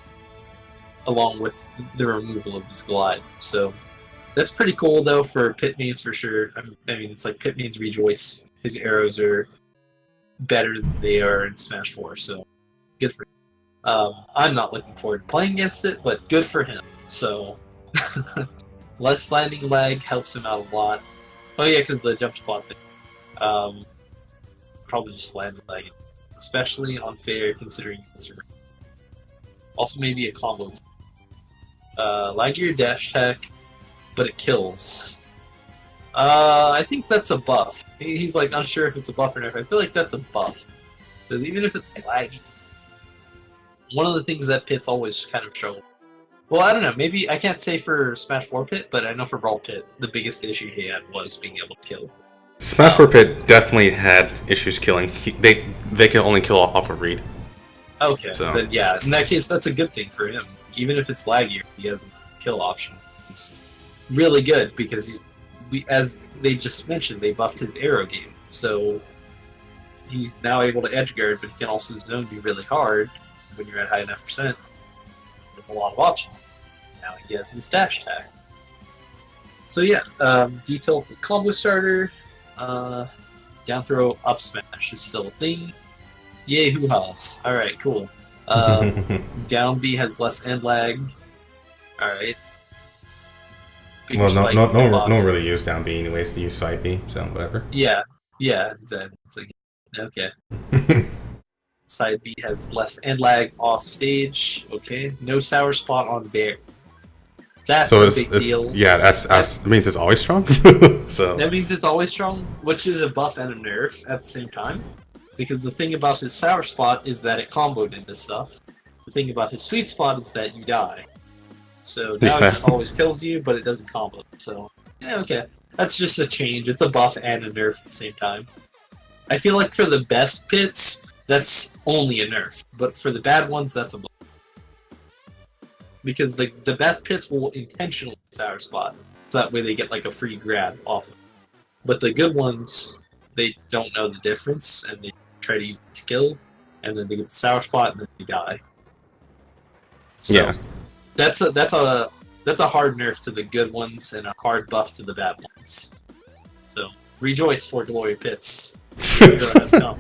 along with the removal of his glide. So that's pretty cool, though, for pit mains for sure. I mean, it's like pit mains rejoice. His arrows are better than they are in Smash 4, so good for him. I'm not looking forward to playing against it, but good for him. So less landing lag helps him out a lot. Oh yeah, because the jump spot thing. Probably just landing lag, especially on fair considering it's also maybe a combo. Laggier dash tech, but it kills. I think that's a buff. He's like unsure if it's a buff or not. I feel like that's a buff because even if it's laggy, one of the things that Pit's always kind of show. Well, I don't know. Maybe I can't say for Smash 4 Pit, but I know for Brawl Pit, the biggest issue he had was being able to kill. Smash 4 Pit definitely had issues killing. They can only kill off of read. Okay, So. then yeah, in that case, that's a good thing for him. Even if it's laggy, he has a kill option. He's really good because as they just mentioned, they buffed his arrow game, so he's now able to edge guard, but he can also zone you really hard when you're at high enough percent. There's a lot of options. Now he has the stash tag. So yeah, detailed combo starter. Down throw up smash is still a thing. Yay hoo-has. Alright, cool. Down B has less end lag. Alright. Well, no one really used down B anyways. They use side B, so whatever. Yeah, exactly. It's like, okay. Side B has less end lag off stage. Okay. No sour spot on Bear. That's So a big deal. yeah, that means it's always strong. So That means it's always strong, which is a buff and a nerf at the same time. Because the thing about his sour spot is that it comboed into stuff. The thing about his sweet spot is that you die. So now Yeah. it just always kills you, but it doesn't combo. So, yeah, okay. That's just a change. It's a buff and a nerf at the same time. I feel like for the best pits, that's only a nerf. But for the bad ones, that's a buff. Because the best pits will intentionally sour spot. So that way they get like a free grab off. But the good ones, they don't know the difference, and they try to use it to kill, and then they get the sour spot, and then they die. So yeah. that's a hard nerf to the good ones, and a hard buff to the bad ones. So rejoice for Glory Pits. Your hero has come.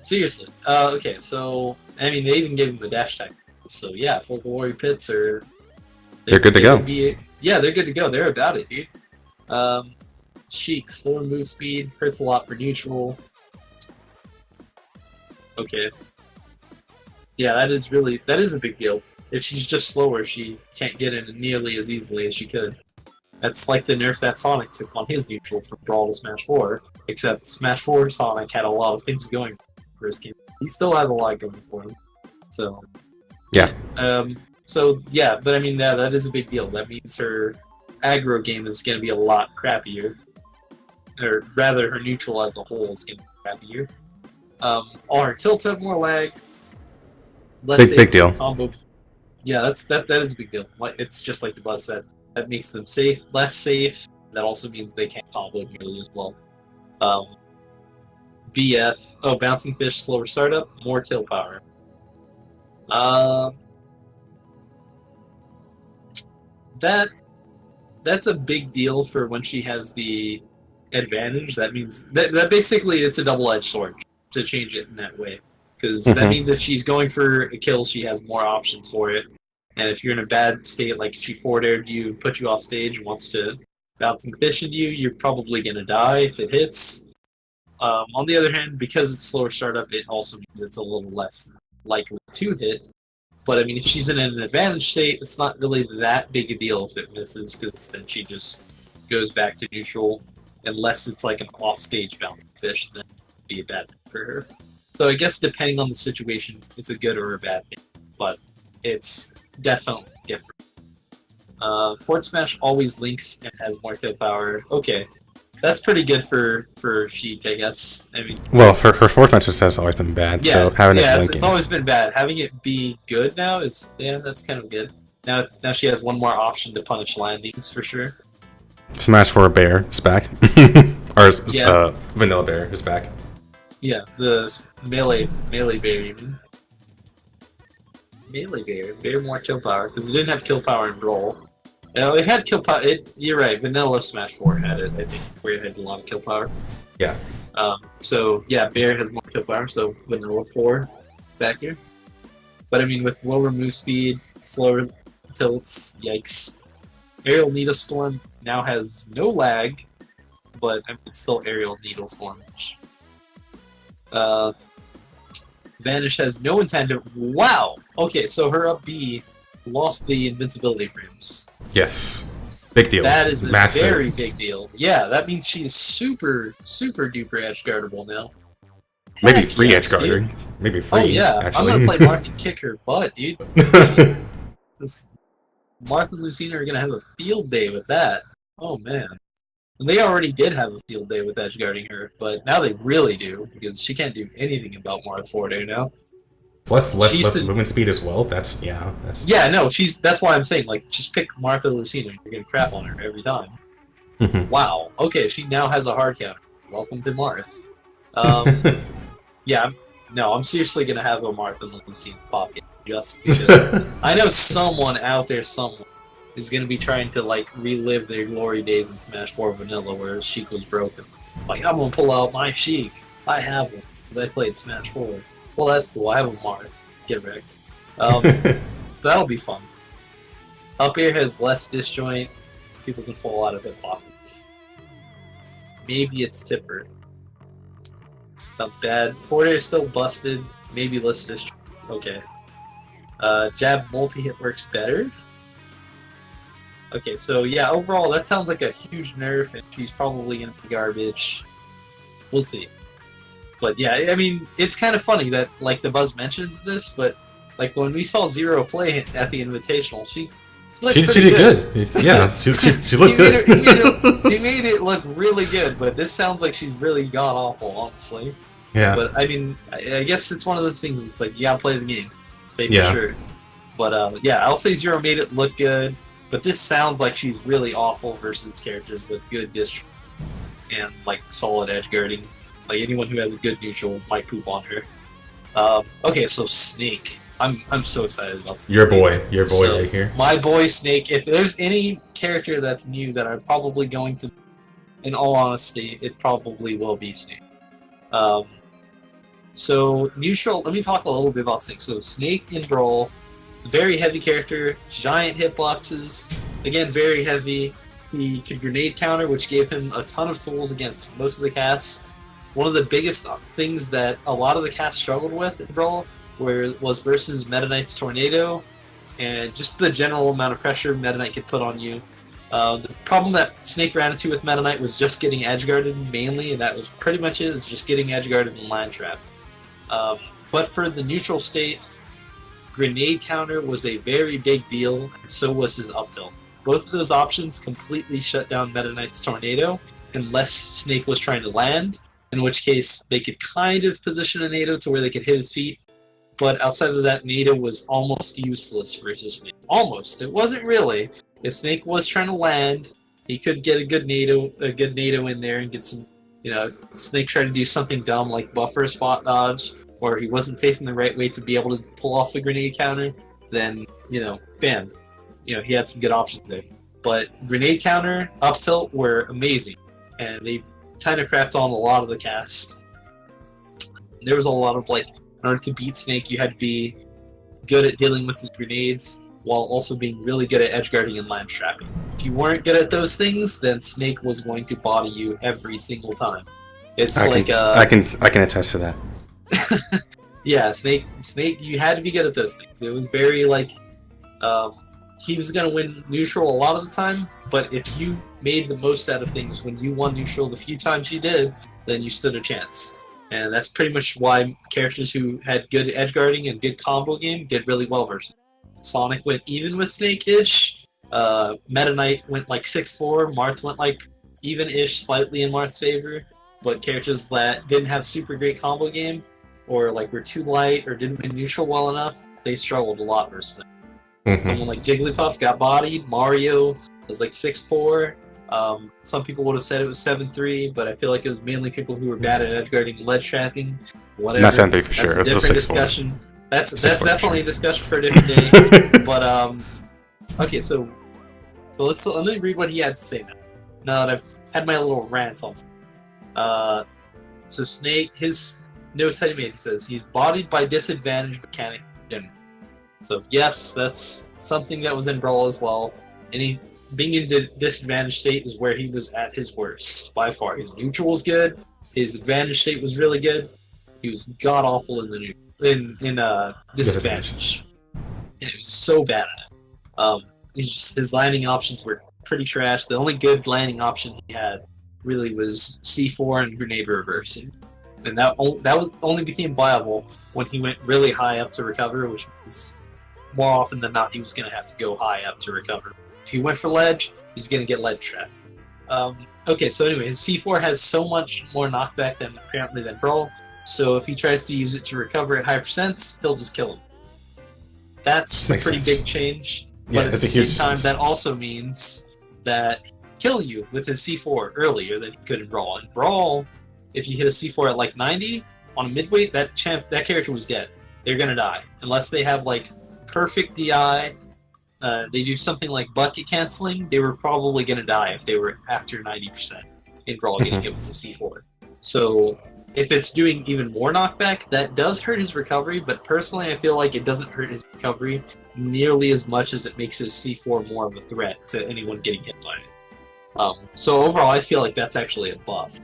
Seriously. Okay, so I mean they even gave him the dash tag. So yeah, full Glory Pits are They're good to go. Yeah, they're good to go. They're about it, dude. Sheik, slower move speed, hurts a lot for neutral. Okay. Yeah, that is a big deal. If she's just slower, she can't get in nearly as easily as she could. That's like the nerf that Sonic took on his neutral from Brawl to Smash 4, except Smash 4 Sonic had a lot of things going for his game. He still has a lot going for him. So Yeah. So yeah, but I mean that is a big deal. That means her aggro game is going to be a lot crappier, or rather, her neutral as a whole is going to be crappier. All her tilts have more lag. Less Big deal. combo. Yeah, that is a big deal. It's just like the buzz said. That makes them safe, less safe. That also means they can't combo nearly as well. BF. Oh, bouncing fish, slower startup, more kill power. That's a big deal for when she has the advantage. That means that basically it's a double-edged sword to change it in that way. Because that means if she's going for a kill, she has more options for it. And if you're in a bad state, like she forward aired you, put you off stage, and wants to bouncing fish at you, you're probably gonna die if it hits. On the other hand, because it's slower startup, it also means it's a little less likely to hit. But I mean, if she's in an advantage state, it's not really that big a deal if it misses, because then she just goes back to neutral, unless it's like an off-stage bouncing fish, then it'd be a bad thing for her. So I guess depending on the situation, it's a good or a bad thing, but it's definitely different. Forward Smash always links and has more kill power. Okay, that's pretty good for Sheik, I guess. I mean, Well, her forward matches has always been bad, so having it linking. it's always been bad. Having it be good now is that's kind of good. Now she has one more option to punish landings for sure. Smash for a Bear is back. Or Yeah. Vanilla Bear is back. Yeah, the melee bear even. Melee bear more kill power because it didn't have kill power in Brawl. It had kill power. You're right. Vanilla Smash 4 had it. I think where it had a lot of kill power. Yeah. So yeah, bear has more kill power. So Vanilla 4 back here. But I mean, with lower move speed, slower tilts, yikes. Aerial Needle Storm now has no lag, but I mean, it's still Aerial Needle Storm. Vanish has no intent. Wow! Okay, so her up B lost the invincibility frames. Yes. Big deal. That is a Massive. very big deal. Yeah, that means she's super duper edge guardable now. Maybe Heck free yes, edge dude. guarding. Maybe free. Oh yeah, actually. I'm gonna play Martha kick her butt, dude. This Martha and Lucina are gonna have a field day with that. Oh man. And they already did have a field day with edge guarding her, but now they really do, because she can't do anything about Marth Fordo now. Plus less She's- movement speed as well. That's Yeah, no, that's why I'm saying, like, just pick Martha Lucina, you're gonna crap on her every time. Mhm. Wow, okay, she now has a hard counter. Welcome to Marth. Yeah, I'm seriously gonna have a Martha and Lucina pocket, just because I know someone out there somewhere is going to be trying to, like, relive their glory days in Smash 4 Vanilla where Sheik was broken. Like, I'm going to pull out my Sheik. I have one, because I played Smash 4. Well, that's cool. I have a Marth. Get wrecked. So that'll be fun. Up air has less disjoint. People can fall out of hitboxes. Maybe it's Tipper. Sounds bad. Forward air is still busted. Maybe less disjoint. Okay. Jab multi-hit works better. Okay, so yeah, overall, that sounds like a huge nerf, and she's probably gonna be garbage. We'll see. But yeah, I mean, it's kind of funny that, like, the Buzz mentions this, but, like, when we saw Zero play at the Invitational, she looked She pretty did good. Yeah, she looked good. He made it look really good, but this sounds like she's really god-awful, honestly. Yeah. But, I mean, I guess it's one of those things, it's like, you gotta play the game. Say for Yeah. sure. But, yeah, I'll say Zero made it look good. But this sounds like she's really awful versus characters with good distro and, like, solid edge guarding. Like, anyone who has a good neutral might poop on her. Okay, so Snake. I'm so excited about Snake. Your boy So, right here. My boy Snake. If there's any character that's new that I'm probably going to, in all honesty, it probably will be Snake. So, neutral, let me talk a little bit about Snake. So, Snake in Brawl, very heavy character, giant hitboxes, again, very heavy. He could grenade counter, which gave him a ton of tools against most of the casts. One of the biggest things that a lot of the casts struggled with in Brawl was versus Meta Knight's Tornado, and just the general amount of pressure Meta Knight could put on you. The problem that Snake ran into with Meta Knight was just getting edge guarded mainly, and that was pretty much it, is just getting edge guarded and land trapped. But for the neutral state, grenade counter was a very big deal, and so was his up tilt. Both of those options completely shut down Meta Knight's Tornado, unless Snake was trying to land, in which case they could kind of position a NATO to where they could hit his feet, but outside of that, NATO was almost useless versus Snake. Almost. It wasn't really. If Snake was trying to land, he could get a good NATO in there and get some, Snake tried to do something dumb like buffer a spot dodge, or he wasn't facing the right way to be able to pull off the grenade counter, then, bam. He had some good options there. But grenade counter, up tilt were amazing, and they kind of crapped on a lot of the cast. There was a lot of, in order to beat Snake, you had to be good at dealing with his grenades, while also being really good at edge guarding and land trapping. if you weren't good at those things, then Snake was going to body you every single time. It's I can attest to that. yeah, Snake, you had to be good at those things. It was very like, he was gonna win neutral a lot of the time, but if you made the most out of things when you won neutral the few times you did, then you stood a chance. And that's pretty much why characters who had good edge guarding and good combo game did really well versus Sonic went even with Snake-ish. Meta Knight went like 6-4. Marth went like even-ish, slightly in Marth's favor. But characters that didn't have super great combo game, or like were too light, or didn't win neutral well enough, they struggled a lot versus it. Someone like Jigglypuff got bodied. Mario was like 6-4. Some people would have said it was 7-3, but I feel like it was mainly people who were bad at edge guarding and ledge trapping. Whatever. Not 7-3 for sure. That's a It was different 6-4. discussion. That's 6-4 definitely sure. a discussion for a different day. But okay, so let me read what he had to say now. Now that I've had my little rant on. So Snake, his notes that he made, he says he's bodied by disadvantage mechanic. So yes, that's something that was in Brawl as well. And being in the disadvantage state is where he was at his worst by far. His neutral was good. His advantage state was really good. He was god awful in the disadvantage. It was so bad at it. His landing options were pretty trash. The only good landing option he had really was C4 and grenade reversing, and that only became viable when he went really high up to recover, which means more often than not he was going to have to go high up to recover. If he went for ledge, he's going to get ledge trapped. Okay, so anyway, his C4 has so much more knockback than Brawl, so if he tries to use it to recover at high percents, he'll just kill him. That's a pretty big change, but at the same time, that also means that he'll kill you with his C4 earlier than he could in Brawl. In Brawl, if you hit a C4 at like 90 on a midweight, that character was dead. They're gonna die unless they have like perfect DI. They do something like bucket canceling. They were probably gonna die if they were after 90% in Brawl getting hit with a C4. So if it's doing even more knockback, that does hurt his recovery. But personally, I feel like it doesn't hurt his recovery nearly as much as it makes his C4 more of a threat to anyone getting hit by it. So overall, I feel like that's actually a buff.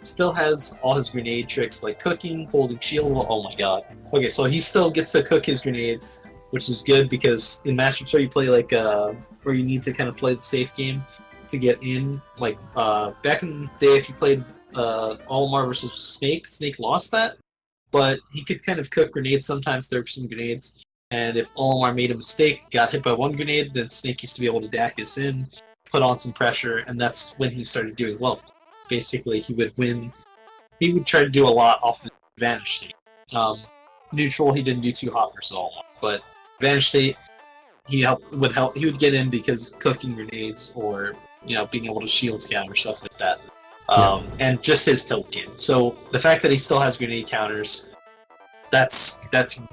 Still has all his grenade tricks like cooking, holding shield. Oh my god. Okay, so he still gets to cook his grenades, which is good because in matchups where you play like where you need to kind of play the safe game to get in, like back in the day, if you played Olimar versus Snake lost that, but he could kind of cook grenades sometimes, throw some grenades, and if Olimar made a mistake, got hit by one grenade, then Snake used to be able to Dacus in, put on some pressure, and that's when he started doing well. Basically, he would win. He would try to do a lot off the advantage state. Neutral, he didn't do too hot versus Olimar, but advantage state, he would get in because cooking grenades or being able to shield scan or stuff like that. And just his tilt game. So the fact that he still has grenade counters, that's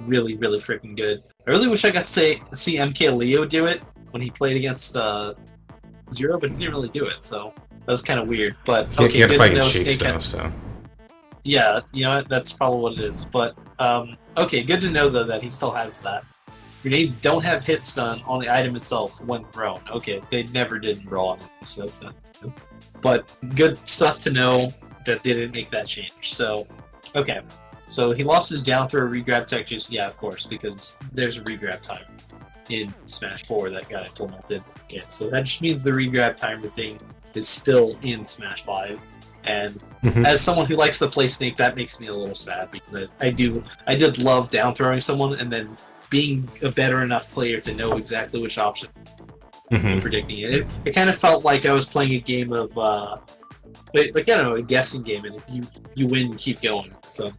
really, really freaking good. I really wish I got to see MK Leo do it when he played against Zero, but he didn't really do it, so that was kind of weird. But okay, he had to good fight to in know shapes Snake though, so. Yeah, that's probably what it is. But okay, good to know though that he still has that. Grenades don't have hit stun on the item itself when thrown. Okay, they never did in Brawl, so that's not good. But good stuff to know that they didn't make that change. So, okay. So he lost his down throw regrab tech, yeah, of course, because there's a regrab timer in Smash 4 that got implemented. Okay, so that just means the regrab timer thing is still in Smash 5. And as someone who likes to play Snake, that makes me a little sad because I did love down throwing someone and then being a better enough player to know exactly which option predicting it. It kind of felt like I was playing a game of like I don't know, a guessing game, and if you win, you keep going. So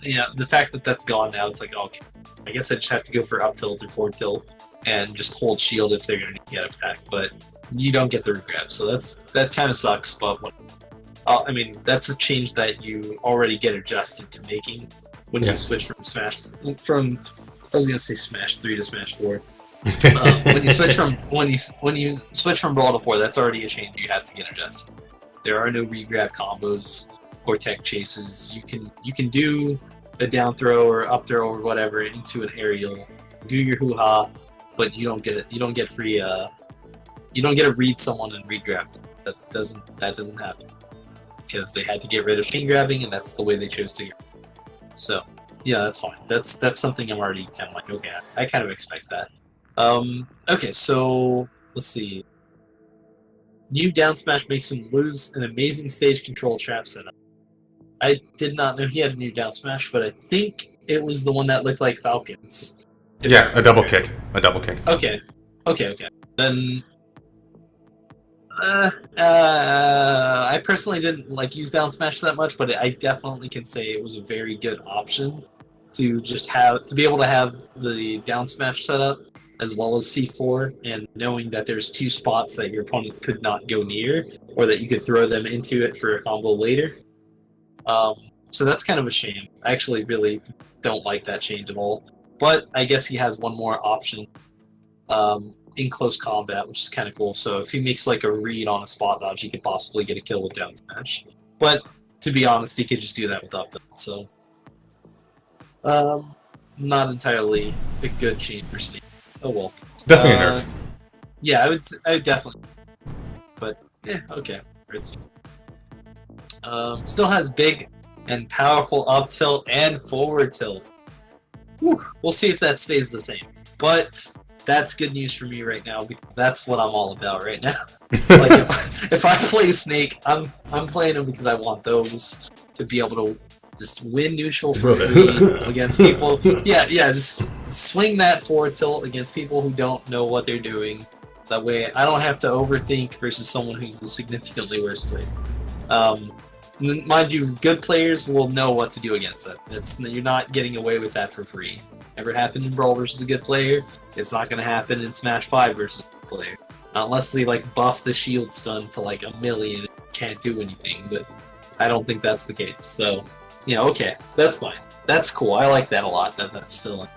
yeah, the fact that that's gone now, it's like, oh, okay, I guess I just have to go for up tilt or forward tilt and just hold shield if they're going to get attacked, but you don't get the regrab, so that kind of sucks. But I mean, that's a change that you already get adjusted to making when you switch from I was gonna say Smash 3 to Smash 4. When you switch from Brawl to 4, that's already a change you have to get adjusted. There are no regrab combos or tech chases. You can do a down throw or up throw or whatever into an aerial, do your hoo-ha, but you don't get free. You don't get to read someone and read grab them. That doesn't happen because they had to get rid of chain grabbing, and that's the way they chose to go. So yeah, that's fine. That's something I'm already kind of like, okay, I kind of expect that. Okay, so let's see. New down smash makes him lose an amazing stage control trap setup. I did not know he had a new down smash, but I think it was the one that looked like Falcons. Yeah, a double kick. A double kick. Okay. Then I personally didn't like use down smash that much, but I definitely can say it was a very good option to just be able to have the down smash set up as well as C4, and knowing that there's 2 spots that your opponent could not go near, or that you could throw them into it for a combo later. So that's kind of a shame. I actually really don't like that change at all. But I guess he has one more option in close combat, which is kind of cool. So if he makes like a read on a spot dodge, he could possibly get a kill with down smash. But to be honest, he could just do that with up tilt. So not entirely a good change for Snake. Oh well. Definitely a nerf. Yeah, I would definitely. But yeah, okay. Still has big and powerful up tilt and forward tilt. Whew. We'll see if that stays the same. But that's good news for me right now, because that's what I'm all about right now. Like if I play Snake, I'm playing him because I want those to be able to just win neutral for free against people. Yeah, just swing that forward tilt against people who don't know what they're doing. So that way I don't have to overthink versus someone who's a significantly worse player. Mind you, good players will know what to do against that. You're not getting away with that for free. Never happened in Brawl versus a good player. It's not going to happen in Smash 5 versus a good player. Unless they like buff the shield stun to like 1,000,000 and can't do anything, but I don't think that's the case. So, okay, that's fine. That's cool. I like that a lot. That's still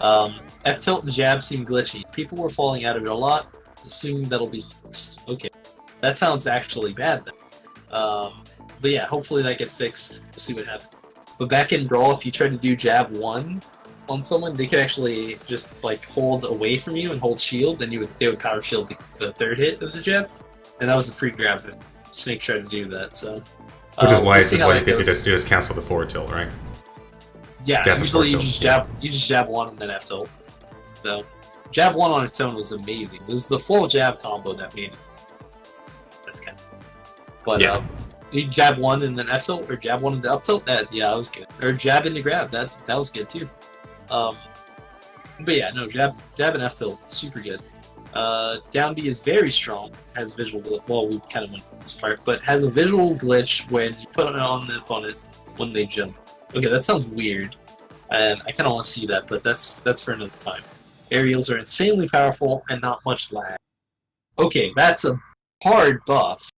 F tilt and jab seem glitchy. People were falling out of it a lot. Assume that'll be fixed. Okay, that sounds actually bad then. But yeah, hopefully that gets fixed. We'll see what happens. But back in Brawl, if you try to do jab 1 on someone, they could actually just like hold away from you and hold shield, and they would power shield the 3rd hit of the jab, and that was a free grab. Snake tried to do that, so. Which is why we'll they just cancel the forward tilt, right? Yeah, Jab usually you tilt, just jab 1 and then F tilt. So jab 1 on its own was amazing. It was the full jab combo that made it. That's kind of. But yeah. You jab 1 and then F tilt, or jab 1 and up tilt. That was good. Or jab into grab. That was good too. But yeah, no, jab and F tilt, super good. Down B is very strong. Has visual glitch. Well, we kind of went through this part, but has a visual glitch when you put it on the opponent when they jump. Okay, that sounds weird, and I kind of want to see that, but that's for another time. Aerials are insanely powerful and not much lag. Okay, that's a hard buff.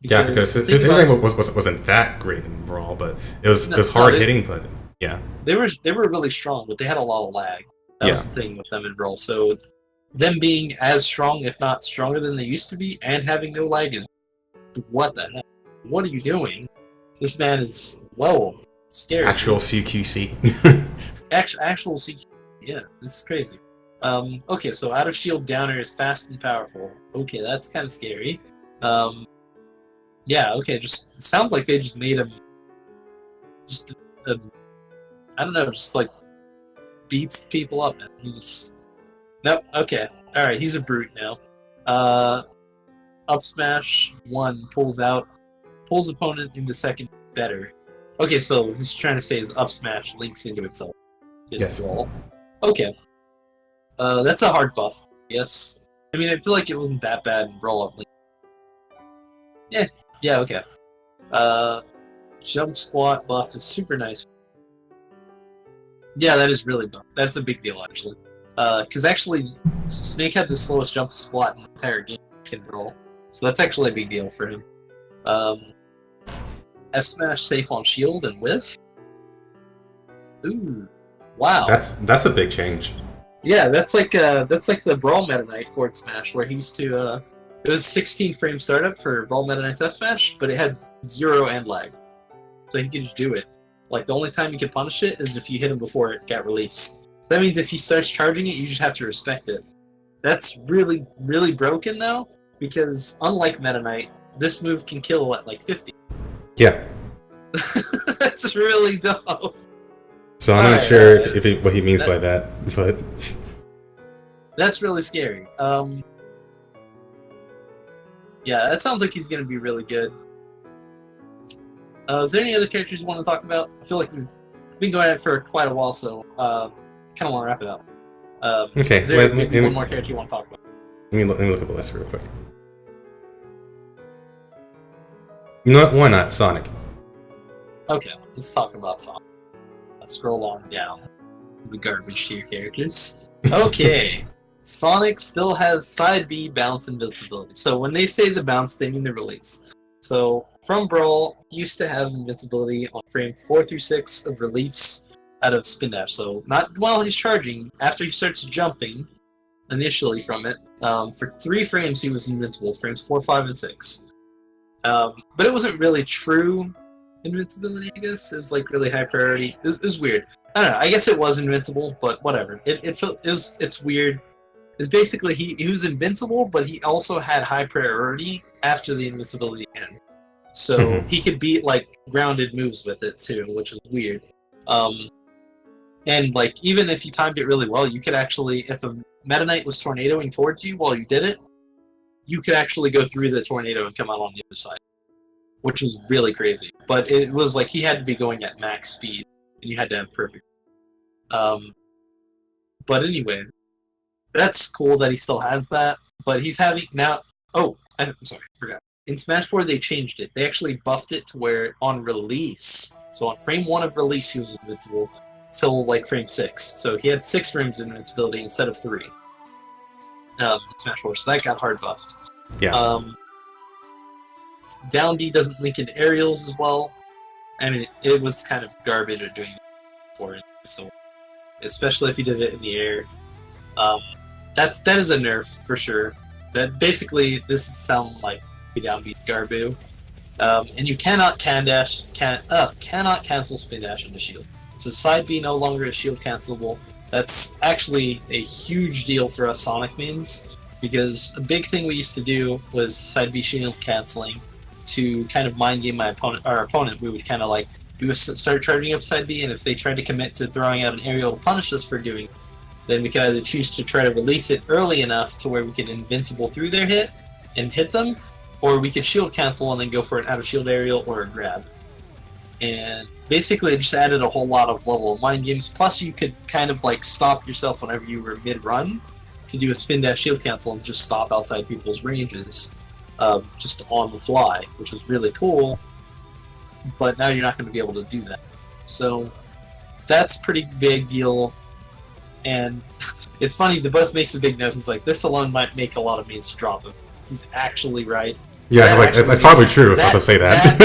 Yeah, because his aerial wasn't that great in Brawl, but it was hard hitting. But yeah, they were really strong, but they had a lot of lag. That was the thing with them in Brawl. So them being as strong, if not stronger than they used to be, and having no lag, is what the heck? What are you doing? This man is scary. Actual CQC. Actual CQC. Yeah, this is crazy. Okay, so out of shield downer is fast and powerful. Okay, that's kind of scary. Yeah, okay, it sounds like they just made him I don't know, just like beats people up, man. Nope, okay. Alright, he's a brute now. Up smash 1 pulls opponent into second better. Okay, so he's trying to say his up smash links into itself. Yes. Roll. Okay. That's a hard buff, yes. I mean, I feel like it wasn't that bad in roll up. Yeah, okay. Jump squat buff is super nice. Yeah, that is really buff. That's a big deal, actually. Because actually, Snake had the slowest jump squat in the entire game in roll. So that's actually a big deal for him. F smash safe on shield and whiff. Ooh, wow. That's a big change. Yeah, that's like the Brawl Meta Knight forward smash, where he used to it was 16 frame startup for Brawl Meta Knight's F smash, but it had 0 end lag, so he could just do it. Like the only time you can punish it is if you hit him before it got released. That means if he starts charging it, you just have to respect it. That's really, really broken though, because unlike Meta Knight, this move can kill at like 50. Yeah. That's really dumb. So I'm not sure if what he means by that, but that's really scary. Yeah, that sounds like he's going to be really good. Is there any other characters you want to talk about? I feel like we've been going at it for quite a while, so kind of want to wrap it up. okay. Is there maybe one more character you want to talk about? Let me look at the list real quick. You know what? Why not Sonic? Okay, let's talk about Sonic. Let's scroll on down the garbage tier characters. Okay, Sonic still has side B bounce invincibility. So when they say the bounce, they mean the release. So from Brawl, he used to have invincibility on frame 4 through 6 of release out of spin dash. So not while he's charging, after he starts jumping initially from it, for 3 frames he was invincible, frames 4, 5, and 6. But it wasn't really true invincibility, I guess. It was like really high priority. It was weird. I don't know. I guess it was invincible, but whatever. It's weird. It's basically he was invincible, but he also had high priority after the invincibility end. So he could beat like grounded moves with it too, which was weird. And like even if you timed it really well, you could actually, if a Meta Knight was tornadoing towards you while you did it, you could actually go through the tornado and come out on the other side, which was really crazy. But it was like he had to be going at max speed, and you had to have perfect. But anyway, that's cool that he still has that. But he's having now. Oh, I'm sorry, I forgot. In Smash 4, they changed it. They actually buffed it to where on release, so on frame 1 of release, he was invincible till like frame 6. So he had 6 frames of invincibility instead of 3. In Smash 4, so that got hard buffed. Yeah. Down B doesn't link into aerials as well. I mean, it was kind of garbage at doing it for it, so especially if you did it in the air. That is a nerf for sure. That basically this sound like down B Garbu, and you cannot cannot cancel spin dash into shield. So side B no longer is shield cancelable. That's actually a huge deal for us Sonic mains, because a big thing we used to do was side B shield canceling to kind of mind game our opponent. We would kind of like, we would start charging up side B, and if they tried to commit to throwing out an aerial to punish us for doing it, then we could either choose to try to release it early enough to where we could invincible through their hit and hit them, or we could shield cancel and then go for an out of shield aerial or a grab. And basically it just added a whole lot of level of mind games, plus you could kind of like stop yourself whenever you were mid-run to do a spin dash shield cancel and just stop outside people's ranges, just on the fly, which was really cool. But now you're not going to be able to do that. So that's a pretty big deal. And it's funny, the boss makes a big note. He's like, this alone might make a lot of mains drop him. He's actually right. Yeah, like, that's probably true if I was to say that.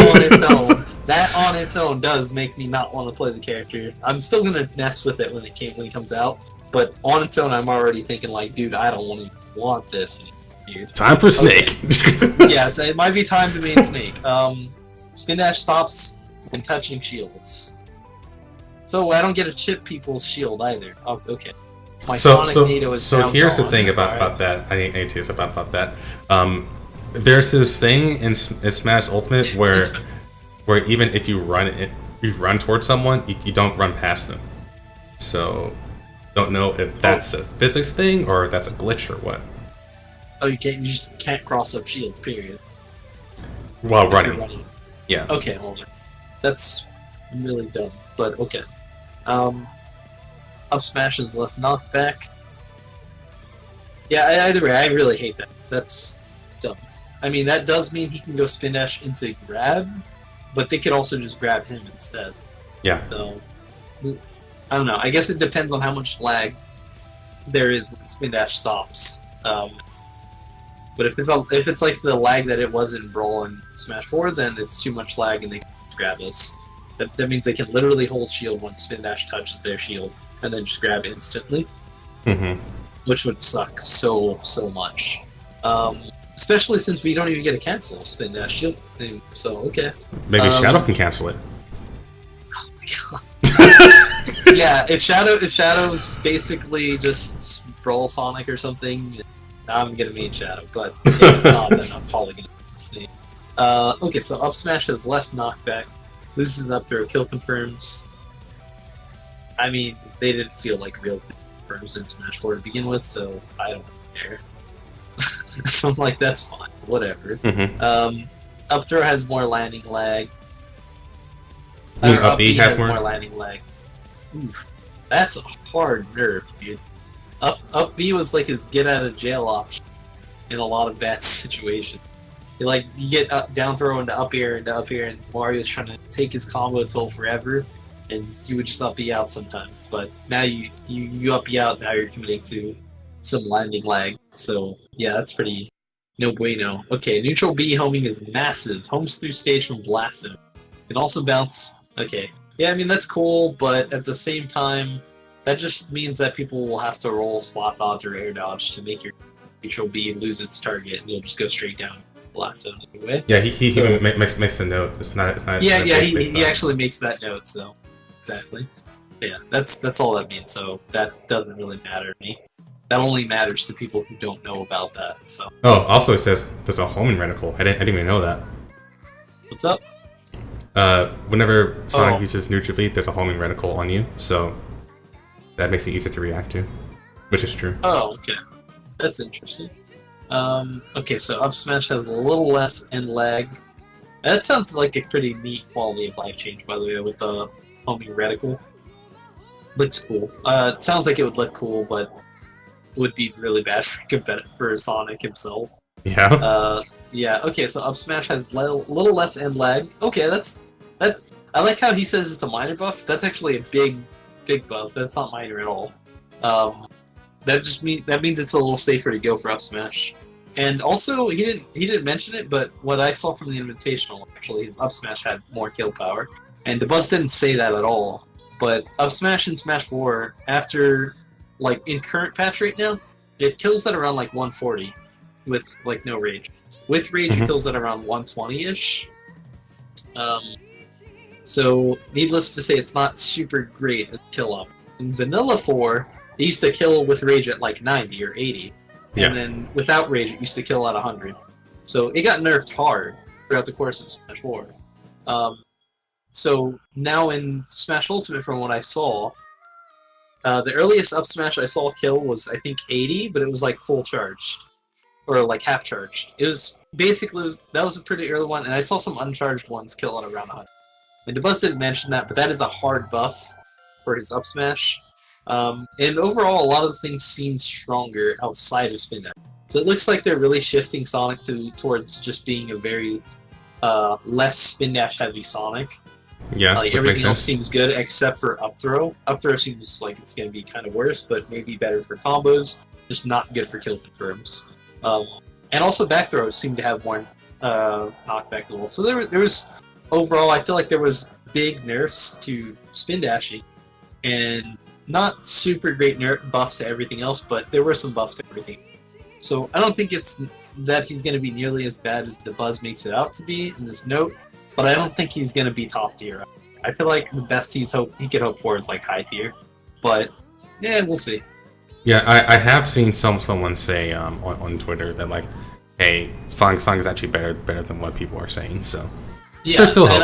That on its own does make me not want to play the character. I'm still gonna mess with it when it comes out, but on its own, I'm already thinking like, dude, I don't want this. Time for Snake. Yeah, so it might be time to main Snake. Spin dash stops when touching shields, so I don't get to chip people's shield either. Oh, okay. My Sonic NATO is so here's gone. the thing about that. I need to say about that. There's this thing in Smash Ultimate where even if you run towards someone, you don't run past them. So don't know if that's a physics thing or if that's a glitch or what. Oh, you just can't cross up shields. Period. While running. Yeah. Okay, well, that's really dumb, but okay. Up smash is less knockback. Yeah, either way, I really hate that. That's dumb. I mean, that does mean he can go spin dash into grab, but they could also just grab him instead. Yeah. So, I don't know. I guess it depends on how much lag there is when spin dash stops. But if it's like the lag that it was in Brawl and Smash 4, then it's too much lag and they can grab us. That means they can literally hold shield when spin dash touches their shield and then just grab instantly. Mm-hmm. Which would suck so much. Especially since we don't even get a cancel spin dash shield thing. So okay. Maybe Shadow can cancel it. Oh my god. Yeah, if Shadow's basically just Brawl Sonic or something, I'm gonna mean Shadow. But if it's not, then I'm probably gonna mean Snake. Okay, so up smash has less knockback, loses up throw, kill confirms. I mean, they didn't feel like real confirms in Smash 4 to begin with, so I don't care. I'm like, that's fine, whatever. Up throw has more landing lag. Up B has more landing lag. Oof, that's a hard nerf, dude. Up B was like his get out of jail option in a lot of bad situations. You get down throw into up air, and Mario's trying to take his combo toll forever, and you would just up B out sometimes. But now you up B out, now you're committing to some landing lag. So yeah, that's pretty no bueno. Okay, neutral B homing is massive. Homes through stage from Blasto. Can also bounce. Okay, yeah, I mean that's cool, but at the same time, that just means that people will have to roll spot dodge or air dodge to make your neutral B lose its target, and you'll just go straight down Blasto anyway. Yeah, he makes a note. It's not. He actually makes that note. So exactly. Yeah, that's all that means. So that doesn't really matter to me. That only matters to people who don't know about that. So. Oh, also it says there's a homing reticle. I didn't even know that. What's up? Whenever Sonic uses neutral B, there's a homing reticle on you, so that makes it easier to react to, which is true. Oh, okay. That's interesting. Okay, so up smash has a little less end lag. That sounds like a pretty neat quality of life change, by the way, with the homing reticle. Looks cool. It sounds like it would look cool, but would be really bad for Sonic himself. Yeah. Yeah. Okay, so up smash has little less end lag. Okay, that's. I like how he says it's a minor buff. That's actually a big buff. That's not minor at all. That means it's a little safer to go for up smash. And also, he didn't mention it, but what I saw from the Invitational, actually, his up smash had more kill power, and the buzz didn't say that at all. But up smash in Smash 4, after in current patch right now, it kills at around 140 with no rage. With rage, it kills at around 120-ish. So needless to say, it's not super great at kill up. In Vanilla 4, it used to kill with rage at 90 or 80. Yeah. And then without rage, it used to kill at 100. So it got nerfed hard throughout the course of Smash 4. So now in Smash Ultimate, from what I saw, the earliest up smash I saw kill was, I think, 80, but it was full charged. Or half charged. It was basically, that was a pretty early one, and I saw some uncharged ones kill at around 100. And DeBuzz didn't mention that, but that is a hard buff for his up smash. And overall, a lot of the things seem stronger outside of Spin Dash. So it looks like they're really shifting Sonic towards just being a very less Spin Dash heavy Sonic. Yeah, everything else seems good except for up throw. Up throw seems like it's going to be kind of worse, but maybe better for combos. Just not good for kill confirms. And also back throws seem to have more knockback level. So there was overall, I feel like there was big nerfs to spin dashing, and not super great buffs to everything else, but there were some buffs to everything. So I don't think it's that he's going to be nearly as bad as the buzz makes it out to be in this note, but I don't think he's going to be top tier. I feel like the best he could hope for is high tier, but yeah, we'll see. Yeah, I have seen someone say on Twitter that hey, Sonic is actually better than what people are saying. So yeah, there's still hope.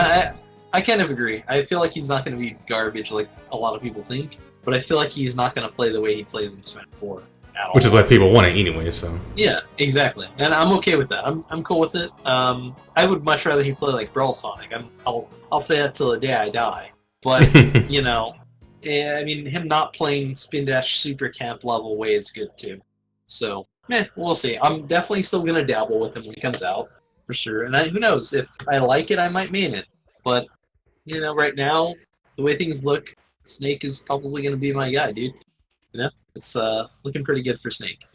I kind of agree. I feel like he's not going to be garbage like a lot of people think, but I feel like he's not going to play the way he plays in Smash 4 at all. Which is what people want anyway. So yeah, exactly, and I'm okay with that. I'm cool with it. I would much rather he play like Brawl Sonic. I'll say that till the day I die. But you know. Yeah, I mean, him not playing Spin Dash Super Camp level way is good too. So, we'll see. I'm definitely still gonna dabble with him when he comes out, for sure. And who knows, if I like it, I might main it. But, right now, the way things look, Snake is probably gonna be my guy, dude. It's looking pretty good for Snake.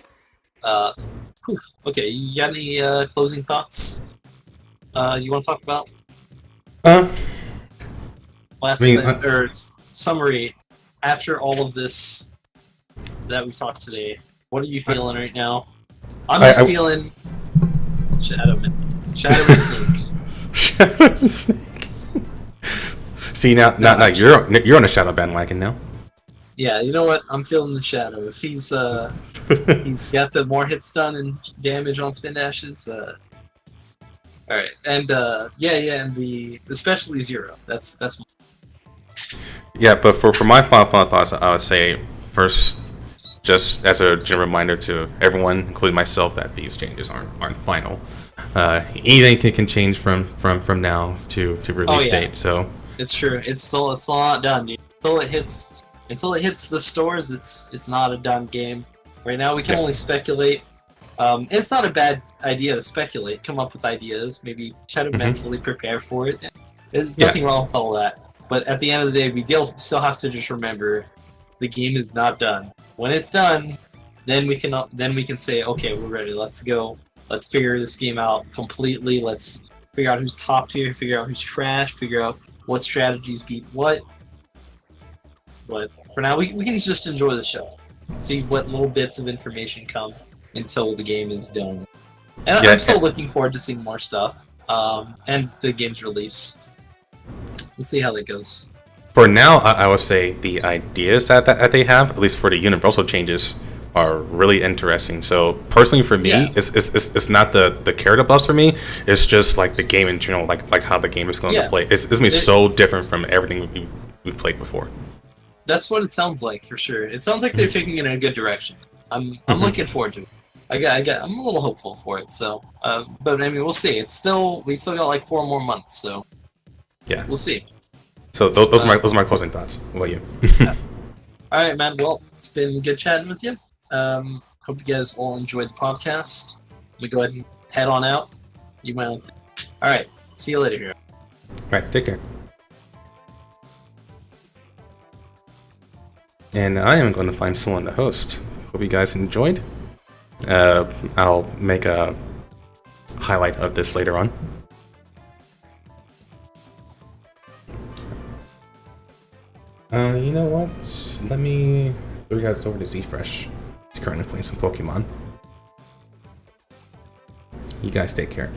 Okay, you got any closing thoughts you want to talk about? Summary, after all of this that we talked today, what are you feeling right now? I'm just feeling Shadow and Snake. Shadow and Snake. See, now you're on a Shadow bandwagon now. Yeah, you know what? I'm feeling the Shadow. If he's He's got the more hits done and damage on spin dashes. All right, and and the specialty 0. That's Yeah, but for my final thoughts, I would say first, just as a general reminder to everyone, including myself, that these changes aren't final. Anything can change from now to release date. So it's true. It's still not done, dude. Until it hits the stores, it's not a done game. Right now, we can only speculate. It's not a bad idea to speculate, come up with ideas, maybe try to mentally prepare for it. There's nothing wrong with all that. But at the end of the day, we still have to just remember the game is not done. When it's done, then we can say, okay, we're ready. Let's go. Let's figure this game out completely. Let's figure out who's top tier, figure out who's trash, figure out what strategies beat what. But for now, we can just enjoy the show. See what little bits of information come until the game is done. And I'm still looking forward to seeing more stuff. And the game's release. We'll see how that goes. For now, I would say the ideas that they have, at least for the universal changes, are really interesting. So personally, for me, it's not the character buffs for me. It's just like the game in general, like how the game is going to play. It's gonna be so different from everything we've played before. That's what it sounds like for sure. It sounds like they're taking it in a good direction. I'm looking forward to it. I'm a little hopeful for it. So, but I mean, we'll see. We still got like 4 more months. So, yeah, we'll see. So those are my closing thoughts. What about you? All right, man. Well, it's been good chatting with you. Hope you guys all enjoyed the podcast. We go ahead and head on out. You might. All right. See you later here. All right. Take care. And I am going to find someone to host. Hope you guys enjoyed. I'll make a highlight of this later on. You know what? Let me throw you guys over to ZFresh. He's currently playing some Pokemon. You guys take care.